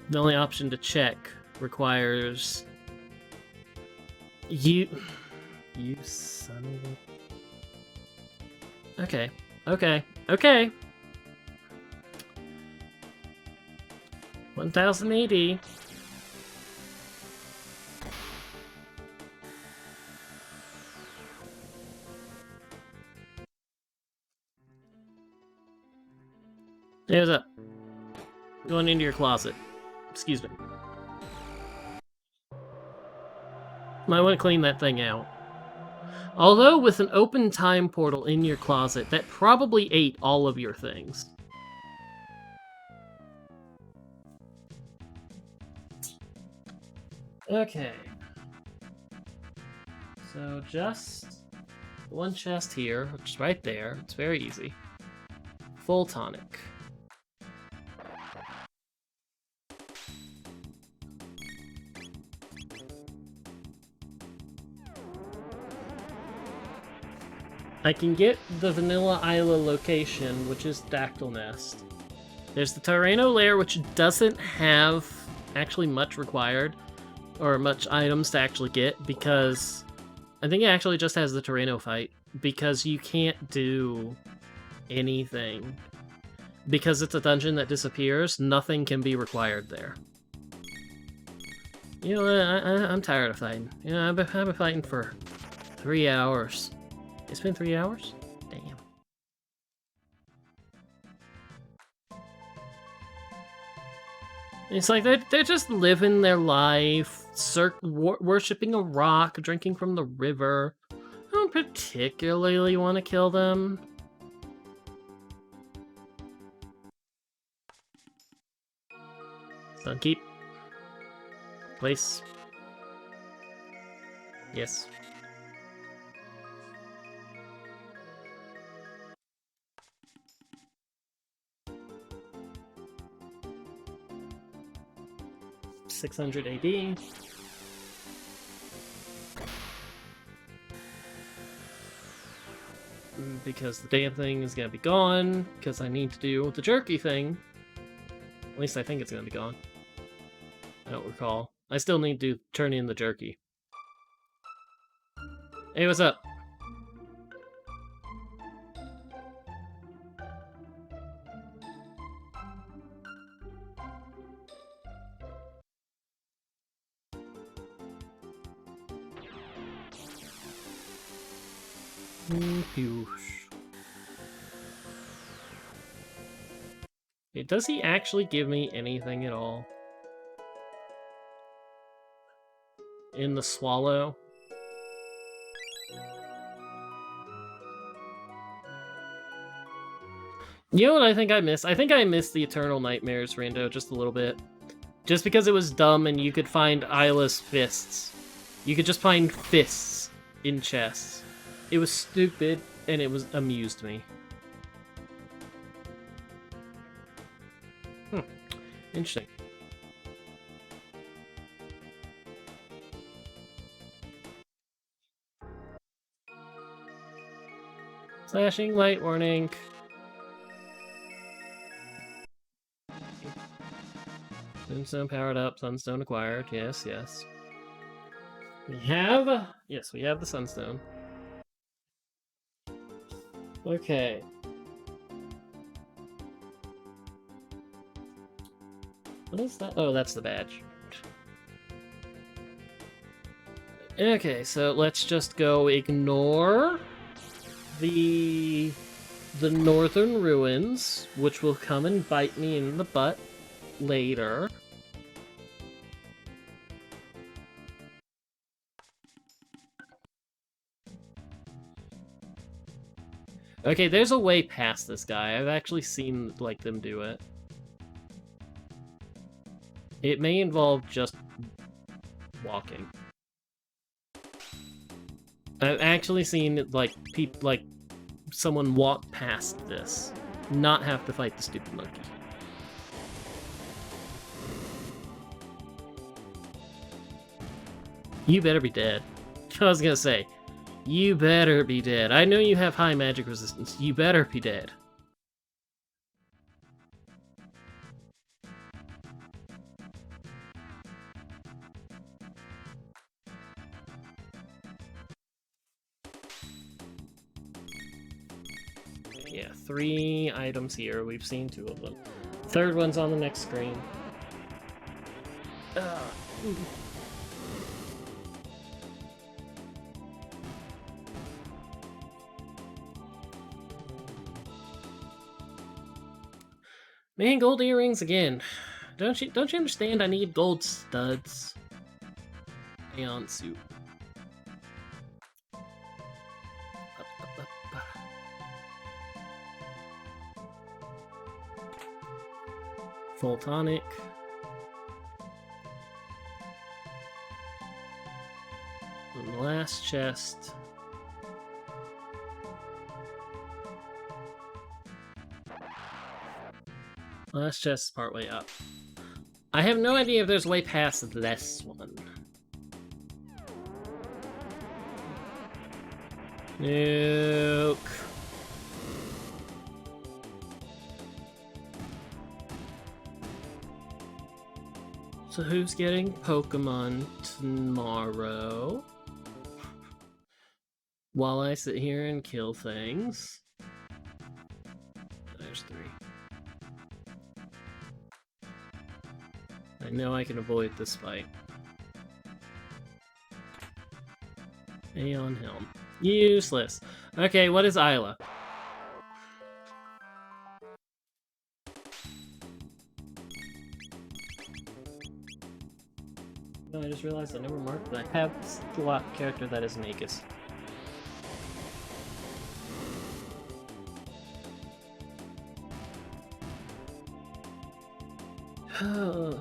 the only option to check requires you son of a... Okay. Okay. 1000 AD. Hey, what's up? Going into your closet. Excuse me. Might want to clean that thing out. Although, with an open time portal in your closet, that probably ate all of your things. Okay. So, just one chest here, which is right there. It's very easy. Full tonic. I can get the Vanilla Isla location, which is Dactyl Nest. There's the Tyranno lair, which doesn't have actually much required, or much items to actually get, because I think it actually just has the Tyranno fight, because you can't do anything. Because it's a dungeon that disappears, nothing can be required there. You know what, I'm tired of fighting. You know, I've been fighting for 3 hours. It's been 3 hours? Damn. It's like they're just living their life, worshipping a rock, drinking from the river. I don't particularly want to kill them. Sunkeep. Place. Yes. $600 AD. Because the damn thing is gonna be gone, because I need to do the jerky thing. At least I think it's gonna be gone. I don't recall. I still need to turn in the jerky. Hey, what's up? Hey, does he actually give me anything at all? In the swallow? You know what I think I missed? I think I missed the Eternal Nightmares, Rando, just a little bit. Just because it was dumb and you could find Isla's fists. You could just find fists in chests. It was stupid, and it was amused me. Interesting. Slashing, light warning. Sunstone powered up, Sunstone acquired. Yes, yes. We have... Yes, we have the Sunstone. Okay. What is that? Oh, that's the badge. Okay, so let's just go ignore the northern ruins, which will come and bite me in the butt later. Okay, there's a way past this guy. I've actually seen, like, them do it. It may involve just walking. I've actually seen like someone walk past this, not have to fight the stupid monkey. You better be dead. I was gonna say, you better be dead. I know you have high magic resistance. You better be dead. Yeah, 3 items here. We've seen 2 of them. Third one's on the next screen. Man, gold earrings again. Don't you understand? I need gold studs. Aeon suit. Full tonic. And the last chest. Last chest is partway up. I have no idea if there's a way past this one. Nuke. So who's getting Pokemon tomorrow? While I sit here and kill things. There's 3. I know I can avoid this fight. Aeon Helm. Useless. Okay, what is Isla? No, I just realized I never marked that I have a slot character that is Magus.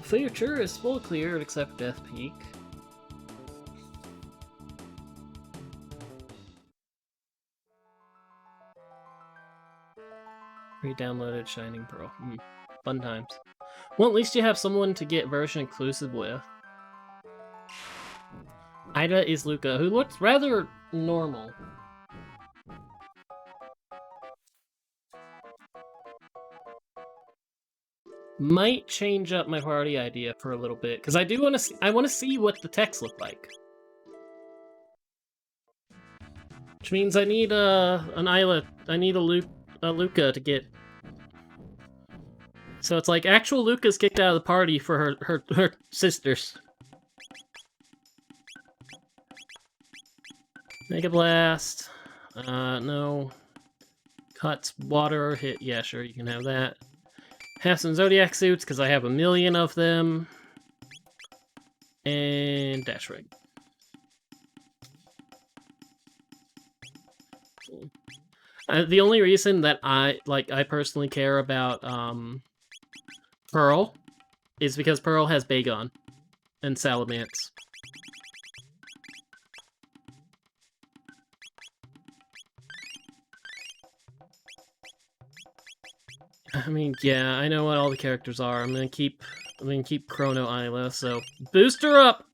Future is full cleared except Death Peak. Re-downloaded Shining Pearl. Fun times. Well, at least you have someone to get version inclusive with. Ida is Luca, who looks rather normal. Might change up my party idea for a little bit, because I do want to. I want to see what the text look like. Which means I need an Isla. I need a Luca to get. So it's like actual Luca's kicked out of the party for her sisters. Mega Blast. No. Cuts, water, hit. Yeah, sure, you can have that. Have some Zodiac suits, because I have a million of them. And Dash Rig. The only reason that I personally care about Pearl is because Pearl has Bagon and Salamence. I mean, yeah, I know what all the characters are. I'm gonna keep Chrono Isla, so boost her up!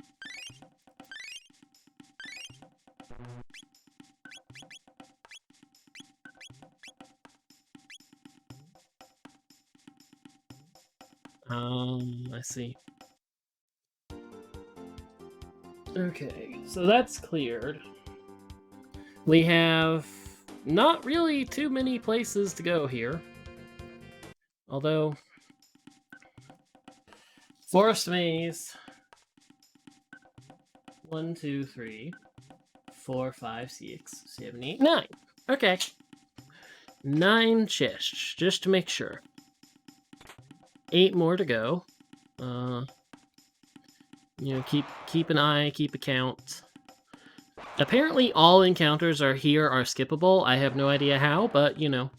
I see. Okay, so that's cleared. We have not really too many places to go here. Although, Forest Maze. 1, 2, 3, 4, 5, 6, 7, 8, 9. Okay. 9 chests, just to make sure. 8 more to go. You know, keep an eye, keep a count. Apparently all encounters are skippable. I have no idea how, but you know.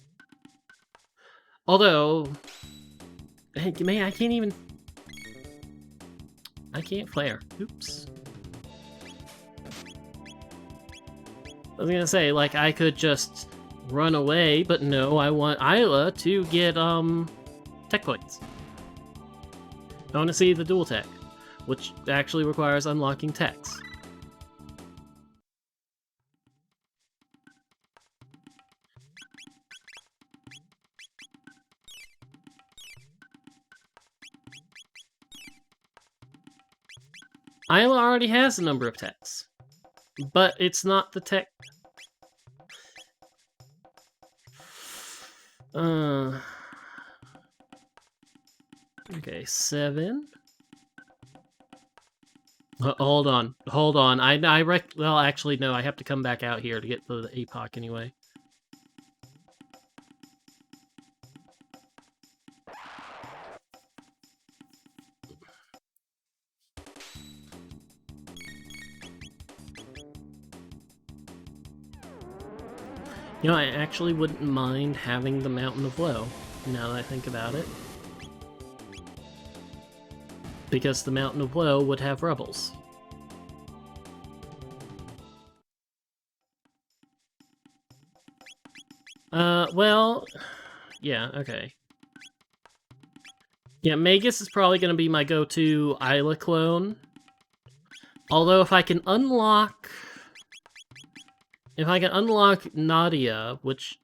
Although, man, I can't flare. Oops. I was gonna say, like, I could just run away, but no, I want Isla to get, tech points. I want to see the dual tech, which actually requires unlocking techs. Isla already has a number of techs, but it's not the tech. Okay, 7. Hold on, hold on. Well, actually, no. I have to come back out here to get the APOC anyway. You know, I actually wouldn't mind having the Mountain of Woe, now that I think about it. Because the Mountain of Woe would have rebels. Well... Yeah, okay. Yeah, Magus is probably going to be my go-to Isla clone. Although if I can unlock... If I can unlock Nadia, which...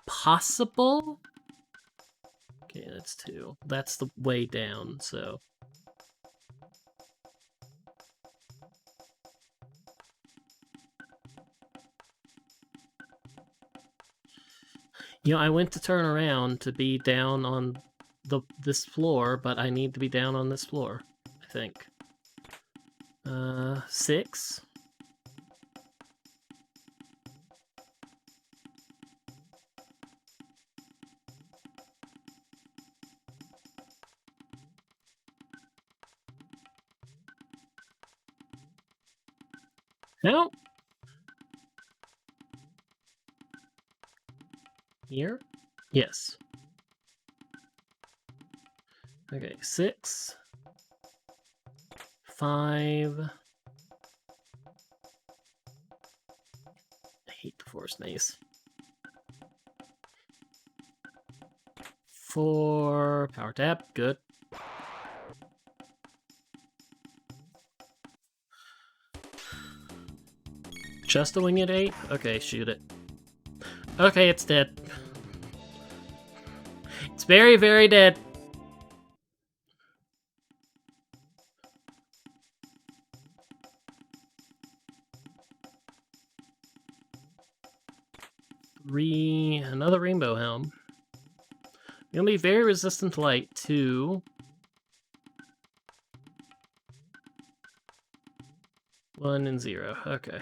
Possible? Okay, that's 2. That's the way down, so... You know, I went to turn around to be down on this floor, but I need to be down on this floor, I think. 6? No? Here? Yes. Okay, 6. 5. I hate the Force Maze. 4. Power tap, good. Just a winged 8? Okay, shoot it. Okay, it's dead. It's very, very dead. Another Rainbow Helm. You'll be very resistant to light, too. 1 and 0, okay.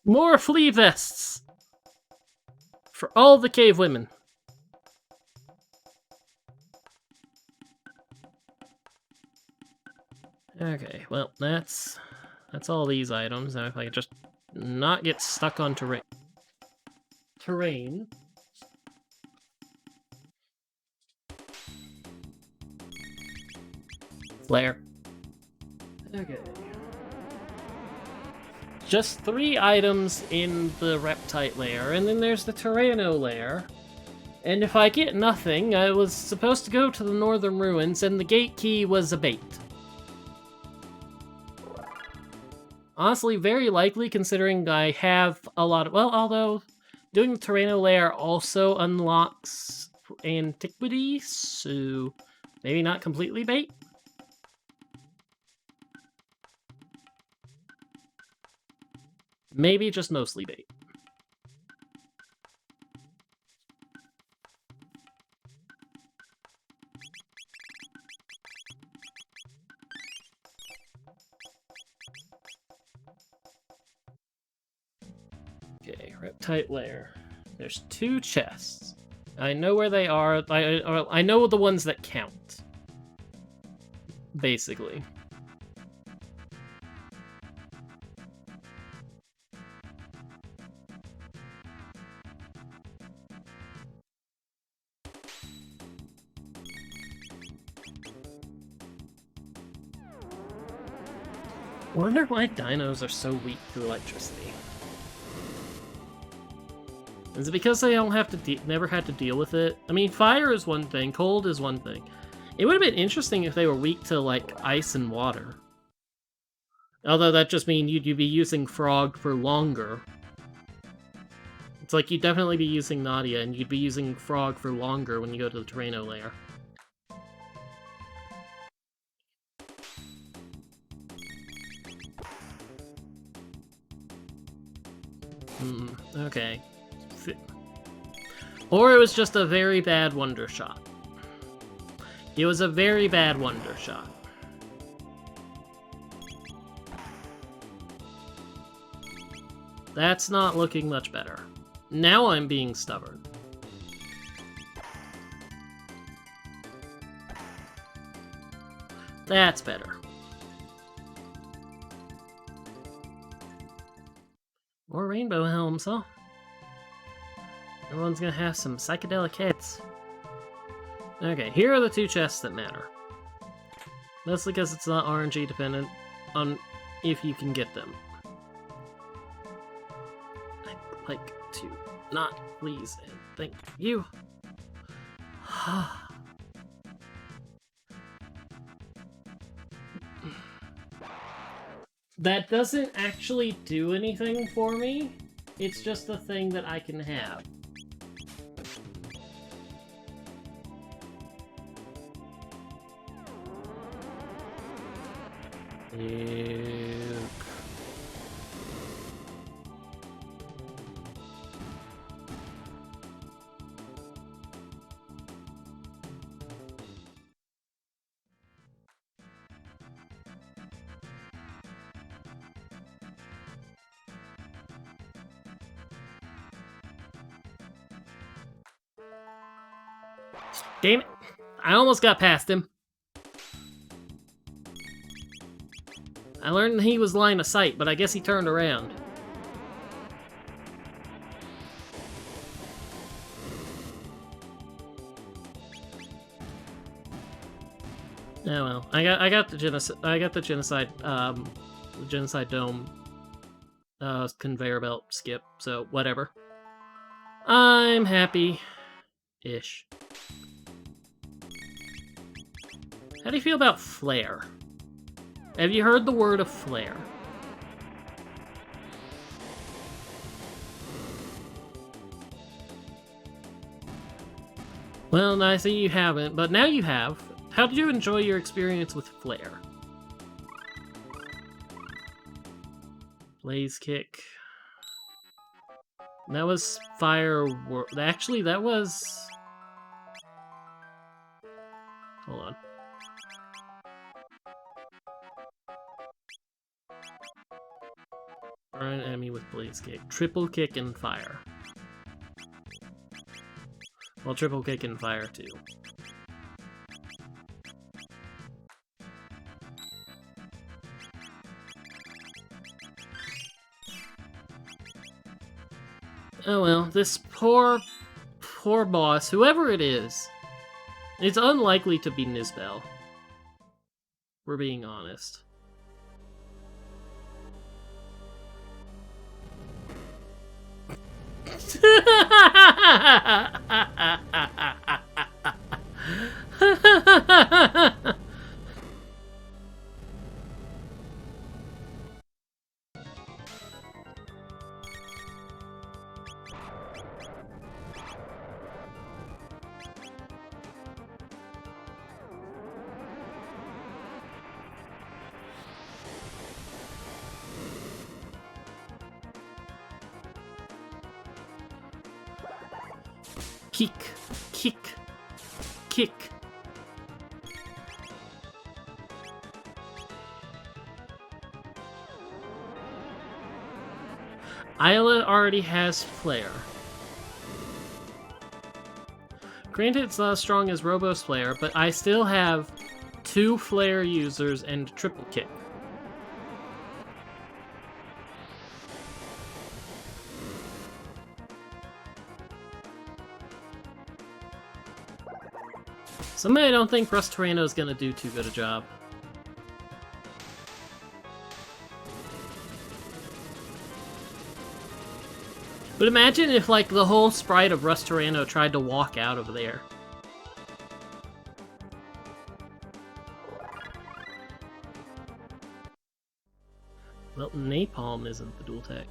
More flea vests! For all the cave women. Okay, well, that's all these items. Now if I could just not get stuck on terrain. Flare. Okay. Just 3 items in the Reptite lair, and then there's the Tyranno lair. And if I get nothing, I was supposed to go to the Northern Ruins, and the gate key was a bait. Honestly, very likely, considering I have a lot of... Well, although doing the Tyranno lair also unlocks antiquity, so maybe not completely bait. Maybe just mostly bait. Okay, Reptite lair. There's 2 chests. I know where they are. I know the ones that count. Basically. Wonder why dinos are so weak to electricity. Is it because they don't have to never had to deal with it? I mean, fire is one thing, cold is one thing. It would have been interesting if they were weak to, like, ice and water. Although that just means you'd be using Frog for longer. It's like you'd definitely be using Nadia, and you'd be using Frog for longer when you go to the Chrono layer. Okay. Or it was just a very bad Wonder Shot. It was a very bad Wonder Shot. That's not looking much better. Now I'm being stubborn. That's better. More rainbow helms, huh? Everyone's gonna have some psychedelic hits. Okay, here are the two chests that matter. Mostly because it's not RNG dependent on if you can get them. I'd like to not, please, and thank you. That doesn't actually do anything for me. It's just a thing that I can have. Yuck. Damn it! I almost got past him. I learned he was line of sight, but I guess he turned around. Oh well, I got the genocide dome conveyor belt skip, so whatever. I'm happy-ish. How do you feel about flare? Have you heard the word of flare? Well, I see you haven't, but now you have. How did you enjoy your experience with flare? Blaze kick. That was firework. Actually, that was... Hold on. Burn an enemy with blaze kick. Triple kick and fire. Well, triple kick and fire too. Oh well, this poor boss, whoever it is, it's unlikely to be Nizbel. We're being honest. Kick, kick, kick. Isla already has flare. Granted, it's not as strong as Robo's Flare, but I still have 2 Flare users and triple kick. Somebody I don't think Chrono is gonna do too good a job. But imagine if, like, the whole sprite of Rusturano tried to walk out of there. Well, Napalm isn't the dual tech.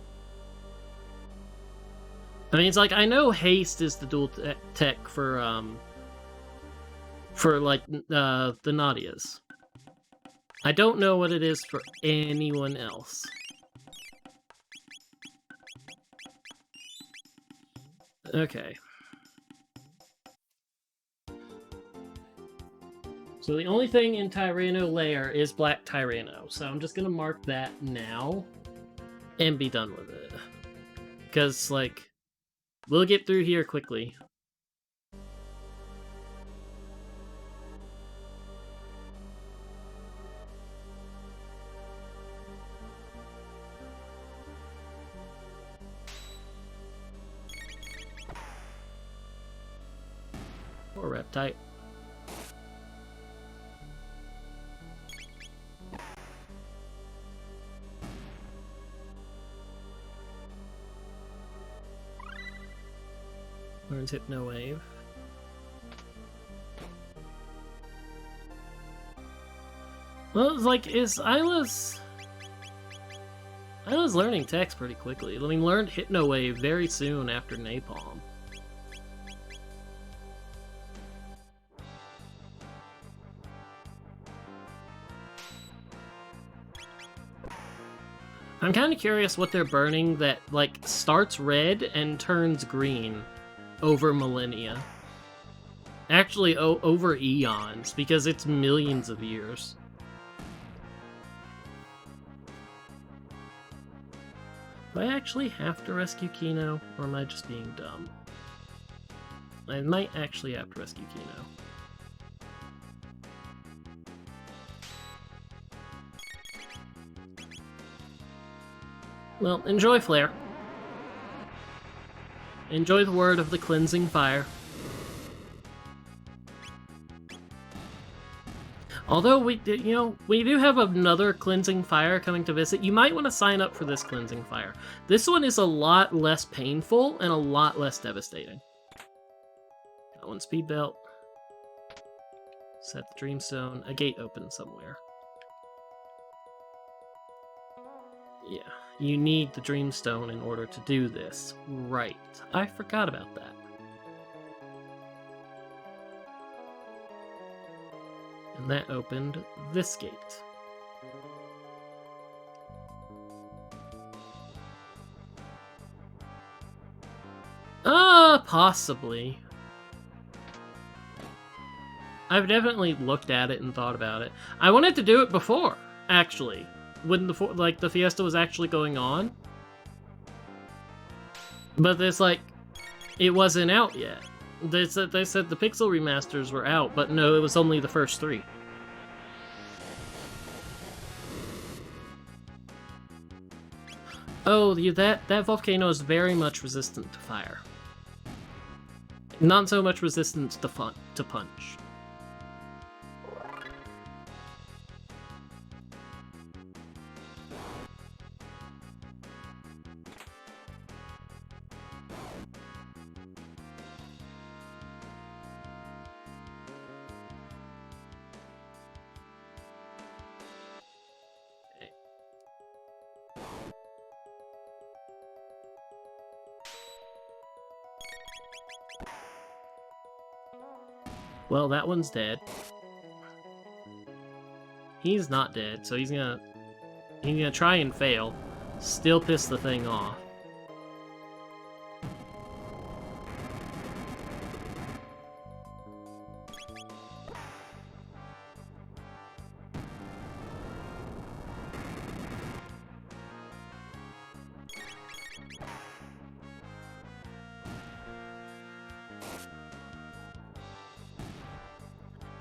I mean, it's like, I know Haste is the dual tech for like, the Nadias. I don't know what it is for anyone else. Okay. So the only thing in Tyranno Lair is Black Tyranno, so I'm just gonna mark that now and be done with it. Because, like, we'll get through here quickly. Or Reptite. Learns Hypno Wave. Well, it's like, I was learning techs pretty quickly. I mean, learned Hypno Wave very soon after Napalm. I'm kind of curious what they're burning that, like, starts red and turns green over millennia. Actually, over eons, because it's millions of years. Do I actually have to rescue Kino, or am I just being dumb? I might actually have to rescue Kino. Well, enjoy Flare. Enjoy the word of the cleansing fire. Although we do have another cleansing fire coming to visit. You might want to sign up for this cleansing fire. This one is a lot less painful and a lot less devastating. Got one speed belt. Set the Dreamstone. A gate open somewhere. Yeah, you need the Dreamstone in order to do this. Right. I forgot about that. And that opened this gate. Possibly. I've definitely looked at it and thought about it. I wanted to do it before, actually. When the fiesta was actually going on. But it's like, it wasn't out yet. They said the Pixel remasters were out, but no, it was only the first 3. Oh, that volcano is very much resistant to fire. Not so much resistant to punch. Well, that one's dead. He's not dead, so he's gonna try and fail. Still piss the thing off.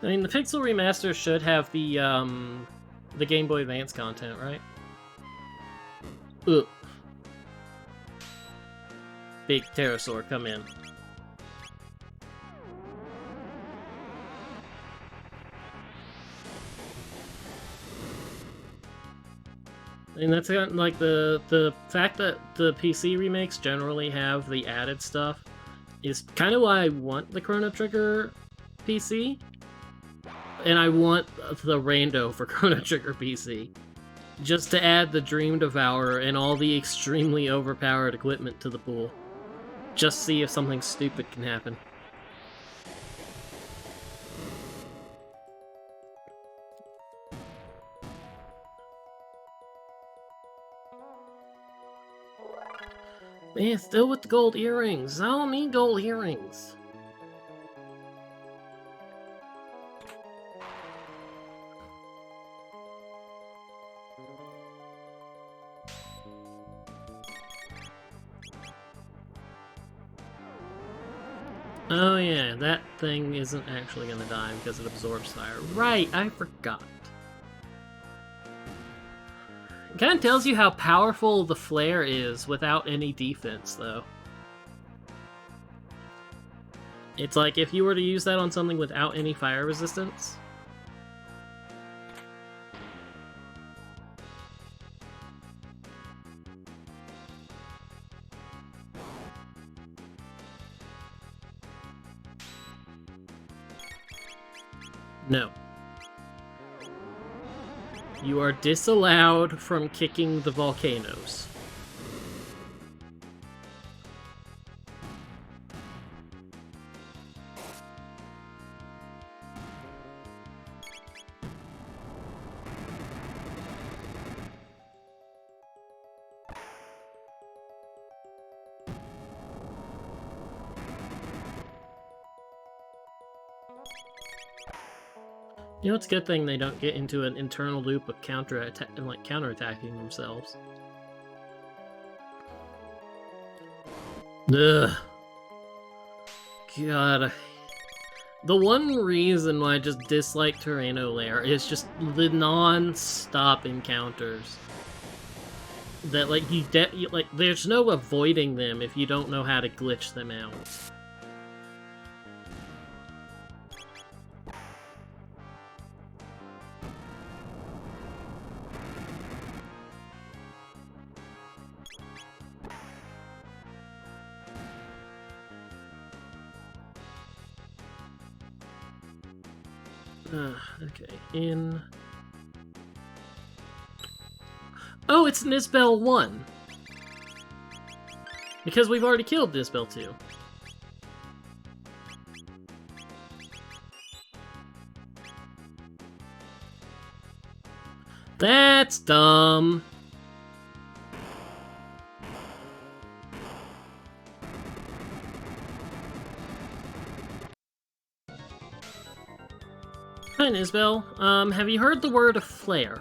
I mean, the Pixel Remaster should have the Game Boy Advance content, right? Ugh. Big pterosaur, come in. And that's like the fact that the PC remakes generally have the added stuff is kind of why I want the Chrono Trigger PC, and I want the Rando for Chrono Trigger PC, just to add the Dream Devourer and all the extremely overpowered equipment to the pool. Just see if something stupid can happen. Man, still with the gold earrings. I don't need gold earrings. Oh yeah, that thing isn't actually gonna die because it absorbs fire. Right, I forgot. It kind of tells you how powerful the flare is without any defense, though. It's like if you were to use that on something without any fire resistance. No. You are disallowed from kicking the volcanoes. You know, it's a good thing they don't get into an internal loop of counterattacking themselves. Ugh. God. The one reason why I just dislike Terrano Lair is just the non-stop encounters. That, like, like, there's no avoiding them if you don't know how to glitch them out. Okay, in... Oh, it's Nisbel 1! Because we've already killed Nisbel 2. That's dumb! Hi, Nisbel. Have you heard the word of flare?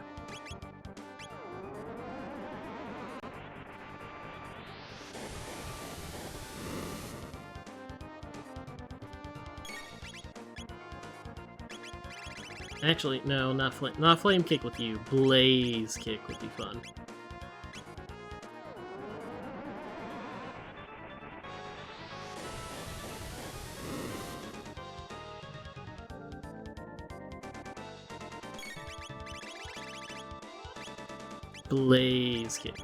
Actually, no, not flame kick with you. Blaze kick would be fun. Blaze kick.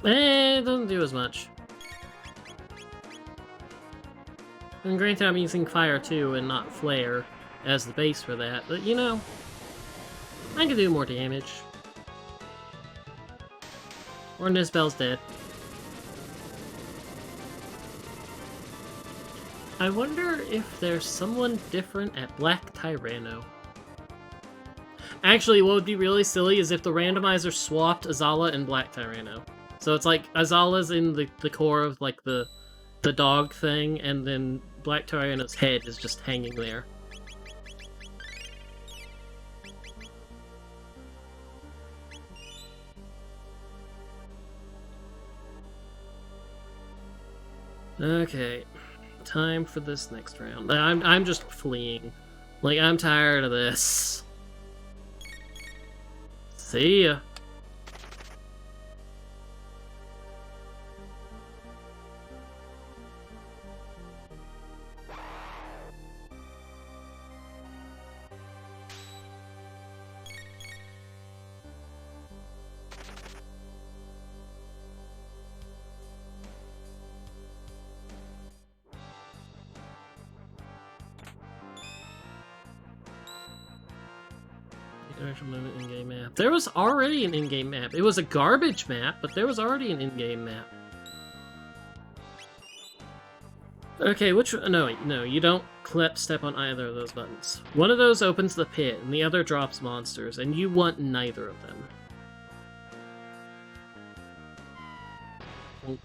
It doesn't do as much. And granted, I'm using fire too, and not flare as the base for that, but you know, I can do more damage. Or Nisbel's dead. I wonder if there's someone different at Black Tyranno. Actually, what would be really silly is if the randomizer swapped Azala and Black Tyranno. So it's like Azala's in the core of like the dog thing, and then Black Tyranno's head is just hanging there. Okay, time for this next round. I'm just fleeing. Like, I'm tired of this. See ya. Actual movement in-game map. There was already an in-game map. It was a garbage map, but there was already an in-game map. Okay, which... No, you don't step on either of those buttons. One of those opens the pit, and the other drops monsters, and you want neither of them. Bonk.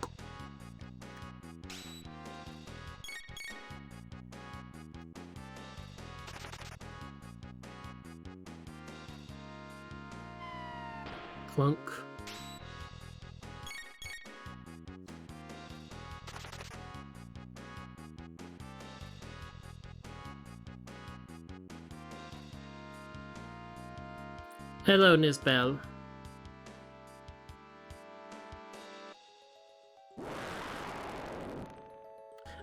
Clunk. Hello, Nisbel.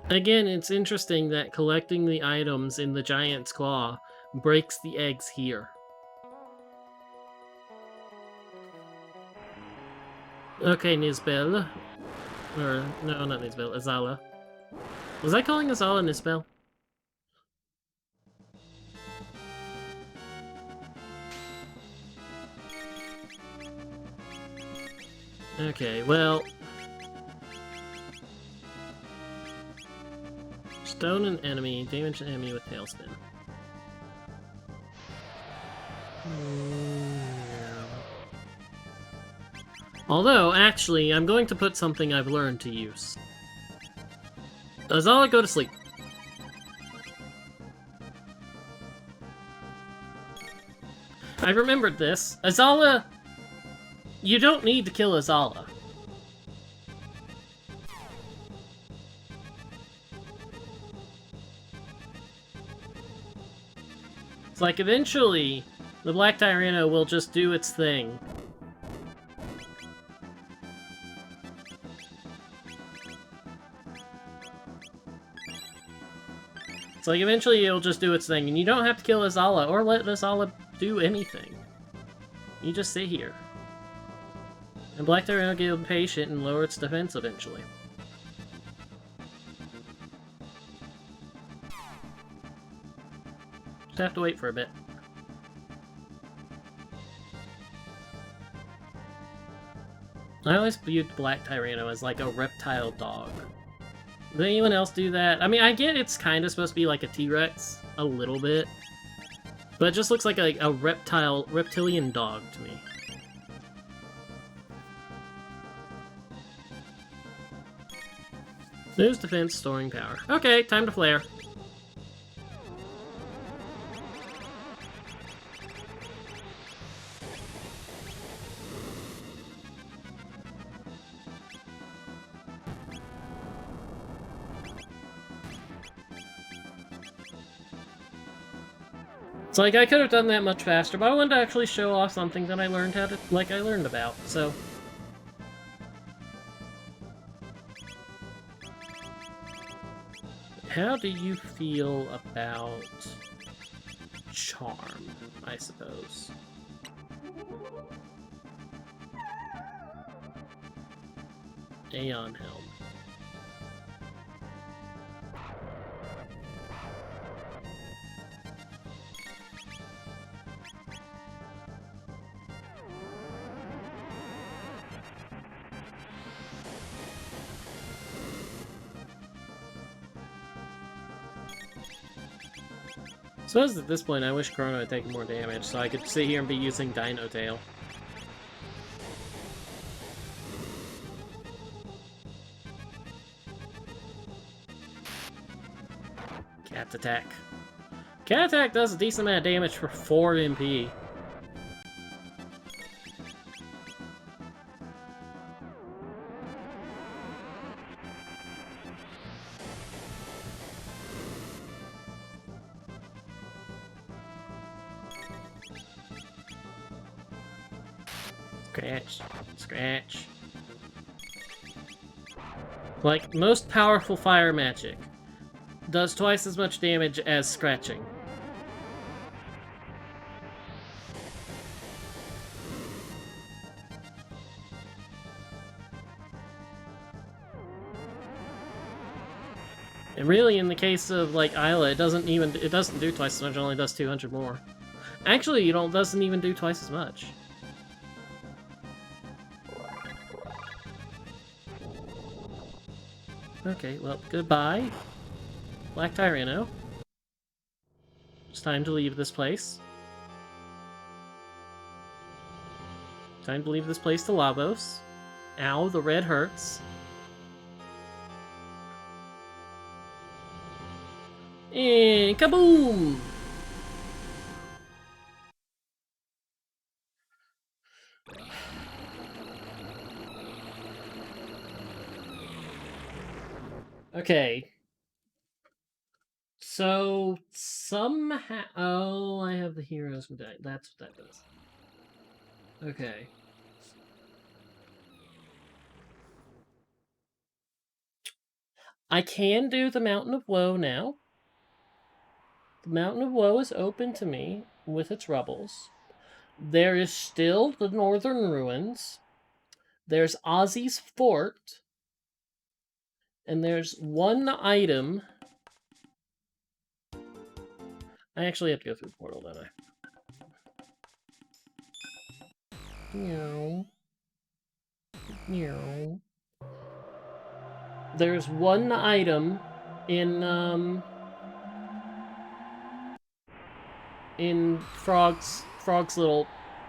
Again, it's interesting that collecting the items in the Giant's Claw breaks the eggs here. Okay, Nisbel. Or, no, not Nisbel, Azala. Was I calling Azala Nisbel? Okay, well... Stone an enemy, damage an enemy with Tailspin. Although, actually, I'm going to put something I've learned to use. Azala, go to sleep. I remembered this. Azala... You don't need to kill Azala. It's like, eventually, the Black Tyranno will just do its thing. It's like, eventually it'll just do its thing, and you don't have to kill Azala, or let Azala do anything. You just sit here. And Black Tyranno will get impatient and lower its defense eventually. Just have to wait for a bit. I always viewed Black Tyranno as like a reptile dog. Did anyone else do that? I mean, I get it's kind of supposed to be like a T-Rex, a little bit. But it just looks like a reptilian dog to me. Lose defense, storing power. Okay, time to flare. It's like, I could have done that much faster, but I wanted to actually show off something that I learned how to, like, I learned about, so... How do you feel about charm, I suppose? Aeon Helm. I suppose at this point I wish Chrono had taken more damage, so I could sit here and be using Dino Tail. Cat Attack. Cat Attack does a decent amount of damage for 4 MP. Scratch. Scratch. Like, most powerful fire magic does twice as much damage as scratching. And really, in the case of, like, Isla, it doesn't do twice as much, it only does 200 more. Actually, it doesn't even do twice as much. Okay, well, goodbye, Black Tyranno. It's time to leave this place. Time to leave this place to Lavos. Ow, the red hurts. And kaboom! Okay. So, somehow... Oh, I have the hero's medallion. That's what that does. Okay. I can do the Mountain of Woe now. The Mountain of Woe is open to me with its rubbles. There is still the Northern Ruins. There's Ozzy's Fort. And there's one item... I actually have to go through the portal, don't I? Meow. Meow. There's one item in Frog's little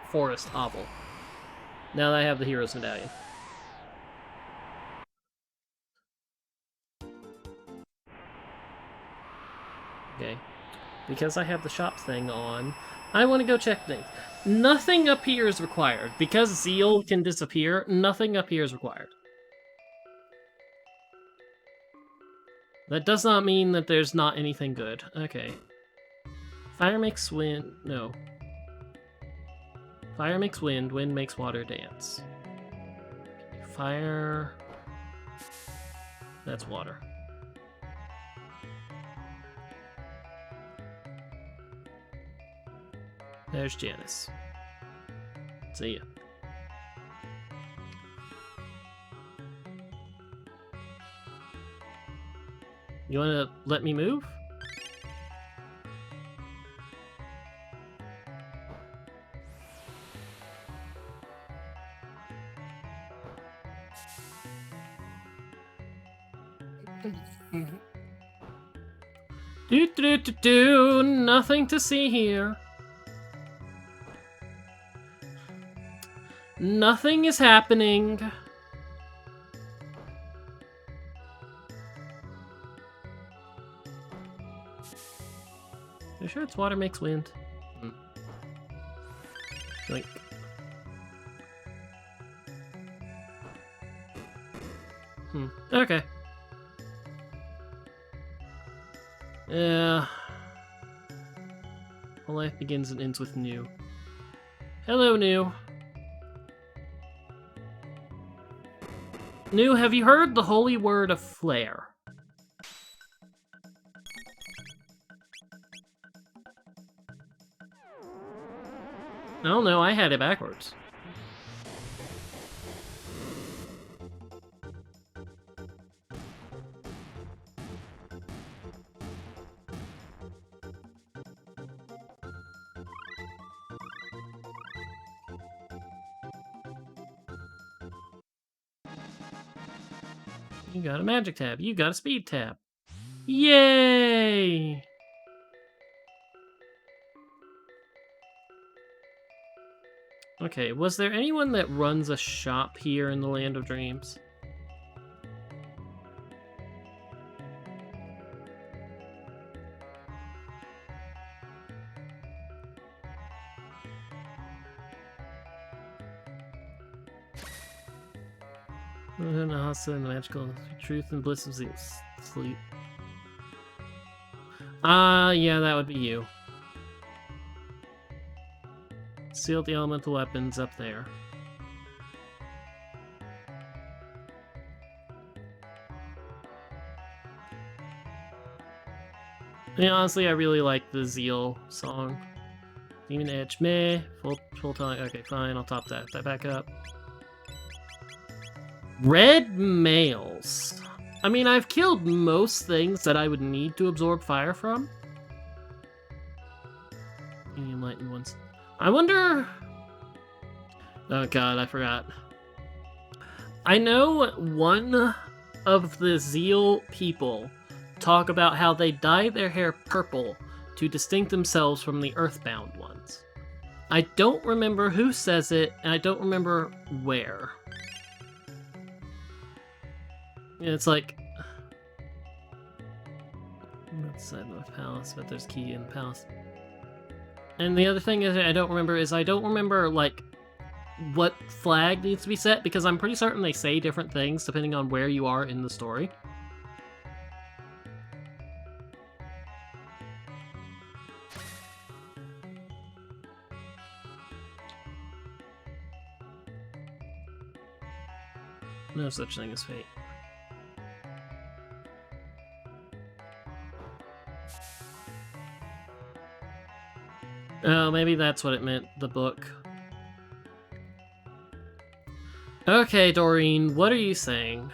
forest hovel. Now that I have the hero's medallion. Okay. Because I have the shop thing on, I want to go check things. Nothing up here is required. Because Zeal can disappear, nothing up here is required. That does not mean that there's not anything good. Okay. Fire makes wind... No. Fire makes wind, wind makes water dance. Fire... That's water. There's Janice. See ya. You wanna let me move? Do, nothing to see here. Nothing is happening. You sure it's water makes wind? Like... Okay. Yeah. All life begins and ends with new. Hello, new. New, have you heard the holy word of flare? Oh no, I had it backwards. You got a magic tab. You got a speed tab. Yay! Okay, was there anyone that runs a shop here in the Land of Dreams? Nahasa and the magical truth and bliss of sleep. Yeah, that would be you. Sealed the elemental weapons up there. mean, honestly, I really like the Zeal song. Demon Edge, meh. Full time. Okay, fine. I'll top that back up. Red males. I mean, I've killed most things that I would need to absorb fire from. Any enlightened ones. I wonder... Oh god, I forgot. I know one of the Zeal people talk about how they dye their hair purple to distinct themselves from the Earthbound ones. I don't remember who says it, and I don't remember where. It's like... outside the palace, but there's key in the palace. And the other thing is I don't remember, like, what flag needs to be set, because I'm pretty certain they say different things depending on where you are in the story. No such thing as fate. Oh, maybe that's what it meant, the book. Okay, Doreen, what are you saying?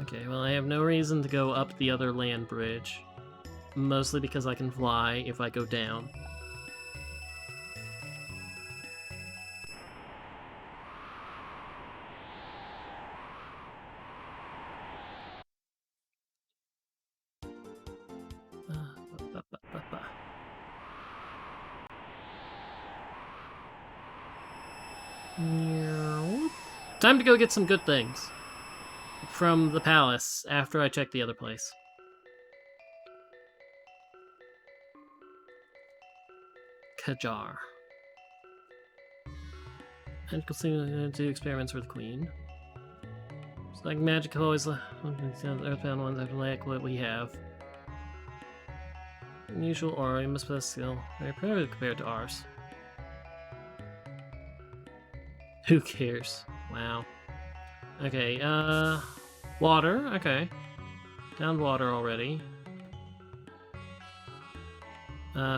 Okay, well, I have no reason to go up the other land bridge. Mostly because I can fly if I go down. Time to go get some good things from the palace after I check the other place. Kajar. Magical thing to do experiments with the queen. It's like magic always earthbound ones have to lack what we have. Unusual aura, you must possess skill. Very primitive compared to ours. Who cares? Wow. Okay, water, okay. Down water already.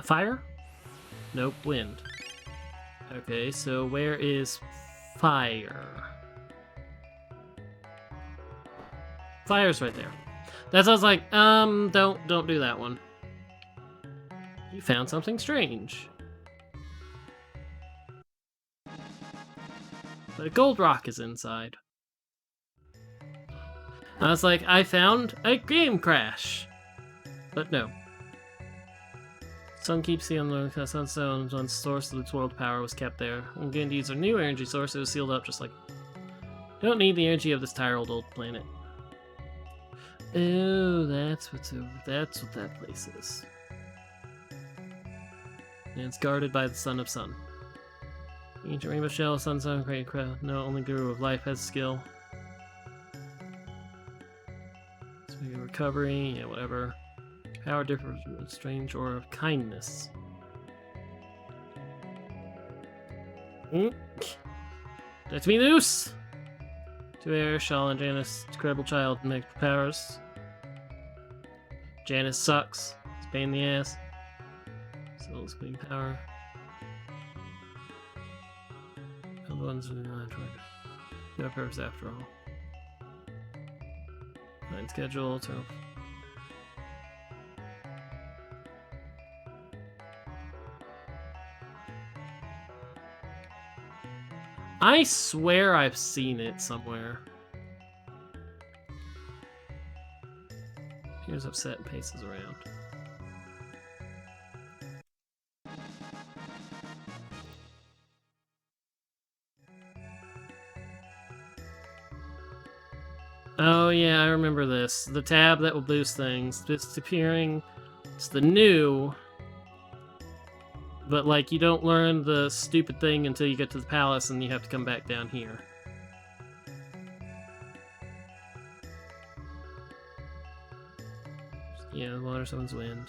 Fire? Nope, wind. Okay, so where is fire? Fire's right there. That sounds like, don't do that one. You found something strange. But a gold rock is inside. I was like, I found a game crash. But no. Sun keeps sealed on the sunstone once source of its world power was kept there. When Gain needs a new energy source, it was sealed up just like... Don't need the energy of this tired old planet. Oh, that's what's over. That's what that place is. And it's guarded by the Son of Sun. Ancient Rainbow Shell, Sunstone, Great Crowd. No, only Guru of Life has skill. So recovery, yeah, whatever. Power differs from strange aura of kindness. Let me loose! To air, Shaw and Janice, incredible child, make powers. Janice sucks. It's a pain in the ass. Soul's clean power. The ones in the Android. No purpose after all. Line schedule, turn. I swear I've seen it somewhere. Here's upset and paces around. Oh yeah, I remember this. The tab that will boost things. It's appearing. It's the new. But like, you don't learn the stupid thing until you get to the palace and you have to come back down here. Yeah, water summons wind.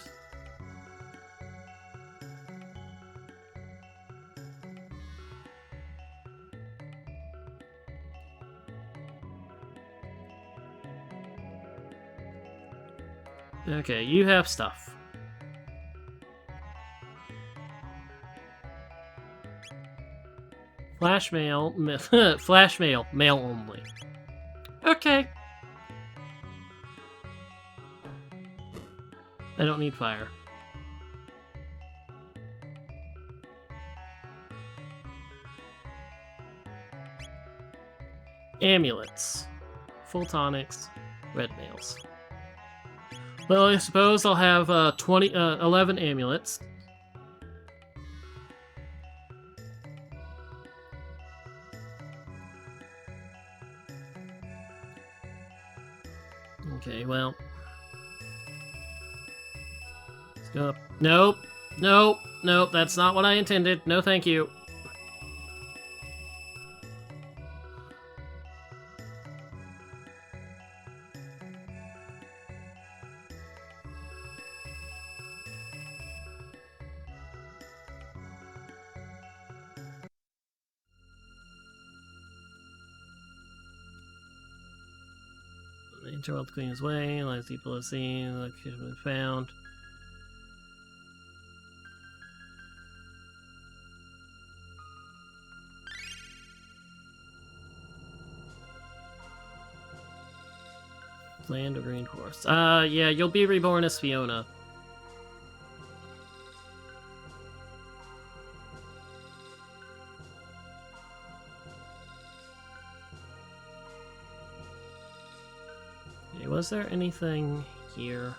Okay, you have stuff. Flash mail, flash mail, mail only. Okay. I don't need fire. Amulets. Full tonics. Red mails. Well, I suppose I'll have 11 amulets. Okay, well. Let's go up. Nope. Nope. Nope. That's not what I intended. No, thank you. The interworld the Queen's way. Lies people have seen. Like has been found. Land of Green Horse. Yeah, you'll be reborn as Fiona. Okay, was there anything here?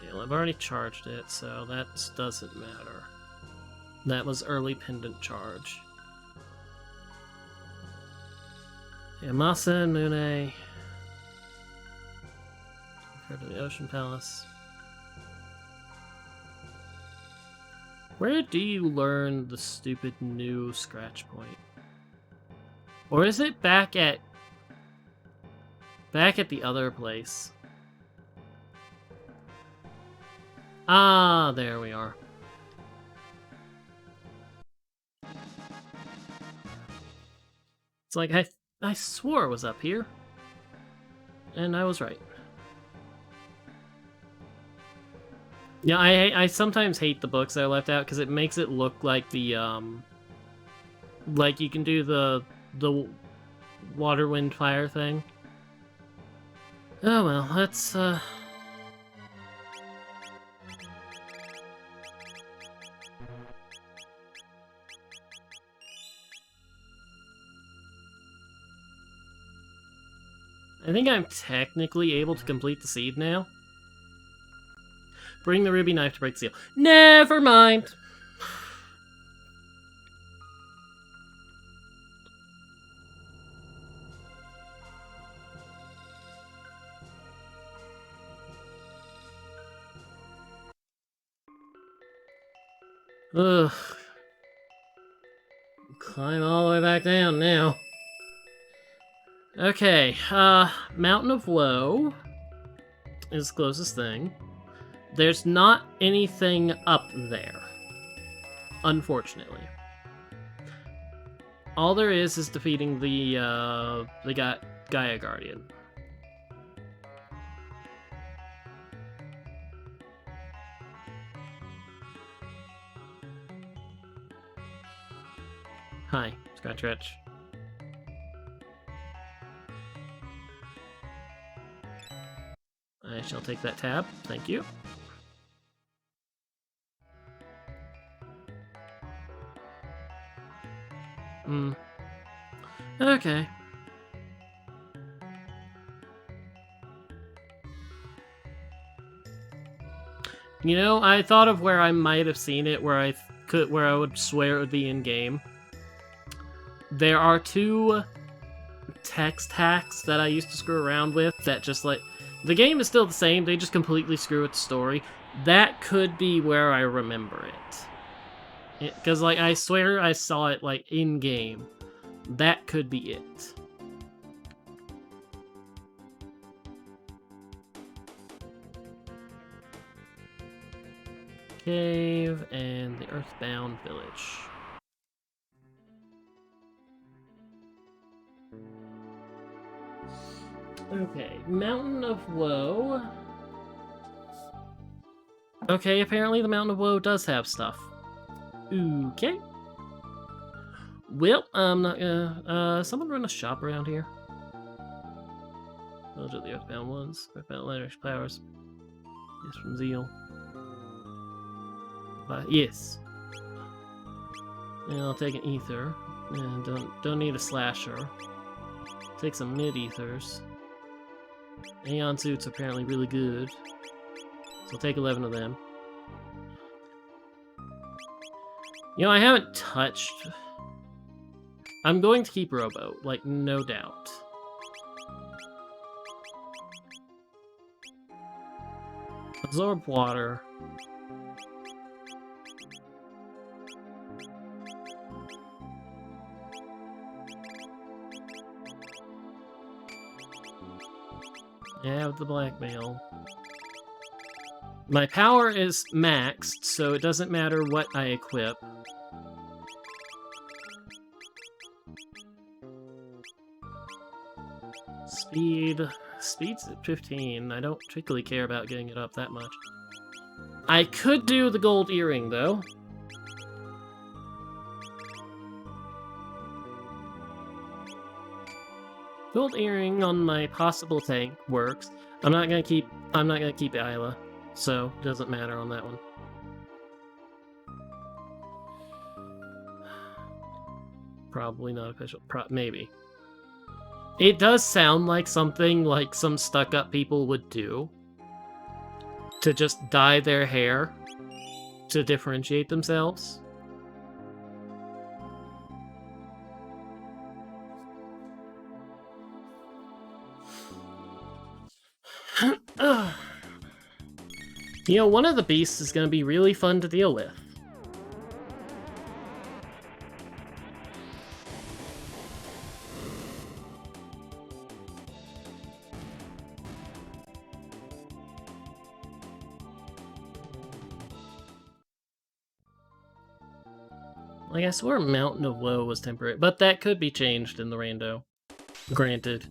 Yeah, well, I've already charged it, so that doesn't matter. That was early pendant charge. Yeah, Masa and Mune. Go to the Ocean Palace. Where do you learn the stupid new scratch point? Or is it back at the other place? Ah, there we are. It's like I swore it was up here. And I was right. Yeah, I sometimes hate the books that are left out because it makes it look like the like you can do the water, wind, fire thing. Oh well, let's I think I'm technically able to complete the seed now. Bring the ruby knife to break the seal. Never mind! Ugh. Climb all the way back down now. Okay, Mountain of Woe is the closest thing. There's not anything up there, unfortunately. All there is defeating the Gaia Guardian. Hi, Scratch Retch. I shall take that tab, thank you. Okay. You know, I thought of where I might have seen it, where I would swear it would be in game. There are 2 text hacks that I used to screw around with that just like the game is still the same, they just completely screw with the story. That could be where I remember it. Because like I swear I saw it like in game. That could be it. Cave and the Earthbound Village. Okay, Mountain of Woe. Okay, apparently the Mountain of Woe does have stuff. Okay. Well, I'm not gonna... someone run a shop around here? Those are the Earthbound ones. Earthbound letters, powers. Yes, from Zeal. Yes. And I'll take an ether. And don't need a slasher. Take some mid-ethers. Aeon suits are apparently really good. So I'll take 11 of them. You know, I haven't touched... I'm going to keep Robo, like, no doubt. Absorb water. Yeah, with the blackmail. My power is maxed, so it doesn't matter what I equip. Speed's at 15. I don't particularly care about getting it up that much. I could do the gold earring, though. Gold earring on my possible tank works. I'm not gonna keep Isla, so it doesn't matter on that one. Probably not official. Maybe. It does sound like something like some stuck-up people would do. To just dye their hair to differentiate themselves. You know, one of the beasts is going to be really fun to deal with. Like, I swore Mountain of Woe was temporary, but that could be changed in the rando. Granted.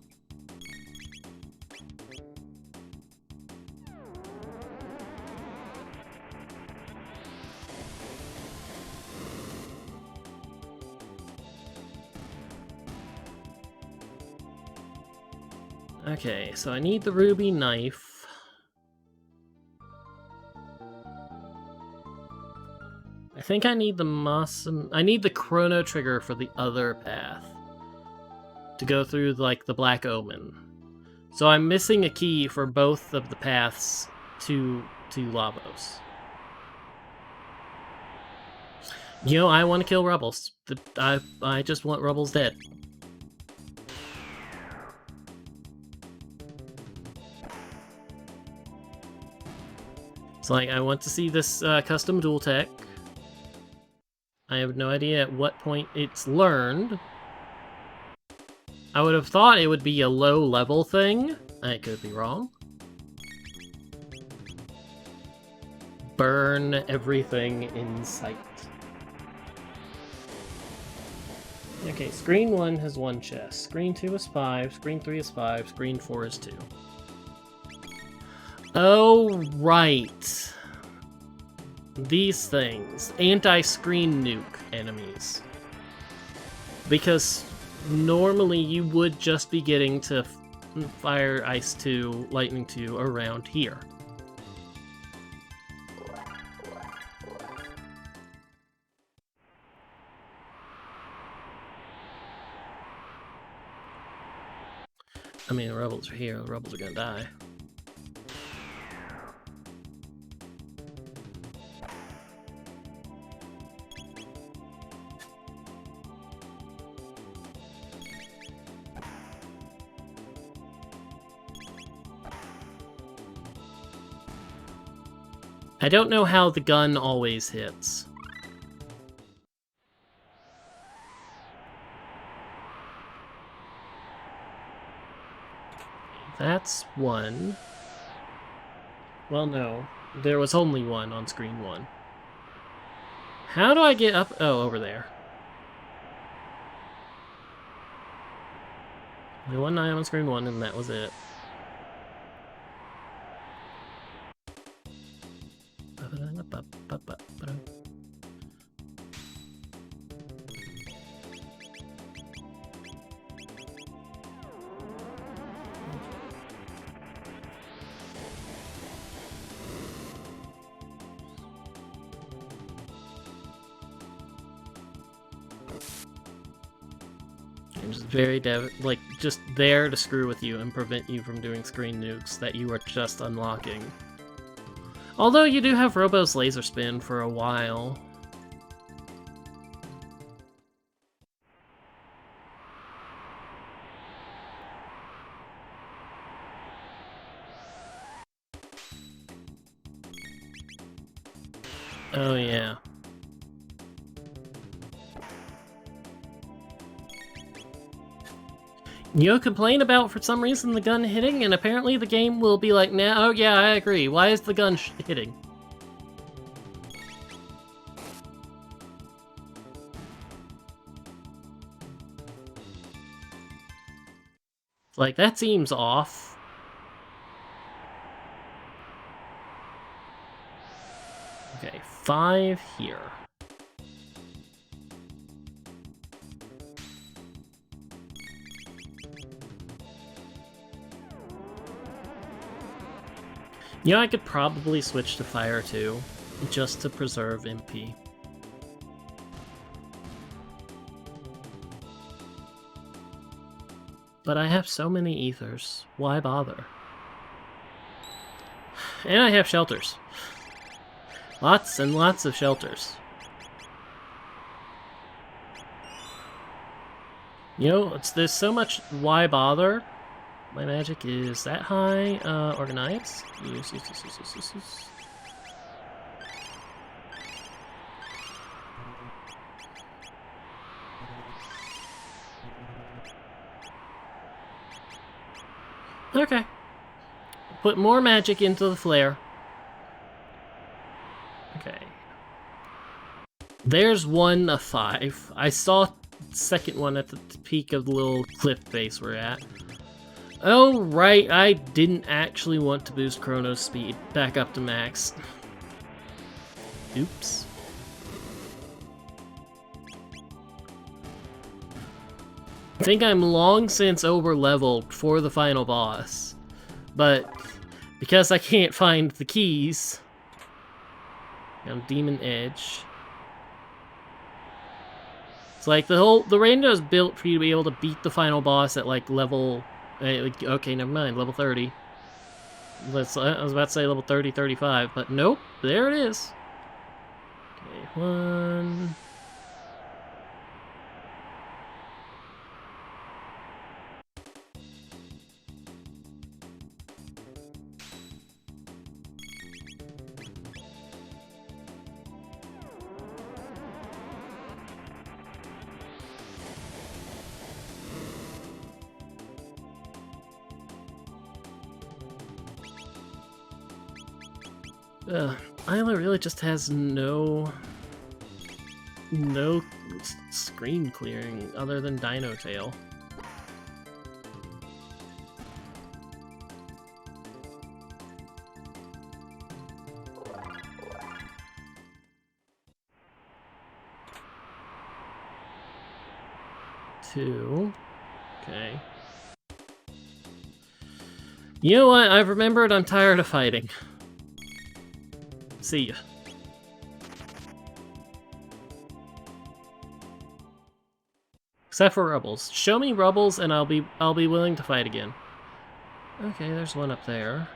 Okay, so I need the ruby knife. I think I need the I need the chrono trigger for the other path. To go through, like, the Black Omen. So I'm missing a key for both of the paths to Lavos. You know, I want to kill Rebels. I just want Rebels dead. It's like, I want to see this custom dual tech. I have no idea at what point it's learned. I would have thought it would be a low-level thing. I could be wrong. Burn everything in sight. Okay, screen 1 has 1 chest. Screen 2 is 5. Screen 3 is 5. Screen 4 is 2. Oh, right. These things. Anti-screen nuke enemies. Because normally you would just be getting to Fire, Ice 2, Lightning 2 around here. I mean, the rebels are here. The rebels are gonna die. I don't know how the gun always hits. That's one. Well, no. There was only one on screen 1. How do I get up? Oh, over there. The one eye on screen 1, and that was it. I'm just very just there to screw with you and prevent you from doing screen nukes that you are just unlocking. Although you do have Robo's laser spin for a while. Oh yeah. You complain about, for some reason, the gun hitting, and apparently the game will be like, nah, oh yeah, I agree. Why is the gun hitting? Like, that seems off. Okay, 5 here. You know, I could probably switch to Fire too, just to preserve MP. But I have so many ethers. Why bother? And I have shelters. Lots and lots of shelters. You know, there's so much why bother. My magic is that high. Organize. Use. Okay. Put more magic into the flare. Okay. There's 1 of 5. I saw the second one at the peak of the little cliff base we're at. Oh, right, I didn't actually want to boost Chrono's speed back up to max. Oops. I think I'm long since over-leveled for the final boss, but because I can't find the keys, I'm Demon Edge. It's like the rainbow is built for you to be able to beat the final boss at like level. Okay, never mind, level 30. I was about to say level 30, 35, but nope, there it is. Okay, 1. Isla really just has no screen clearing other than Dino Tail. Two. Okay. You know what? I've remembered I'm tired of fighting. See ya. Except for Rubbles. Show me Rubbles and I'll be willing to fight again. Okay, there's one up there.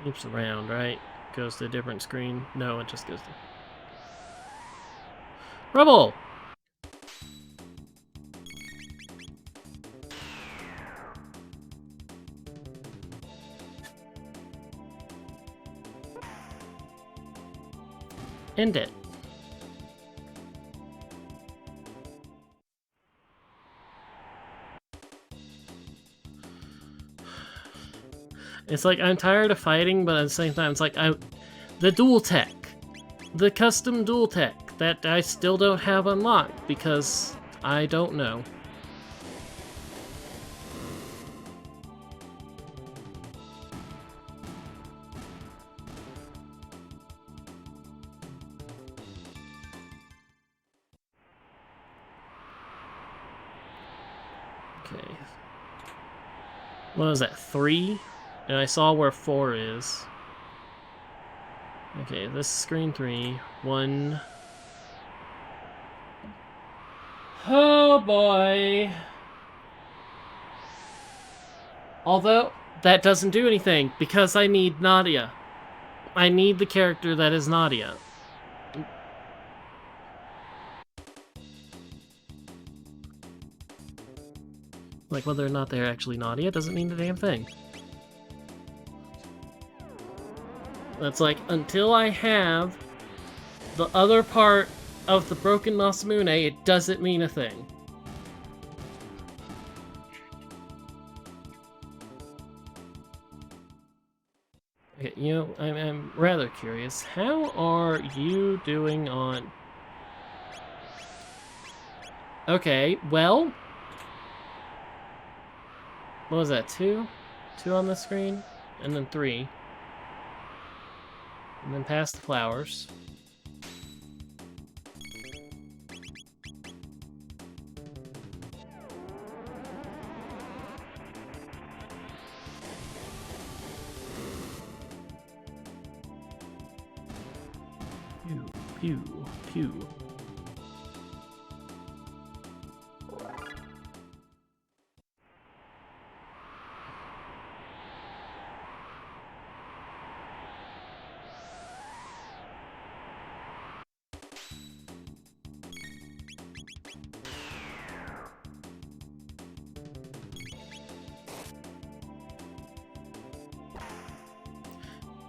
Loops around, right? Goes to a different screen. No, it just goes to... Rubble! End it. It's like, I'm tired of fighting, but at the same time, it's like, the dual tech. The custom dual tech that I still don't have unlocked, because I don't know. Okay. What was that, 3? And I saw where 4 is. Okay, this is screen 3. 1. Oh boy! Although, that doesn't do anything, because I need Nadia. I need the character that is Nadia. Like, whether or not they're actually Nadia doesn't mean the damn thing. That's like, until I have the other part of the broken Masamune, it doesn't mean a thing. Okay, you know, I'm rather curious. How are you doing on... Okay, well... What was that, 2? 2 on the screen? And then 3. And then past the flowers. Pew, pew, pew.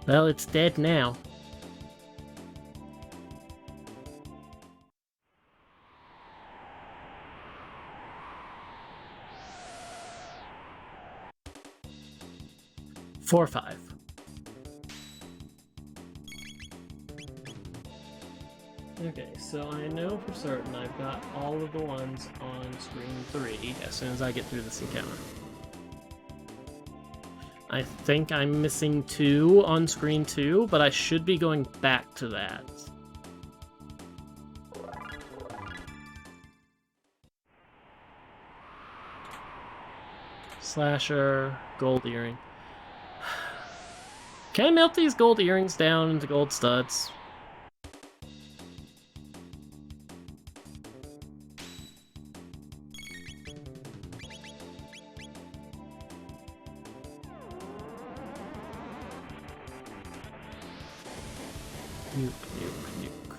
Well, it's dead now. Four, 5. Okay, so I know for certain I've got all of the ones on screen 3 as soon as I get through this encounter. I think I'm missing 2 on screen 2, but I should be going back to that. Slasher, gold earring. Can I melt these gold earrings down into gold studs? Nuke, nuke, nuke.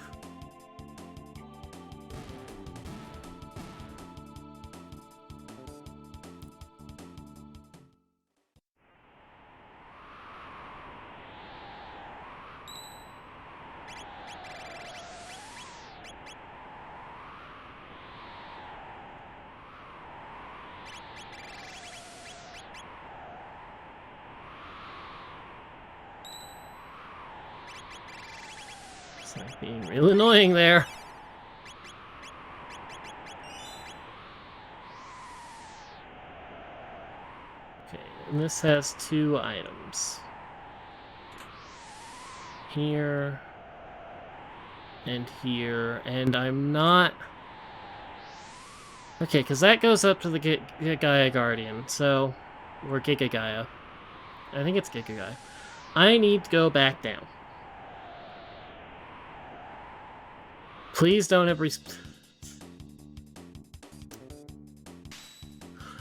It's like being real annoying there. Okay, and this has 2 items. Here. And here. And I'm not... Okay, because that goes up to the Gaia Guardian, so... Or Giga Gaia. I think it's Giga Gaia. I need to go back down. Please don't have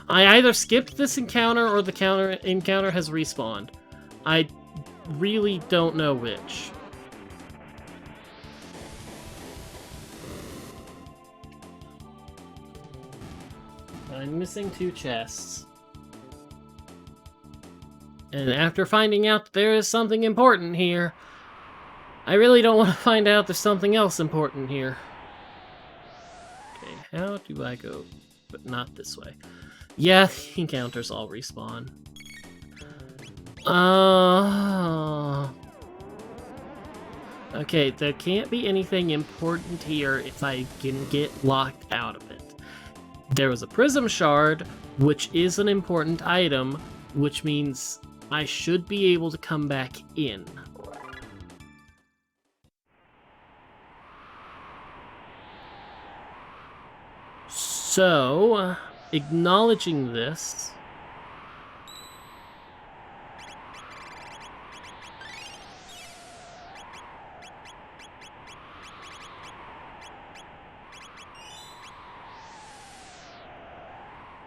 I either skipped this encounter or the encounter has respawned. I really don't know which. I'm missing 2 chests. And after finding out that there is something important here, I really don't want to find out there's something else important here. Okay, how do I go? But not this way. Yeah, the encounters all respawn. Okay, there can't be anything important here if I can get locked out of it. There was a prism shard, which is an important item, which means I should be able to come back in. So, acknowledging this,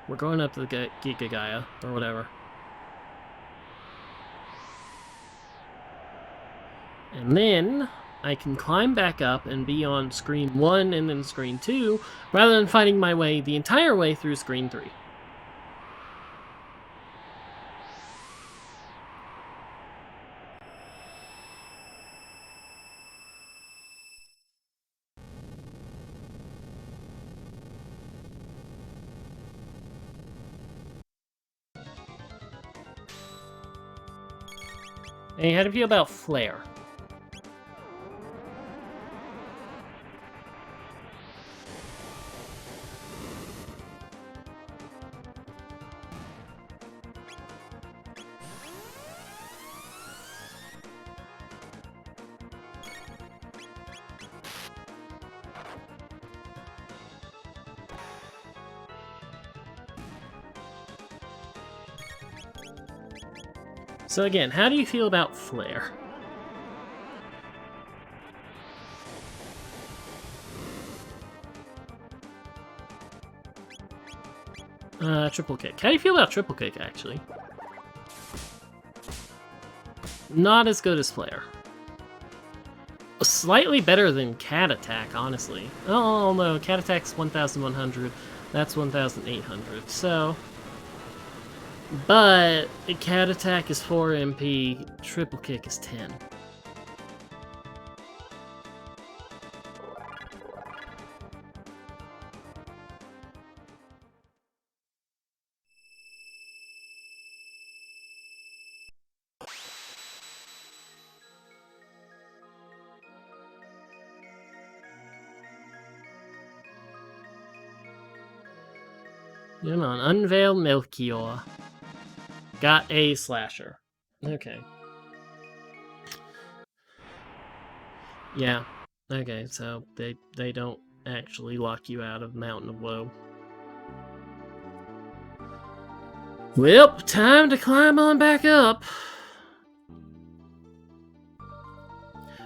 we're going up to the Giga Gaia, or whatever. And then I can climb back up and be on screen 1 and then screen 2, rather than fighting my way the entire way through screen 3. Hey, how do you feel about Flare? So again, how do you feel about Flare? Triple kick. How do you feel about triple kick, actually? Not as good as Flare. Slightly better than Cat Attack, honestly. Oh, no, Cat Attack's 1,100. That's 1,800, so... But Cat Attack is 4 MP, Triple Kick is 10. Come on, unveil Melchior. Got a slasher. Okay. Yeah. Okay, so they don't actually lock you out of Mountain of Woe. Well, time to climb on back up.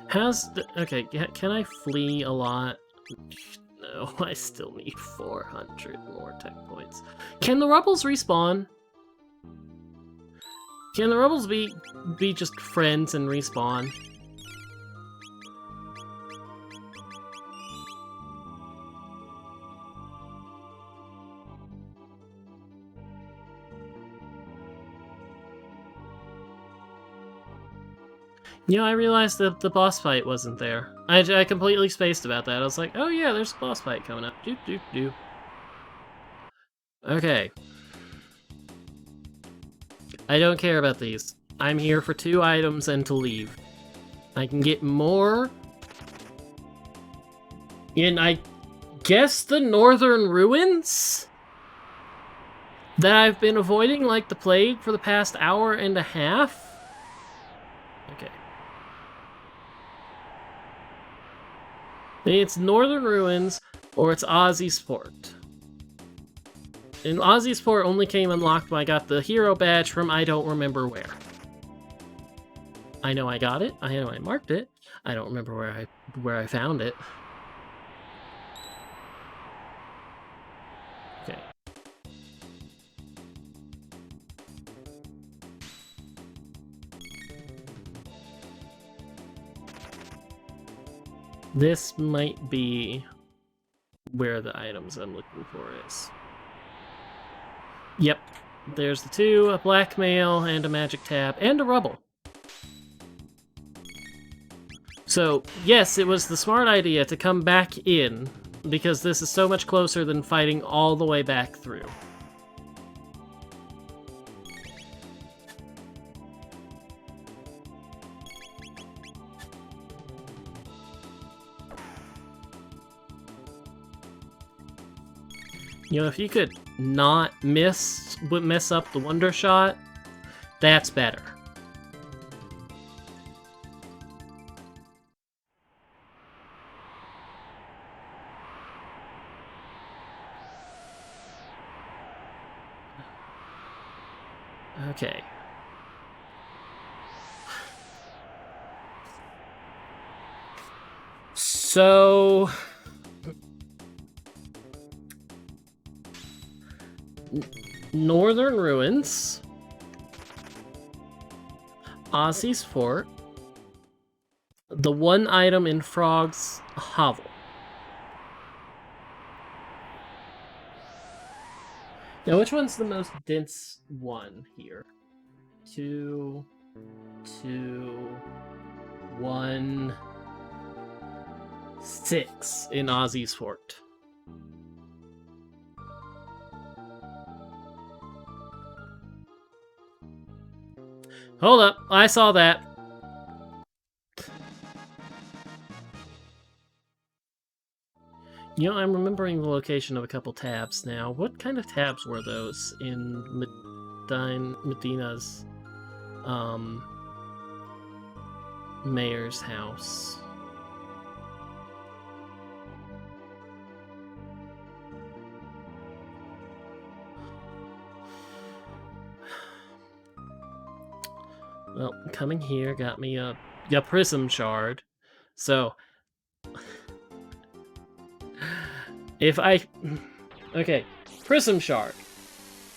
How's the... Okay, can I flee a lot? No, I still need 400 more tech points. Can the Rebels respawn? Can the Rebels be just friends and respawn? You know, I realized that the boss fight wasn't there. I completely spaced about that. I was like, oh yeah, there's a boss fight coming up. Doop, doop, doop. Okay. I don't care about these. I'm here for 2 items and to leave. I can get more. And I guess the Northern Ruins? That I've been avoiding like the plague for the past hour and a half? Okay. It's Northern Ruins, or it's Aussie Sport. And Aussie Sport only came unlocked when I got the hero badge from I don't remember where. I know I got it. I know I marked it. I don't remember where I found it. Okay. This might be where the items I'm looking for is. Yep. There's the 2, a blackmail, and a magic tab, and a rubble. So, yes, it was the smart idea to come back in, because this is so much closer than fighting all the way back through. You know, if you could not mess up the Wonder Shot, that's better. Okay. So... Northern Ruins, Ozzy's Fort, the one item in Frog's hovel. Now, which one's the most dense one here? 2, 2, 1, 6 in Ozzy's Fort. Hold up, I saw that. You know, I'm remembering the location of a couple tabs now. What kind of tabs were those in Medina's mayor's house? Well, coming here got me a prism shard. So if I... Okay, prism shard.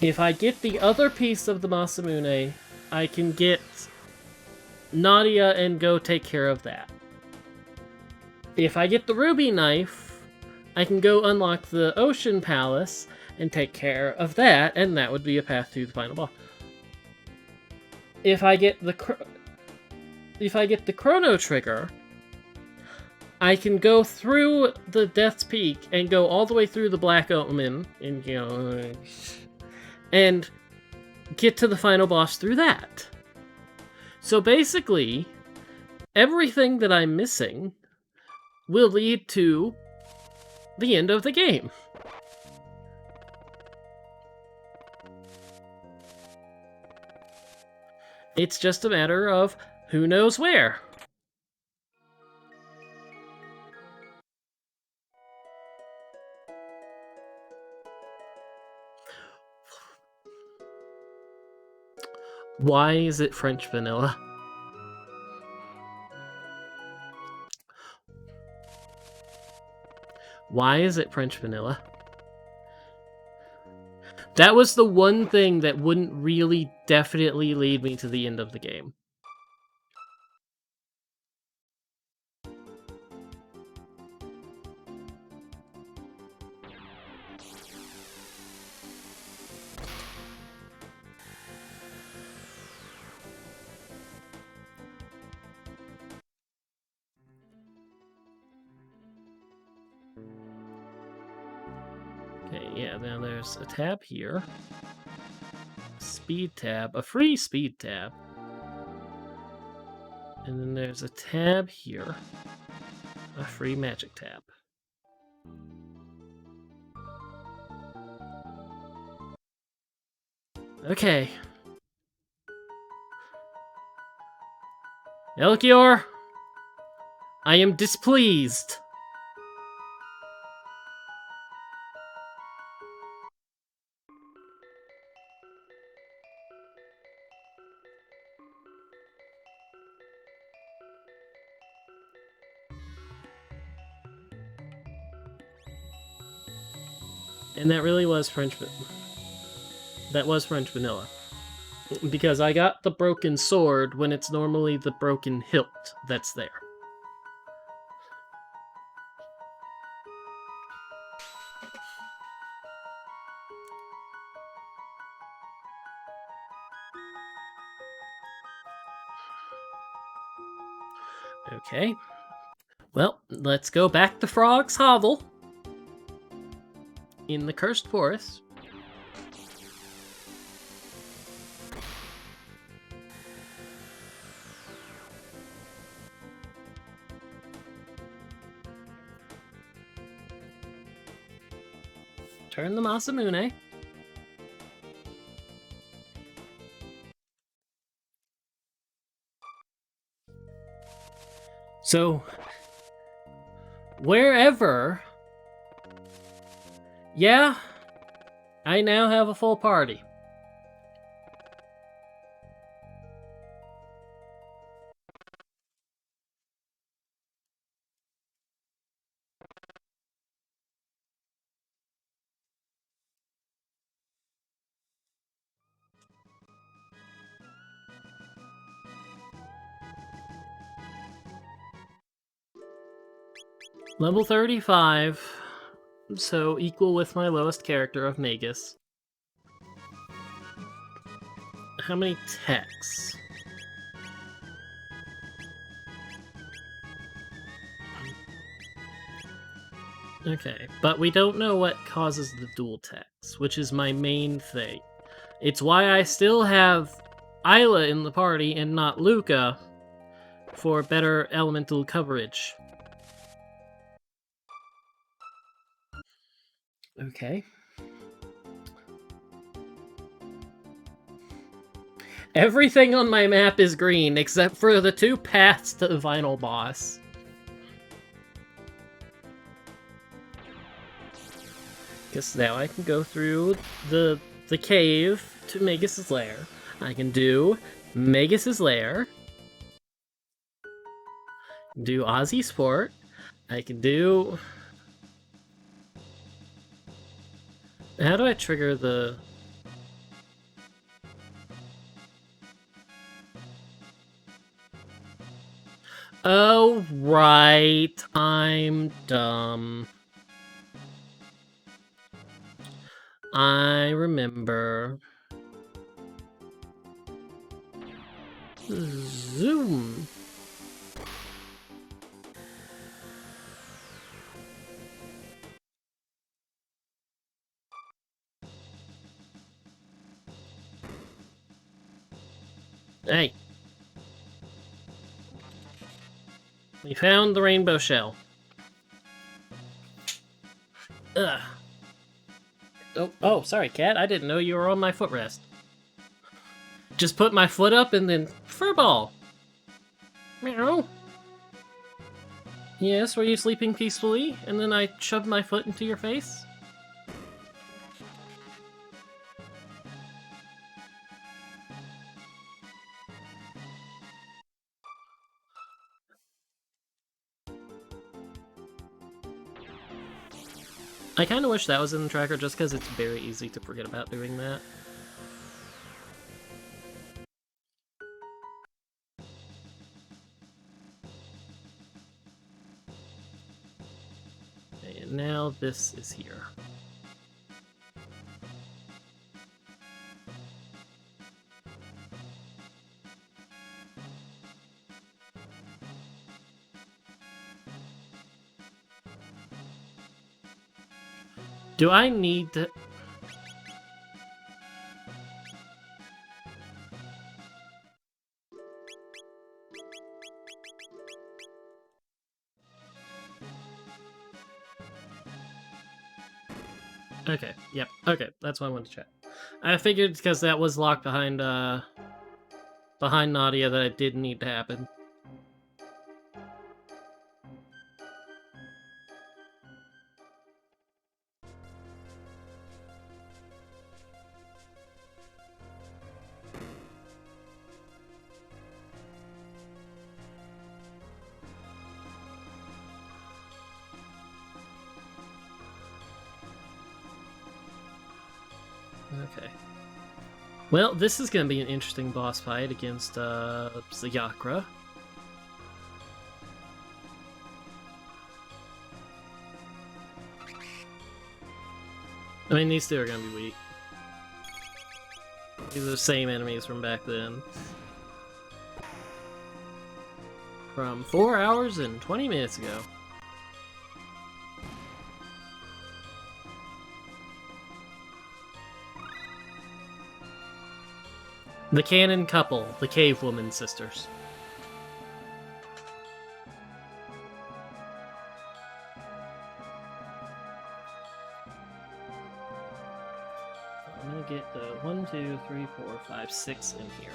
If I get the other piece of the Masamune, I can get Nadia and go take care of that. If I get the ruby knife, I can go unlock the Ocean Palace and take care of that, and that would be a path to the final boss. If I get the Chrono trigger, I can go through the Death's Peak and go all the way through the Black Omen and and get to the final boss through that. So basically, everything that I'm missing will lead to the end of the game. It's just a matter of who knows where. Why is it French vanilla? Why is it French vanilla? That was the one thing that wouldn't really definitely lead me to the end of the game. Okay, yeah, now there's a tab here. Speed tab, a free speed tab. And then there's a tab here. A free magic tab. Okay. Elkior, I am displeased. And that really was French. That was French vanilla. Because I got the broken sword when it's normally the broken hilt that's there. Okay. Well, let's go back to Frog's hovel in the Cursed Forest. Turn the Masamune. So, wherever... Yeah, I now have a full party. Level 35, so equal with my lowest character of Magus. How many techs? Okay, but we don't know what causes the dual techs, which is my main thing. It's why I still have Isla in the party and not Luca for better elemental coverage. Okay. Everything on my map is green except for the 2 paths to the final boss. Because now I can go through the cave to Magus's lair. I can do Magus's lair. Do Aussie Sport. I can do... How do I trigger the... Oh, right. I'm dumb. I remember. Zoom. Hey. We found the rainbow shell. Ugh. Oh, sorry, cat. I didn't know you were on my footrest. Just put my foot up and then furball. Meow. Yes, were you sleeping peacefully? And then I shoved my foot into your face? I kind of wish that was in the tracker just because it's very easy to forget about doing that. Okay, and now this is here. Do I need to... Okay, yep, okay, that's what I wanted to check. I figured because that was locked behind Nadia that it did need to happen. Okay. Well, this is gonna be an interesting boss fight against, Zayakra. I mean, these two are gonna be weak. These are the same enemies from back then. From 4 hours and 20 minutes ago. The canon couple, the cave woman sisters. gonna get the 1, 2, 3, 4, 5, 6 in here.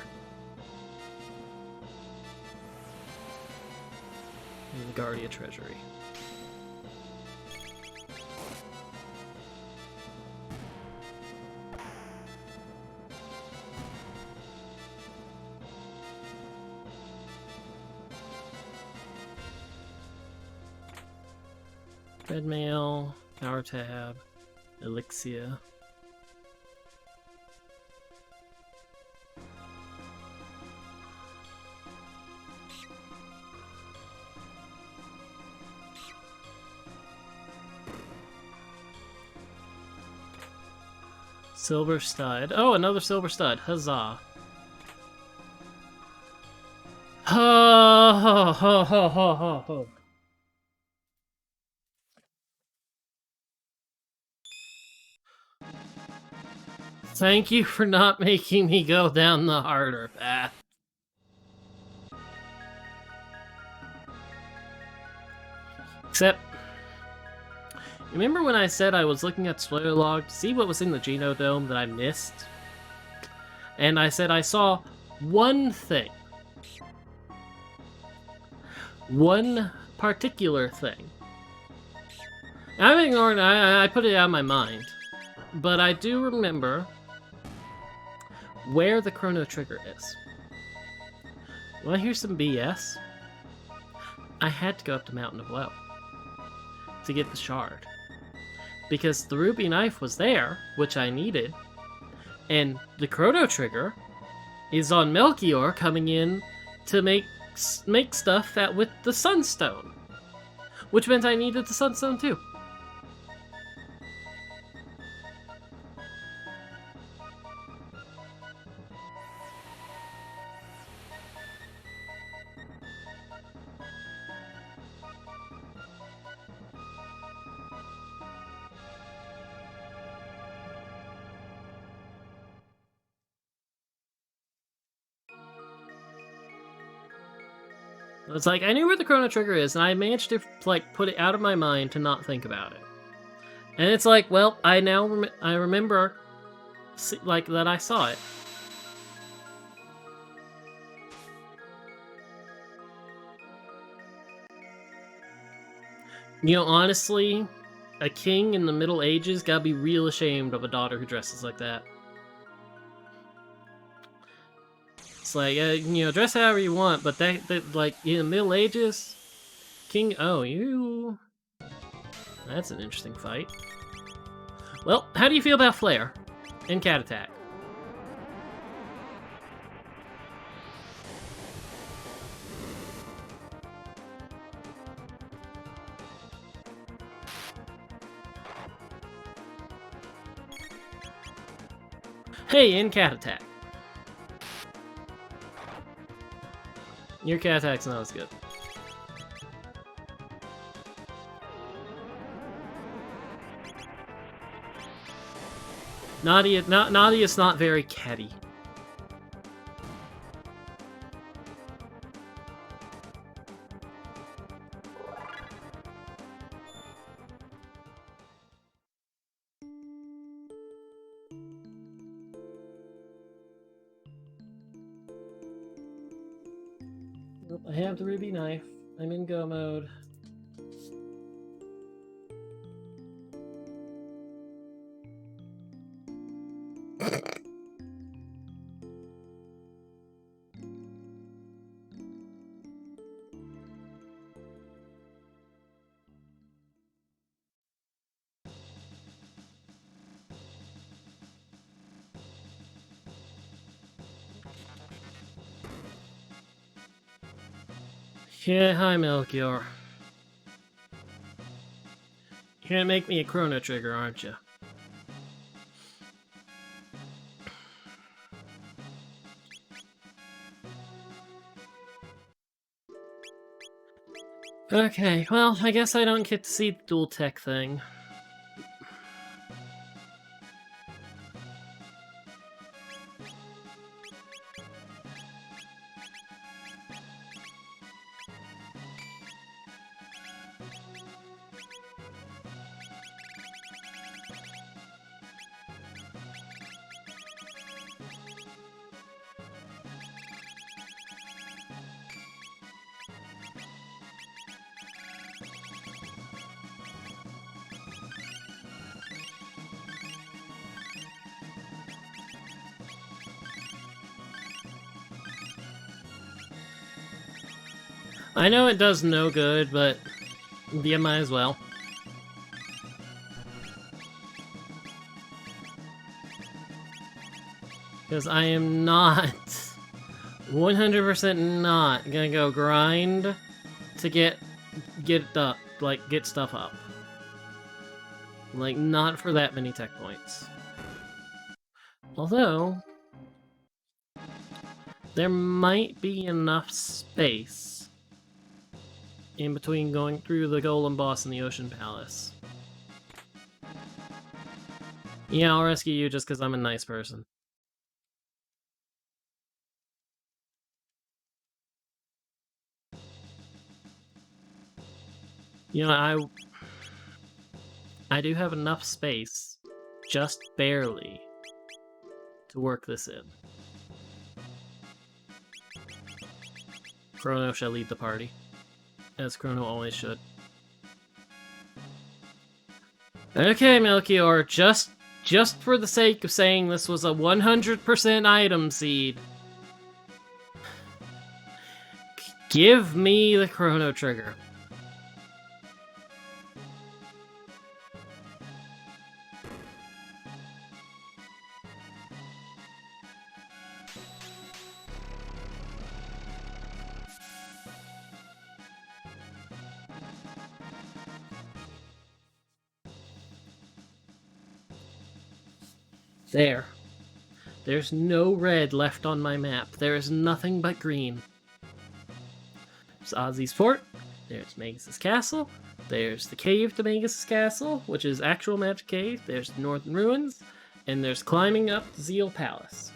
And the Guardia Treasury. Red mail, power tab, elixir. Silver stud. Oh, another silver stud. Huzzah. Ho ho ho ho ho ho ho. Thank you for not making me go down the harder path. Except, remember when I said I was looking at spoiler log to see what was in the Genodome that I missed? And I said I saw one thing. One particular thing. I'm ignoring it, I put it out of my mind. But I do remember where the Chrono Trigger is. Wanna hear some BS? I had to go up to Mountain of Woe to get the shard. Because the ruby knife was there, which I needed, and the Chrono Trigger is on Melchior coming in to make stuff that with the Sunstone. Which meant I needed the Sunstone too. It's like, I knew where the Chrono Trigger is, and I managed to, like, put it out of my mind to not think about it. And it's like, well, I now I remember, like, that I saw it. You know, honestly, a king in the Middle Ages gotta be real ashamed of a daughter who dresses like that. It's like, you know, dress however you want, but that like, in the Middle Ages, King, oh, you... That's an interesting fight. Well, how do you feel about Flare and Cat Attack? Hey, in Cat Attack. Your Cat Attack's not as good. Nadia's not very catty. Nope, I have the ruby knife. I'm in go mode. Yeah, hi Melchior. You're gonna make me a Chrono Trigger, aren't you? Okay, well, I guess I don't get to see the dual tech thing. I know it does no good, but you might as well. Because I am not 100% not gonna go grind to get up, like, get stuff up. Like, not for that many tech points. Although, there might be enough space in between going through the Golem Boss and the Ocean Palace. Yeah, I'll rescue you just because I'm a nice person. You know, I do have enough space, just barely, to work this in. Chrono shall lead the party, as Chrono always should. Okay, Melchior, just for the sake of saying this was a 100% item seed, give me the Chrono Trigger. There. There's no red left on my map. There is nothing but green. There's Ozzy's Fort. There's Magus' Castle. There's the cave to Magus' Castle, which is actual Magic Cave. There's the Northern Ruins. And there's climbing up Zeal Palace.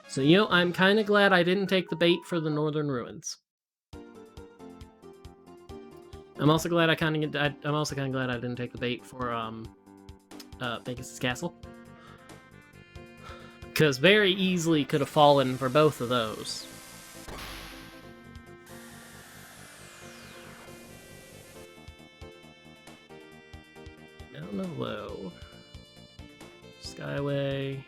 So, you know, I'm kind of glad I didn't take the bait for the Northern Ruins. I'm also glad I'm also kind of glad I didn't take the bait for Magus' Castle, because very easily could have fallen for both of those. Down the low. Skyway.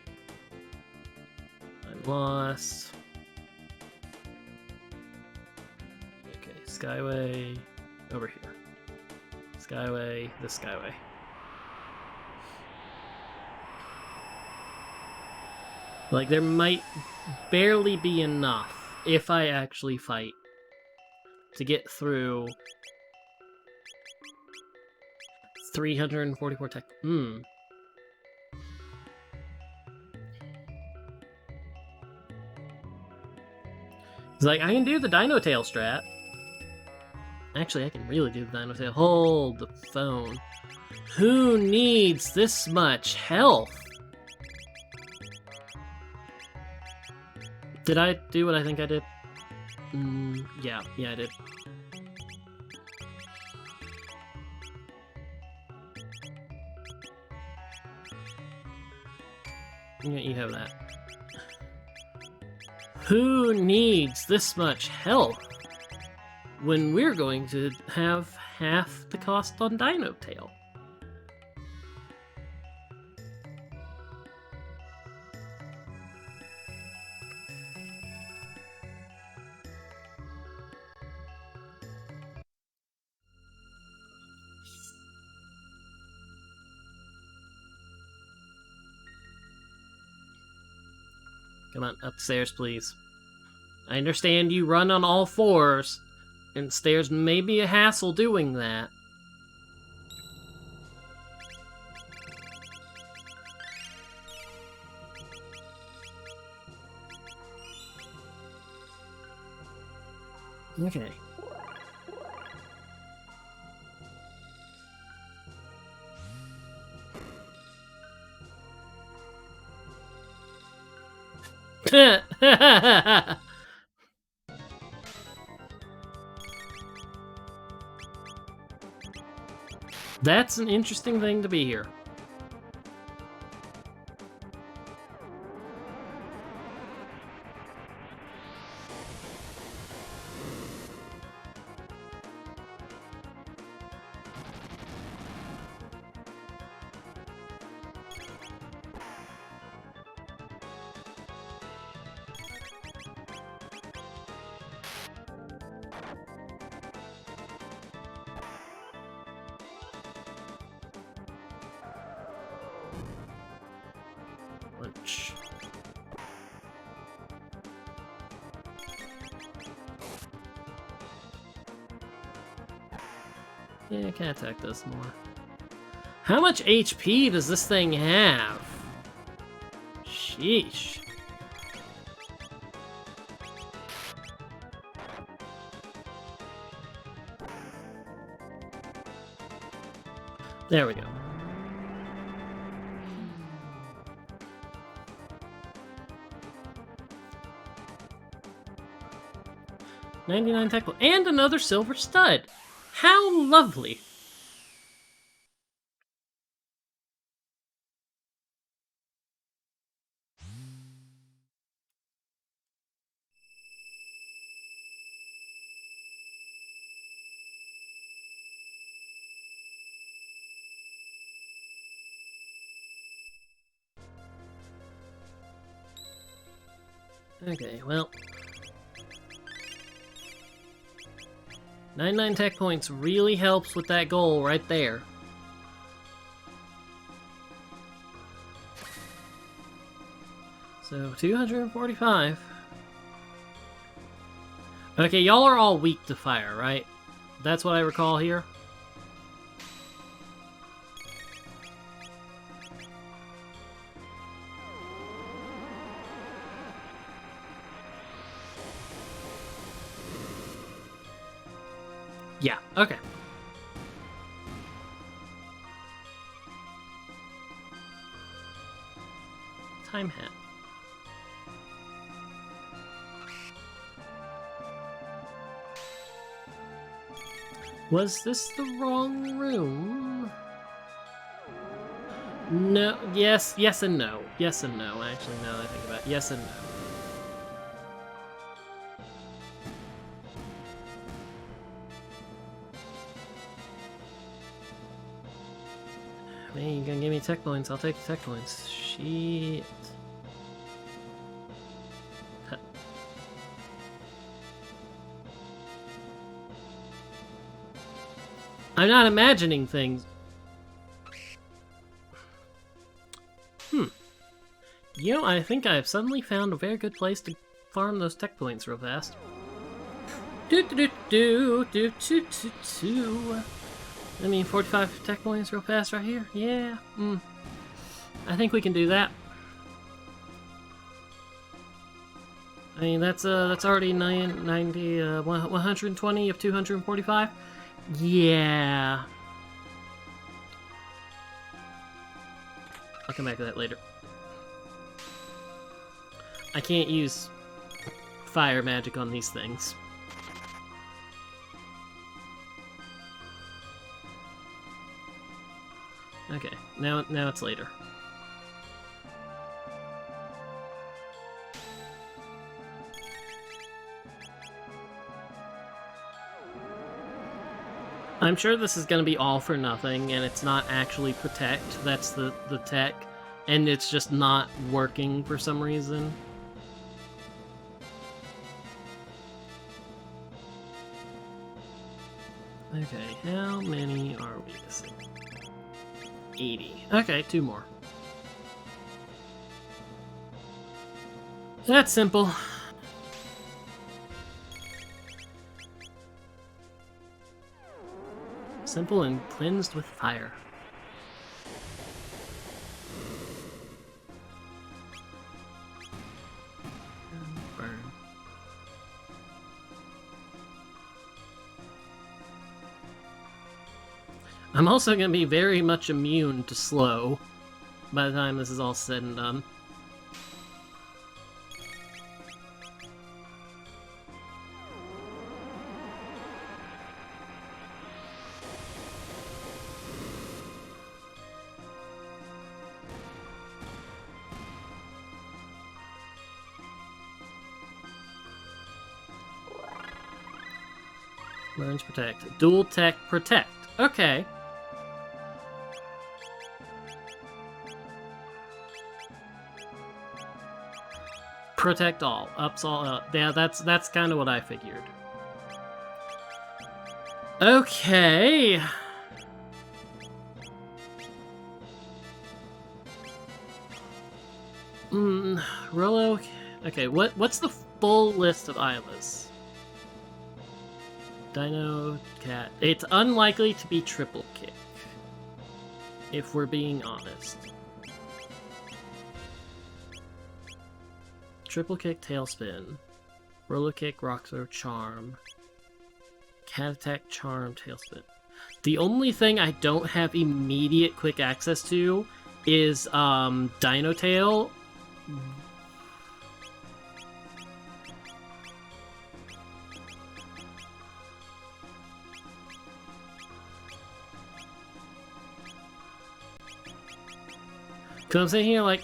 I'm lost. Okay, Skyway. Over here. Skyway, this Skyway. Like, there might barely be enough, if I actually fight, to get through 344 tech. It's like, I can do the Dino Tail strat. Actually, I can really do the Dino Tail. Hold the phone. Who needs this much health? Did I do what I think I did? Yeah, I did. Yeah, you have that. Who needs this much health when we're going to have half the cost on Dino Tail? Come on, upstairs, please. I understand you run on all fours, and stairs may be a hassle doing that. Okay. That's an interesting thing to be here. challenge. Yeah, I can attack this more. How much HP does this thing have? Sheesh. There we go. $99 tech and another silver stud. How lovely. Okay, well. 99 tech points really helps with that goal right there. So, 245. Okay, y'all are all weak to fire, right? That's what I recall here. Yeah, okay. Time hat. Was this the wrong room? No, yes and no. Yes and no, actually, now that I think about it. Yes and no. Man, you gonna give me tech points, I'll take the tech points. Shit. Huh. I'm not imagining things. You know, I think I've suddenly found a very good place to farm those tech points real fast. I mean, 45 tech points real fast right here. Yeah. I think we can do that. I mean, that's already 120 of 245. Yeah. I'll come back to that later. I can't use fire magic on these things. Okay, now it's later. I'm sure this is going to be all for nothing, and it's not actually protect. That's the tech, and it's just not working for some reason. Okay, how many are we missing? 80. Okay, 2 more. That's simple. Simple and cleansed with fire. Burn. I'm also going to be very much immune to slow by the time this is all said and done. Learns protect. Dual tech protect. Okay. Protect all. Ups all. Yeah, that's kind of what I figured. Okay. Rolo. Okay, what's the full list of Islas? Dino Cat. It's unlikely to be triple kick, if we're being honest. Triple kick, tailspin. Roller kick, rock throw, charm. Cat attack, charm, tailspin. The only thing I don't have immediate quick access to is Dino Tail. Cause I'm sitting here like,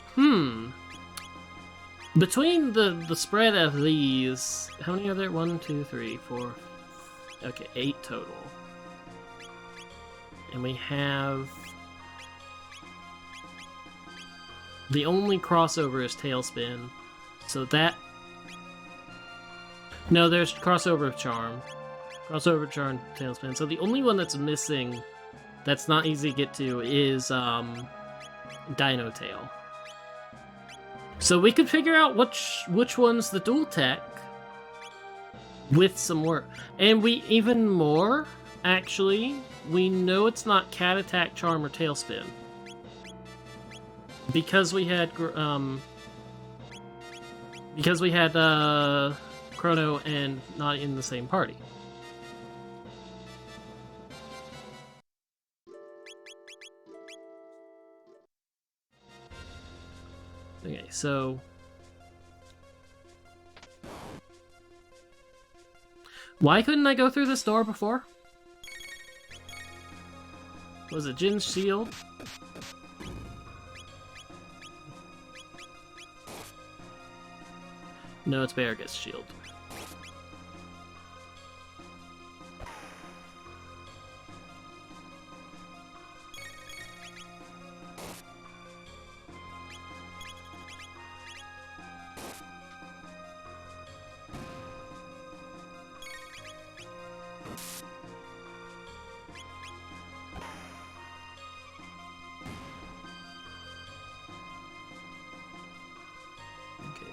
between the spread of these, how many are there? 1, 2, 3, 4. Okay, 8 total. And we have... The only crossover is Tailspin. So that... No, there's crossover of Charm. Crossover, Charm, Tailspin. So the only one that's missing, that's not easy to get to, is Dino Tail. So we could figure out which one's the dual tech with some work. And we, even more, actually, we know it's not Cat Attack, Charm, or Tailspin. Because we had, Chrono and not in the same party. Okay, so... Why couldn't I go through this door before? Was it Jin's shield? No, it's Barraga's shield.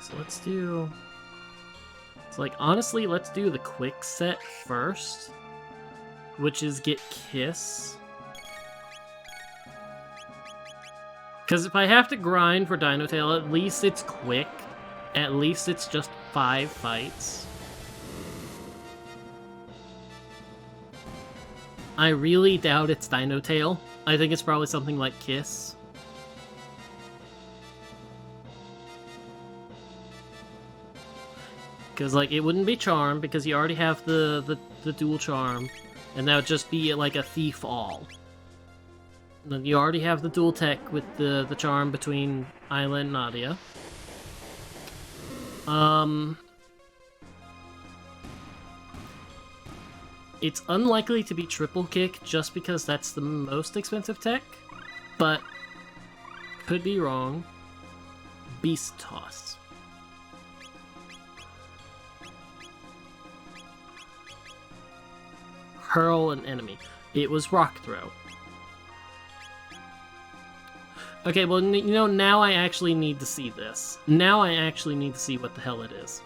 So let's do... It's like, honestly, let's do the quick set first, which is get Kiss. Because if I have to grind for Dino Tail, at least it's quick. At least it's just 5 fights. I really doubt it's Dino Tail. I think it's probably something like Kiss. Because, like, it wouldn't be Charm, because you already have the dual Charm. And that would just be, like, a Thief All. And then you already have the dual tech with the Charm between Isla and Nadia. It's unlikely to be triple kick, just because that's the most expensive tech. But, could be wrong. Beast Toss. Hurl an enemy. It was Rock Throw. Okay, well, you know, now I actually need to see this. Now I actually need to see what the hell it is.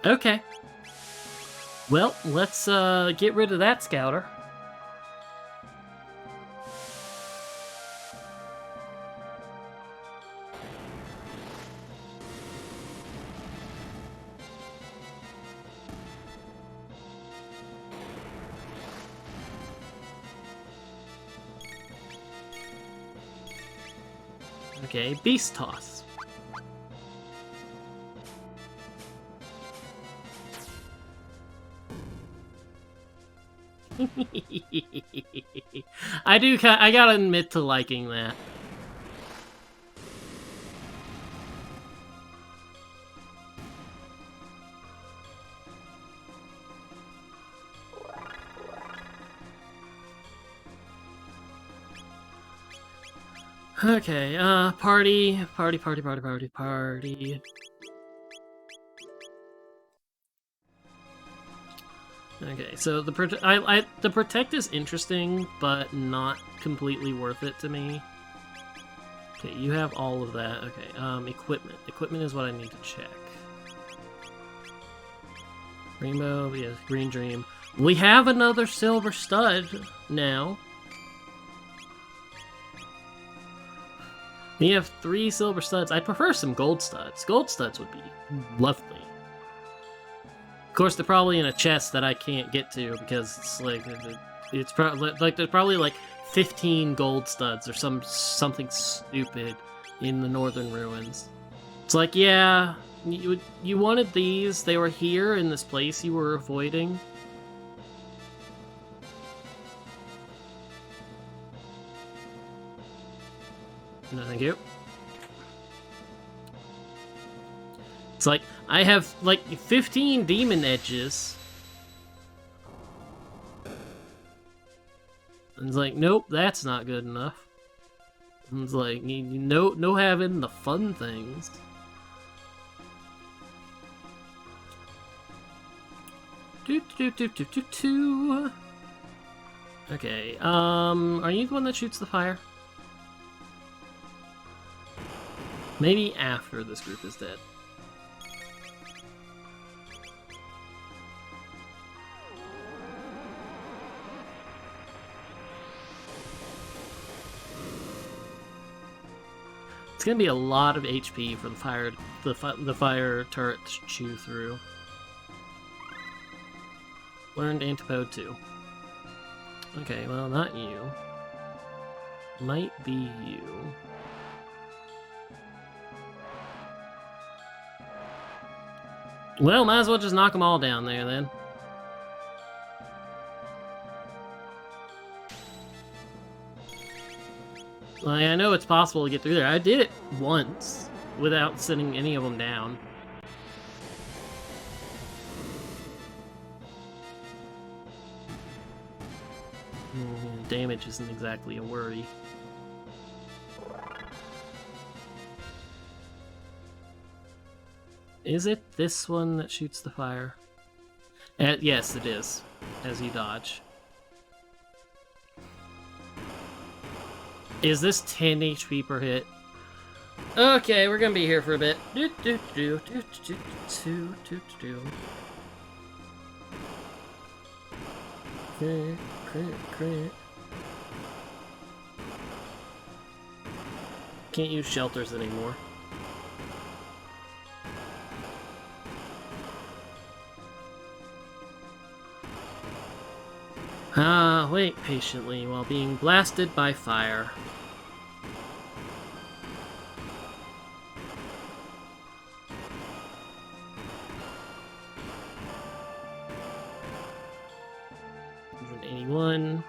Okay. Well, let's get rid of that scouter. Okay, Beast Toss. I gotta admit to liking that. Okay, party. Okay, so the the protect is interesting, but not completely worth it to me. Okay, you have all of that. Okay, equipment. Equipment is what I need to check. Rainbow, yes, Green Dream. We have another silver stud now. We have 3 silver studs. I'd prefer some gold studs. Gold studs would be lovely. Of course, they're probably in a chest that I can't get to because it's probably like there's probably like 15 gold studs or something stupid in the northern ruins. It's like, yeah, you wanted these. They were here in this place you were avoiding. No, thank you. It's like, I have, like, 15 demon edges. And it's like, nope, that's not good enough. And it's like, no having the fun things. Okay, are you the one that shoots the fire? Maybe after this group is dead. It's gonna be a lot of HP for the fire turret to chew through. Learned Antipode 2. Okay, well, not you. Might be you. Well, might as well just knock them all down there, then. Like, I know it's possible to get through there. I did it once without sending any of them down. Damage isn't exactly a worry. Is it this one that shoots the fire? Yes, it is, as you dodge. Is this 10 HP per hit? Okay, we're gonna be here for a bit. Crit. Can't use shelters anymore. Wait patiently while being blasted by fire. $181.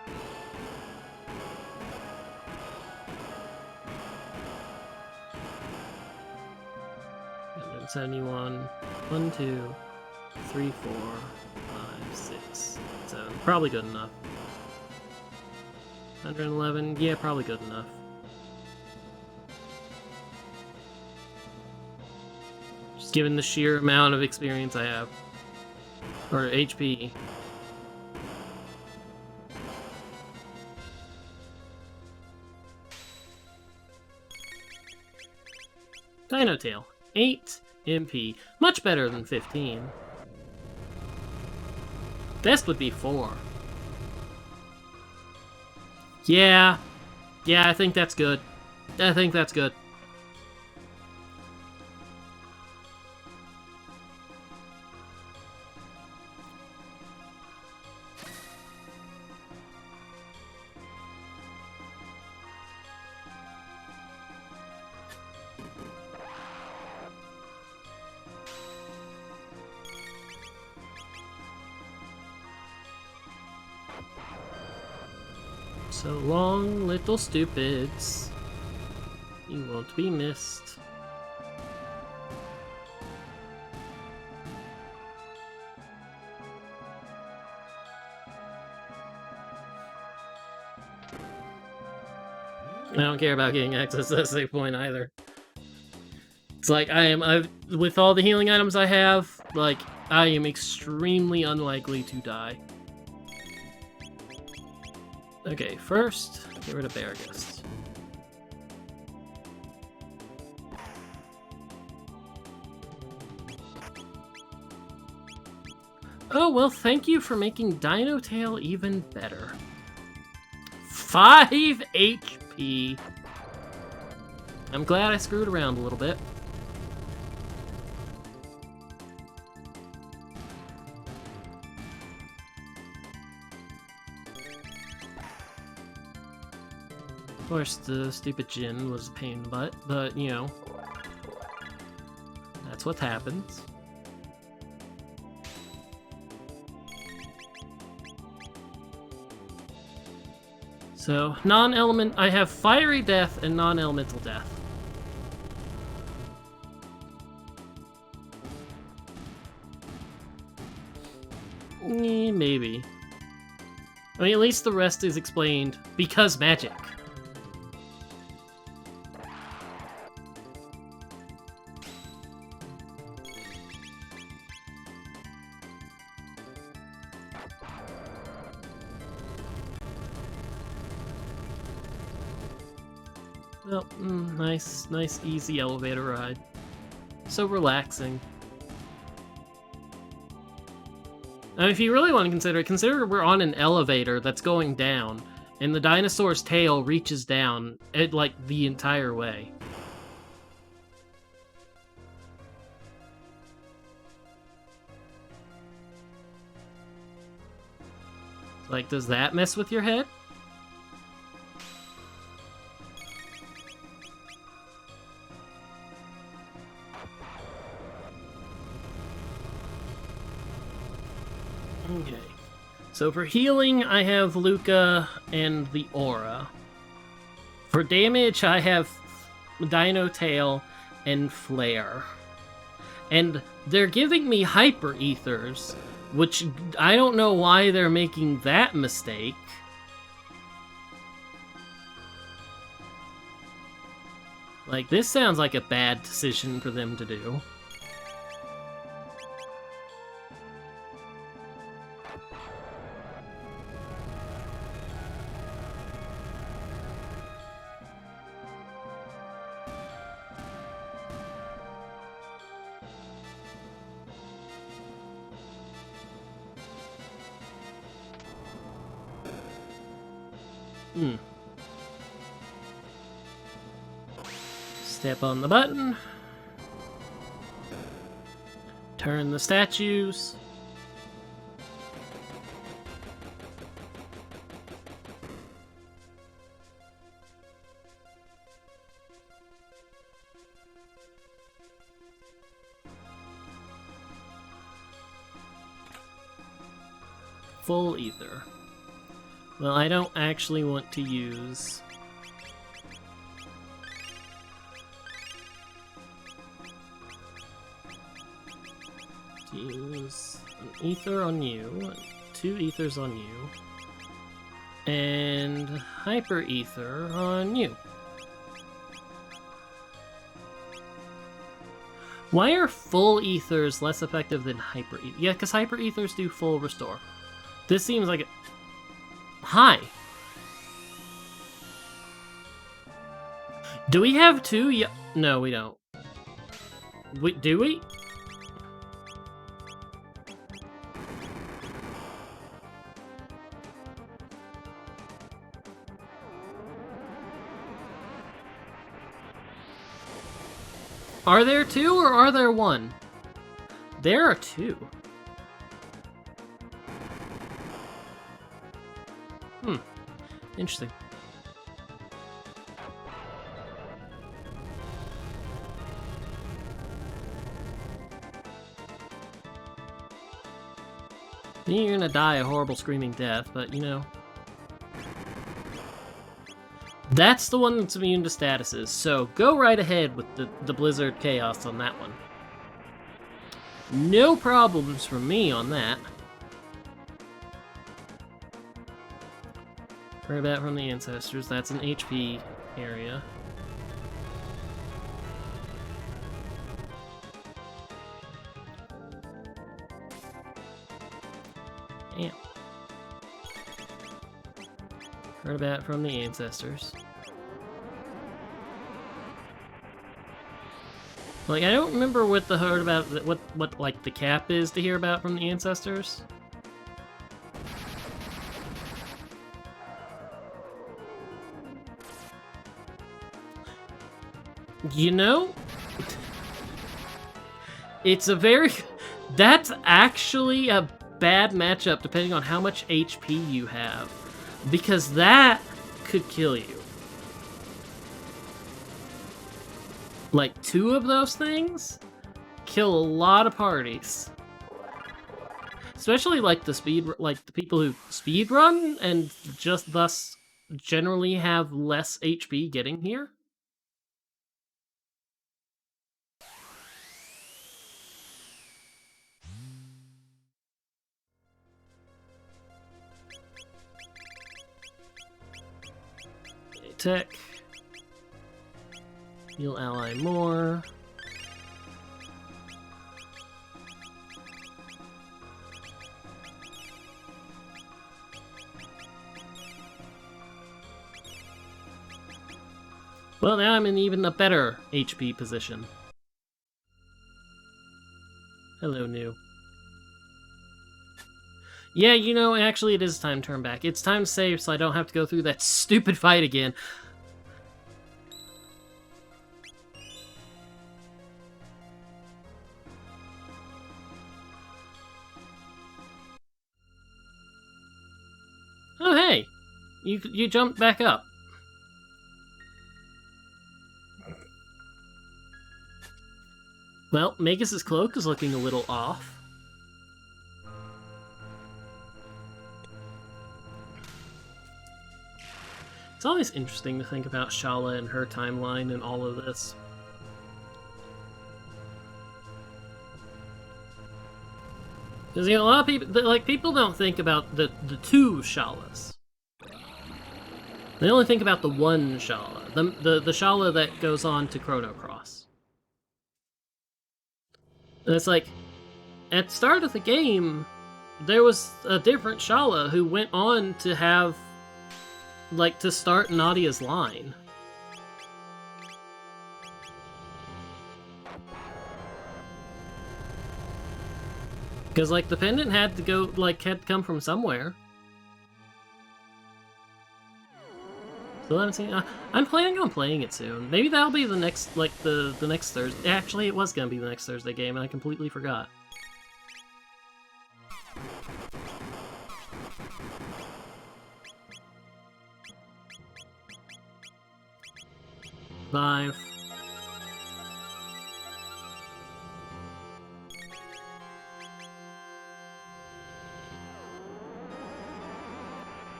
171. 1, 2, 3, 4, 5, 6, 7. Probably good enough. 111. Yeah, probably good enough. Just given the sheer amount of experience I have. Or HP. Dino Tail. 8 MP. Much better than 15. Best would be 4. Yeah. Yeah, I think that's good. I think that's good. So long, little stupids. You won't be missed. I don't care about getting access to that save point either. It's like, with all the healing items I have, like, I am extremely unlikely to die. Okay, first, get rid of Baragust. Oh, well, thank you for making Dino Tail even better. 5 HP. I'm glad I screwed around a little bit. Of course, the stupid Jin was a pain in the butt, but, you know, that's what happens. So, non-element, I have Fiery Death and non-elemental death. Maybe. I mean, at least the rest is explained because magic. Well, nice, easy elevator ride. So relaxing. Now, if you really want to consider we're on an elevator that's going down, and the dinosaur's tail reaches down, like, the entire way. Like, does that mess with your head? Okay. So for healing, I have Luca and the Aura. For damage, I have Dino Tail and Flare. And they're giving me Hyper Ethers, which I don't know why they're making that mistake. Like, this sounds like a bad decision for them to do. Step on the button. Turn the statues. Full ether. Well, I don't actually want to use... use an ether on you, 2 ethers on you, and hyper ether on you. Why are full ethers less effective than hyper ether? Yeah, because hyper ethers do full restore. This seems like a... Hi! Do we have 2? Yeah. No, we don't. Do we? Are there 2 or are there 1? There are 2. Interesting. You're gonna die a horrible screaming death, but you know. That's the one that's immune to statuses, so go right ahead with the Blizzard Chaos on that one. No problems from me on that. Heard that from the ancestors, that's an HP area. Damn. Heard about it from the ancestors. Like, I don't remember what the heard about, what like the cap is to hear about from the ancestors. You know, it's a very, that's actually a bad matchup depending on how much HP you have, because that could kill you. Like, 2 of those things kill a lot of parties. Especially like the people who speed run and just thus generally have less HP getting here. Tech. You'll ally more. Well, now I'm in even a better HP position. Hello, new. Yeah, you know, actually it is time to turn back. It's time to save so I don't have to go through that stupid fight again. Oh, hey! You jumped back up. Well, Magus's cloak is looking a little off. It's always interesting to think about Shala and her timeline and all of this. Because, you know, a lot of people, like, people don't think about the 2 Shalas. They only think about the 1 Shala. The Shala that goes on to Chrono Cross. And it's like, at the start of the game, there was a different Shala who went on to have, like, to start Nadia's line. Because, like, the pendant had to go, like, had to come from somewhere. Still haven't seen. I'm planning on playing it soon. Maybe that'll be the next, like, the next Thursday. Actually, it was gonna be the next Thursday game, and I completely forgot. Five.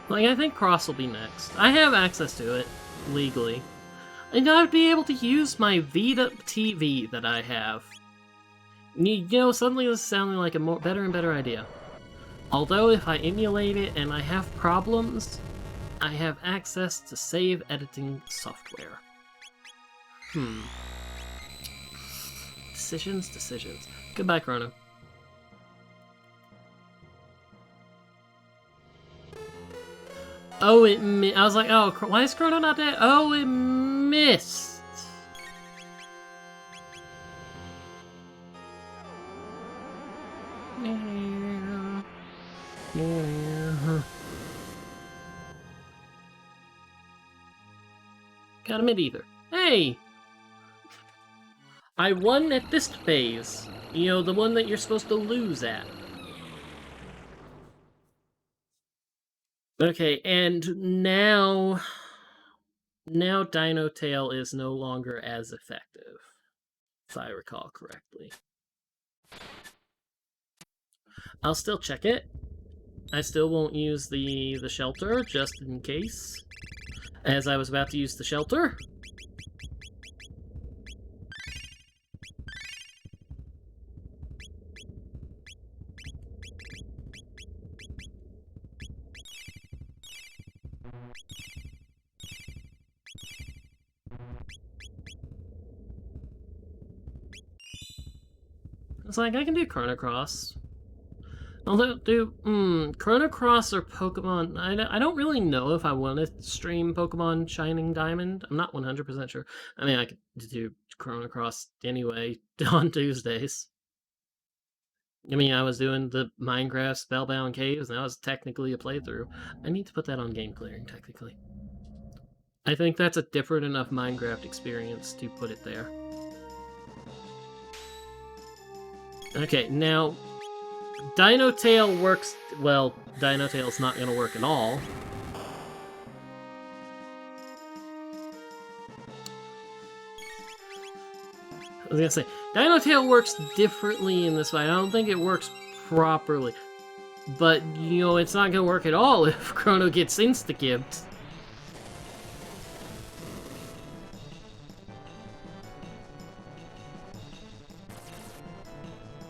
Like, I think Cross will be next. I have access to it, legally. And I'd be able to use my Vita TV that I have. You know, suddenly this is sounding like a better and better idea. Although, if I emulate it and I have problems, I have access to save editing software. Decisions. Goodbye, Chrono. Oh, I was like, oh, why is Chrono not dead? Oh, it missed. Got a mid-ether. Hey! I won at this phase. You know, the one that you're supposed to lose at. Okay, and now Dino Tail is no longer as effective, if I recall correctly. I'll still check it. I still won't use the shelter, just in case. As I was about to use the shelter. It's like, I can do Chrono Cross. Although, Chrono Cross or Pokemon, I don't really know if I want to stream Pokemon Shining Diamond. I'm not 100% sure. I mean, I could do Chrono Cross anyway on Tuesdays. I mean, I was doing the Minecraft Spellbound Caves, and that was technically a playthrough. I need to put that on Game Clearing, technically. I think that's a different enough Minecraft experience to put it there. Okay, now... Dino Tail works... Well, Dino Tail's not going to work at all. I was going to say, Dino Tail works differently in this fight. I don't think it works properly. But, you know, it's not going to work at all if Chrono gets insta-gibbed.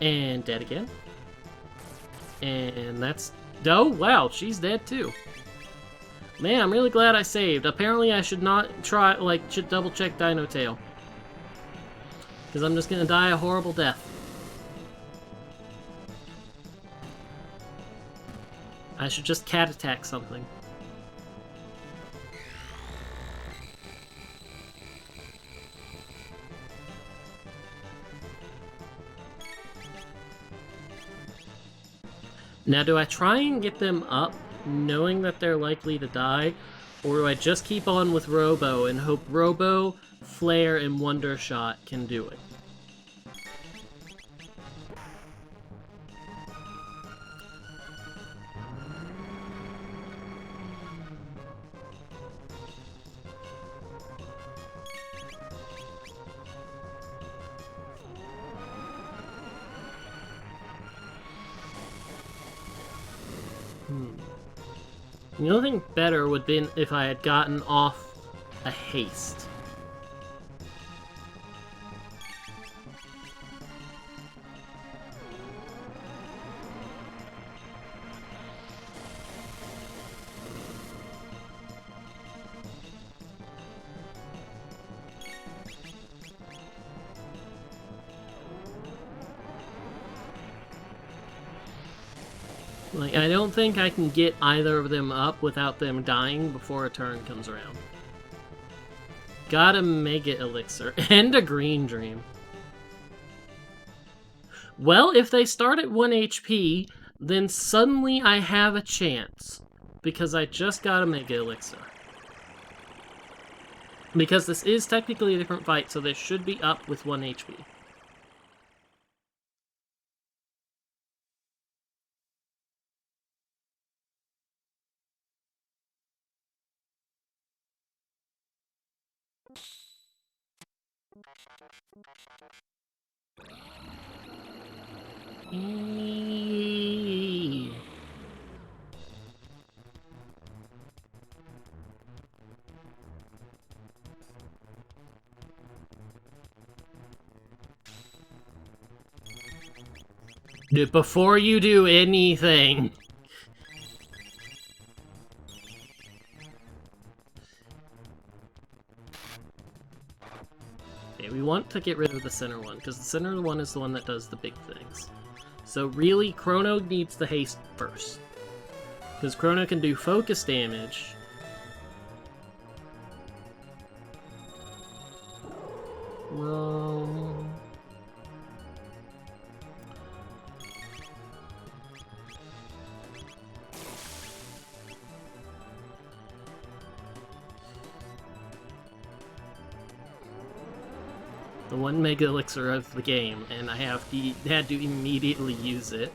And dead again. And that's... Oh, wow, she's dead too. Man, I'm really glad I saved. Apparently I should not try, should double check Dino Tail. Because I'm just gonna die a horrible death. I should just cat attack something. Now, do I try and get them up, knowing that they're likely to die? Or do I just keep on with Robo and hope Robo, Flare, and Wonder Shot can do it? The only thing better would have been if I had gotten off a haste. Like, I don't think I can get either of them up without them dying before a turn comes around. Got a Mega Elixir and a Green Dream. Well, if they start at 1 HP, then suddenly I have a chance. Because I just got a Mega Elixir. Because this is technically a different fight, so they should be up with 1 HP. Before you do anything. Okay, we want to get rid of the center one, because the center one is the one that does the big things. So really, Chrono needs the haste first. Because Chrono can do focus damage. Well... the one Mega Elixir of the game, and I had to immediately use it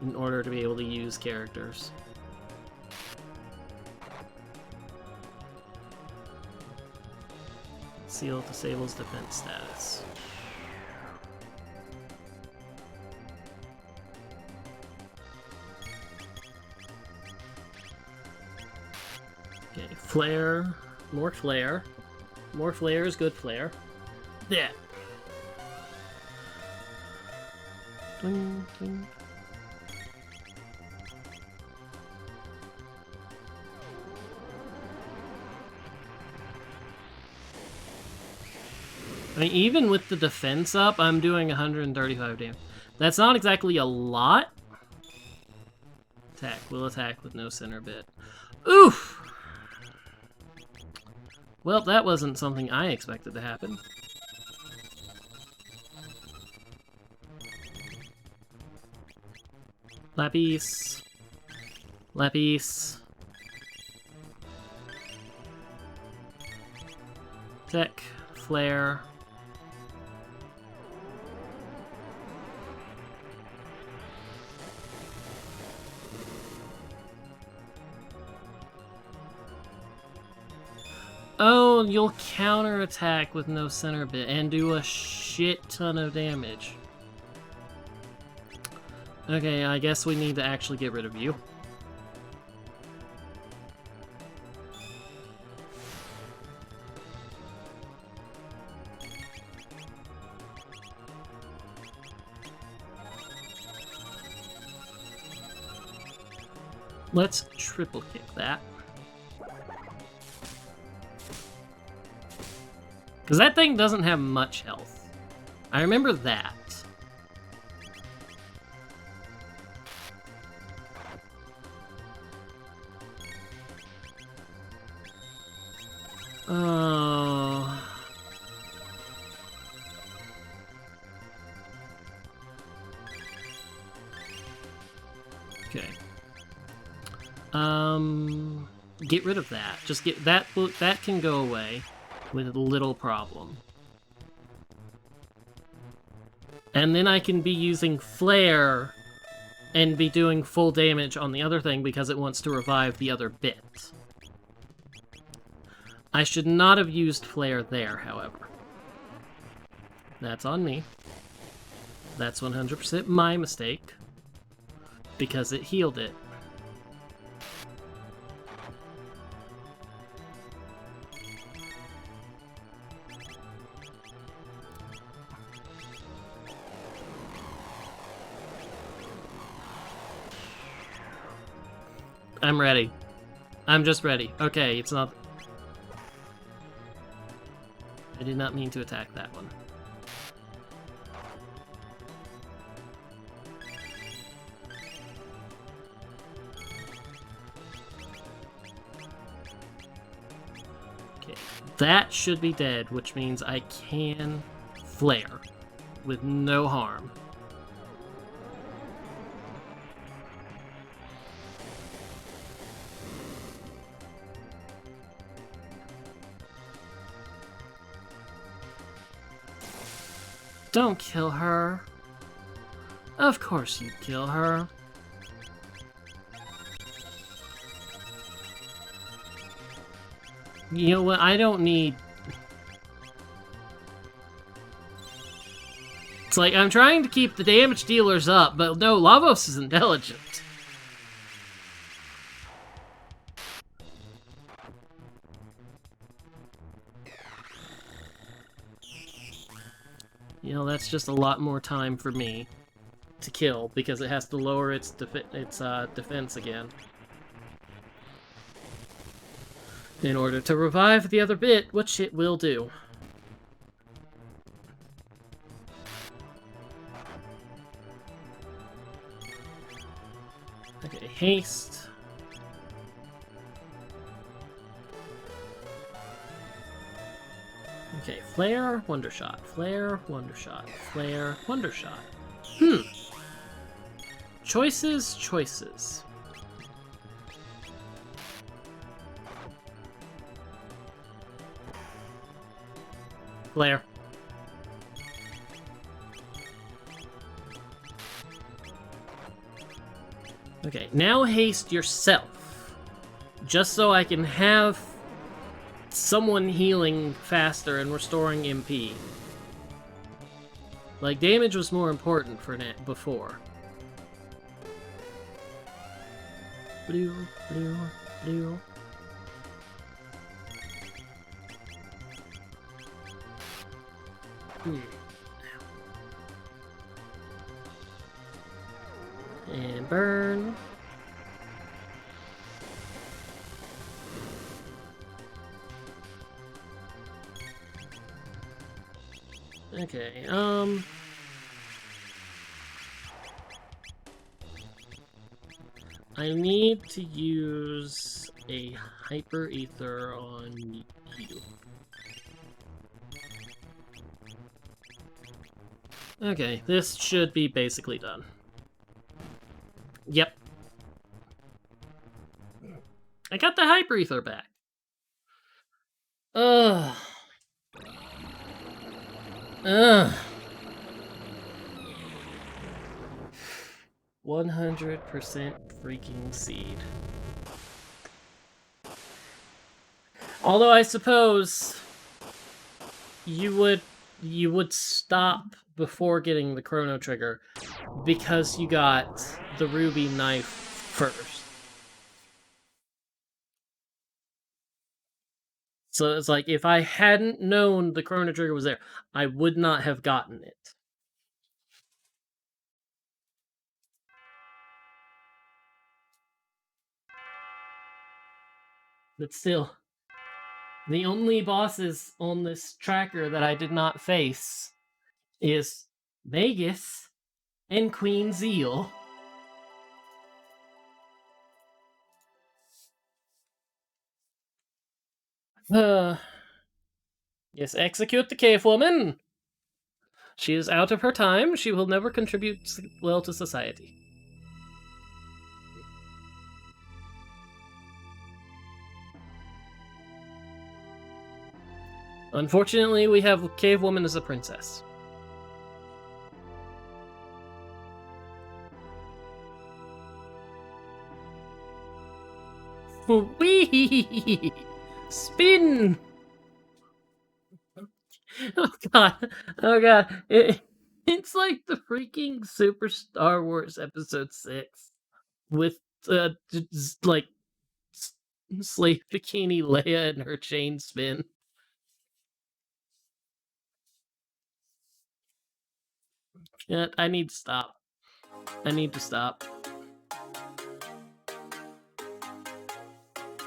in order to be able to use characters. Seal disables defense status. Okay, Flare. More Flare. More Flare is good Flare. Yeah. Ding, ding. I mean, even with the defense up, I'm doing 135 damage. That's not exactly a lot. Attack. Will attack with no center bit. Oof! Well, that wasn't something I expected to happen. Lapis. Lapis. Tech. Flare. Oh, you'll counterattack with no center bit and do a shit ton of damage. Okay, I guess we need to actually get rid of you. Let's triple kick that. Because that thing doesn't have much health. I remember that. Oh. Okay. Get rid of that. Just get that. That can go away with little problem. And then I can be using Flare and be doing full damage on the other thing because it wants to revive the other bit. I should not have used Flare there, however. That's on me. That's 100% my mistake. Because it healed it. I'm ready. I'm just ready. Okay, it's not... I did not mean to attack that one. Okay, that should be dead, which means I can flare with no harm. Don't kill her. Of course you kill her. You know what? I don't need... It's like, I'm trying to keep the damage dealers up, but no, Lavos is intelligent. You know, that's just a lot more time for me to kill, because it has to lower its defense again. In order to revive the other bit, which it will do. Okay, haste. Okay, flare, wonder shot, flare, wonder shot, flare, wonder shot. Choices, choices. Flare. Okay, now haste yourself. Just so I can have someone healing faster and restoring MP. Like, damage was more important for that before. Blue, blue, blue. And burn. Okay, I need to use a hyper ether on you. Okay, this should be basically done. Yep. I got the hyper ether back. Ugh. Ugh. 100% freaking seed. Although I suppose you would stop before getting the Chrono Trigger because you got the ruby knife first. So it's like, if I hadn't known the Chrono Trigger was there, I would not have gotten it. But still, the only bosses on this tracker that I did not face is Vegas and Queen Zeal. Yes, execute the cave woman. She is out of her time. She will never contribute well to society. Unfortunately, we have cave woman as a princess. Wee! Spin! Oh god. Oh god. It's like the freaking Super Star Wars Episode 6 with, like, Slave Bikini Leia and her chain spin. Yeah, I need to stop. I need to stop.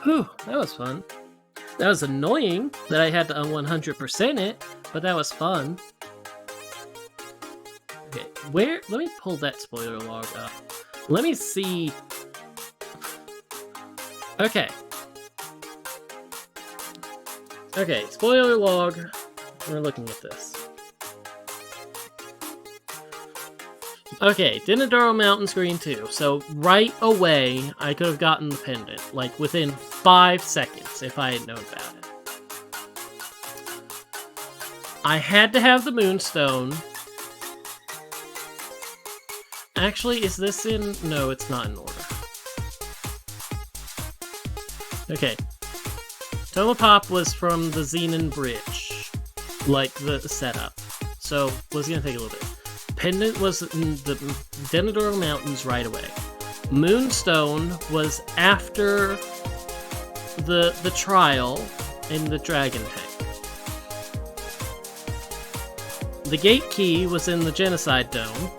Whew, that was fun. That was annoying that I had to 100% it, but that was fun. Okay, let me pull that spoiler log up. Let me see. Okay. Okay, spoiler log. We're looking at this. Okay, Dinadaro Mountain Screen 2. So right away, I could have gotten the pendant, like within 5 seconds if I had known about it. I had to have the Moonstone. Actually, is this in... No, it's not in order. Okay. Tomapop was from the Xenon Bridge. Like, the setup. So, was gonna take a little bit. Pendant was in the Denador Mountains right away. Moonstone was after the trial in the Dragon Tank. The Gate Key was in the Genocide Dome.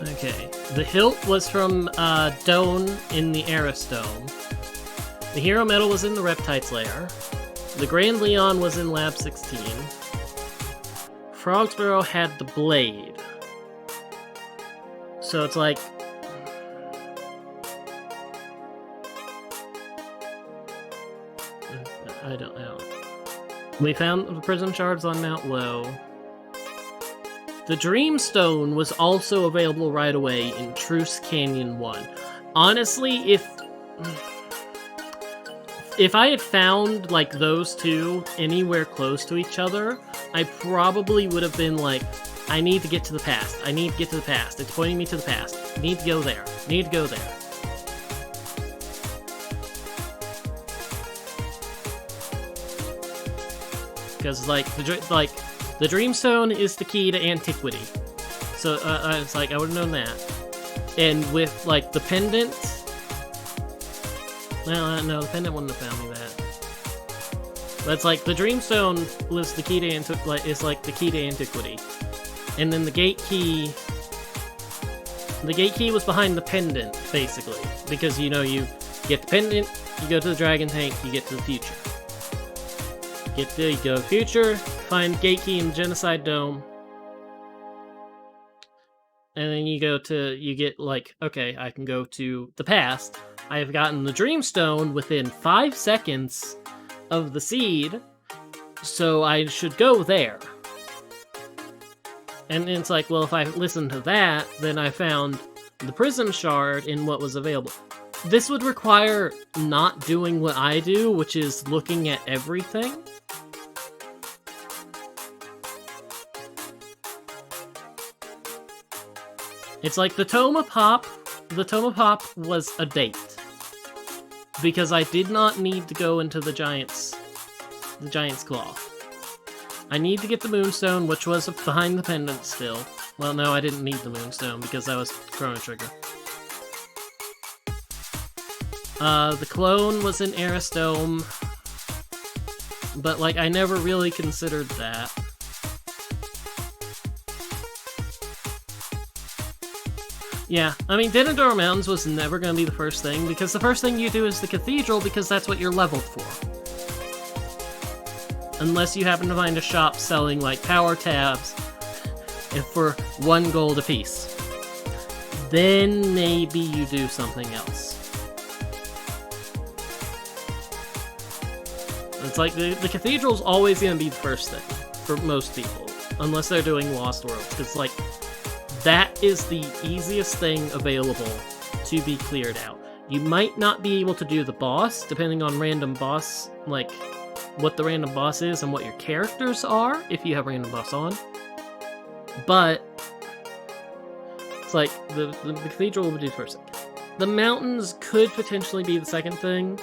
Okay. The hilt was from Doan in the Eris Dome. The Hero Medal was in the Reptites lair. The Grand Leon was in Lab 16. Frogsborough had the blade. So it's like... I don't know. We found the prism shards on Mount Low. The Dreamstone was also available right away in Truce Canyon 1. Honestly, if I had found, like, those two anywhere close to each other, I probably would have been like, I need to get to the past. I need to get to the past. It's pointing me to the past. I need to go there. I need to go there. Because, like, the Dreamstone is the key to antiquity. So, it's like, I would have known that. And with, like, the pendant... Well, no, the pendant wouldn't have found me that. But it's like, the Dreamstone was the key to is like the key to antiquity. And then the Gate Key... The Gate Key was behind the pendant, basically. Because, you know, you get the pendant, you go to the Dragon Tank, you get to the future. You go to the future, find Gate Key in the Genocide Dome. and then you get like, okay, I can go to the past. I have gotten the Dreamstone within 5 seconds of the seed, so I should go there. And it's like, well, if I listen to that, then I found the Prism Shard in what was available. This would require not doing what I do, which is looking at everything. It's like the Toma Pop was a date. Because I did not need to go into the Giant's Claw. I need to get the Moonstone, which was behind the pendant still. Well, no, I didn't need the Moonstone because that was Chrono Trigger. The clone was in Arisdome, but like I never really considered that. Yeah, I mean, Denador Mountains was never going to be the first thing, because the first thing you do is the Cathedral, because that's what you're leveled for. Unless you happen to find a shop selling, like, power tabs for 1 gold apiece. Then maybe you do something else. It's like, the Cathedral's always going to be the first thing, for most people. Unless they're doing Lost Worlds, because, like, that is the easiest thing available to be cleared out. You might not be able to do the boss, depending on random boss, like, what the random boss is and what your characters are, if you have random boss on. But it's like, the Cathedral will be the first thing. The mountains could potentially be the second thing.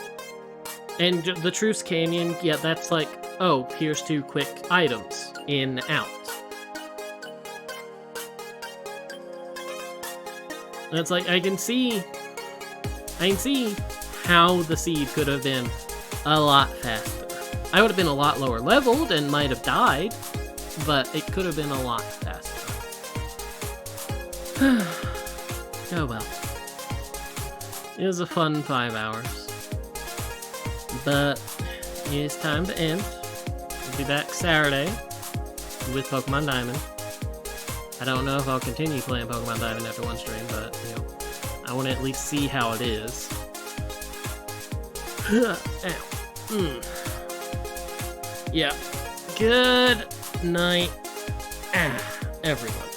And the Truce Canyon, yeah, that's like, oh, here's 2 quick items. In, out. And it's like, I can see how the seed could have been a lot faster. I would have been a lot lower leveled and might have died, but it could have been a lot faster. Oh well. It was a fun 5 hours. But it's time to end. We'll be back Saturday with Pokemon Diamond. I don't know if I'll continue playing Pokemon Diamond after one stream, but, you know, I want to at least see how it is. Yeah. Good night, everyone.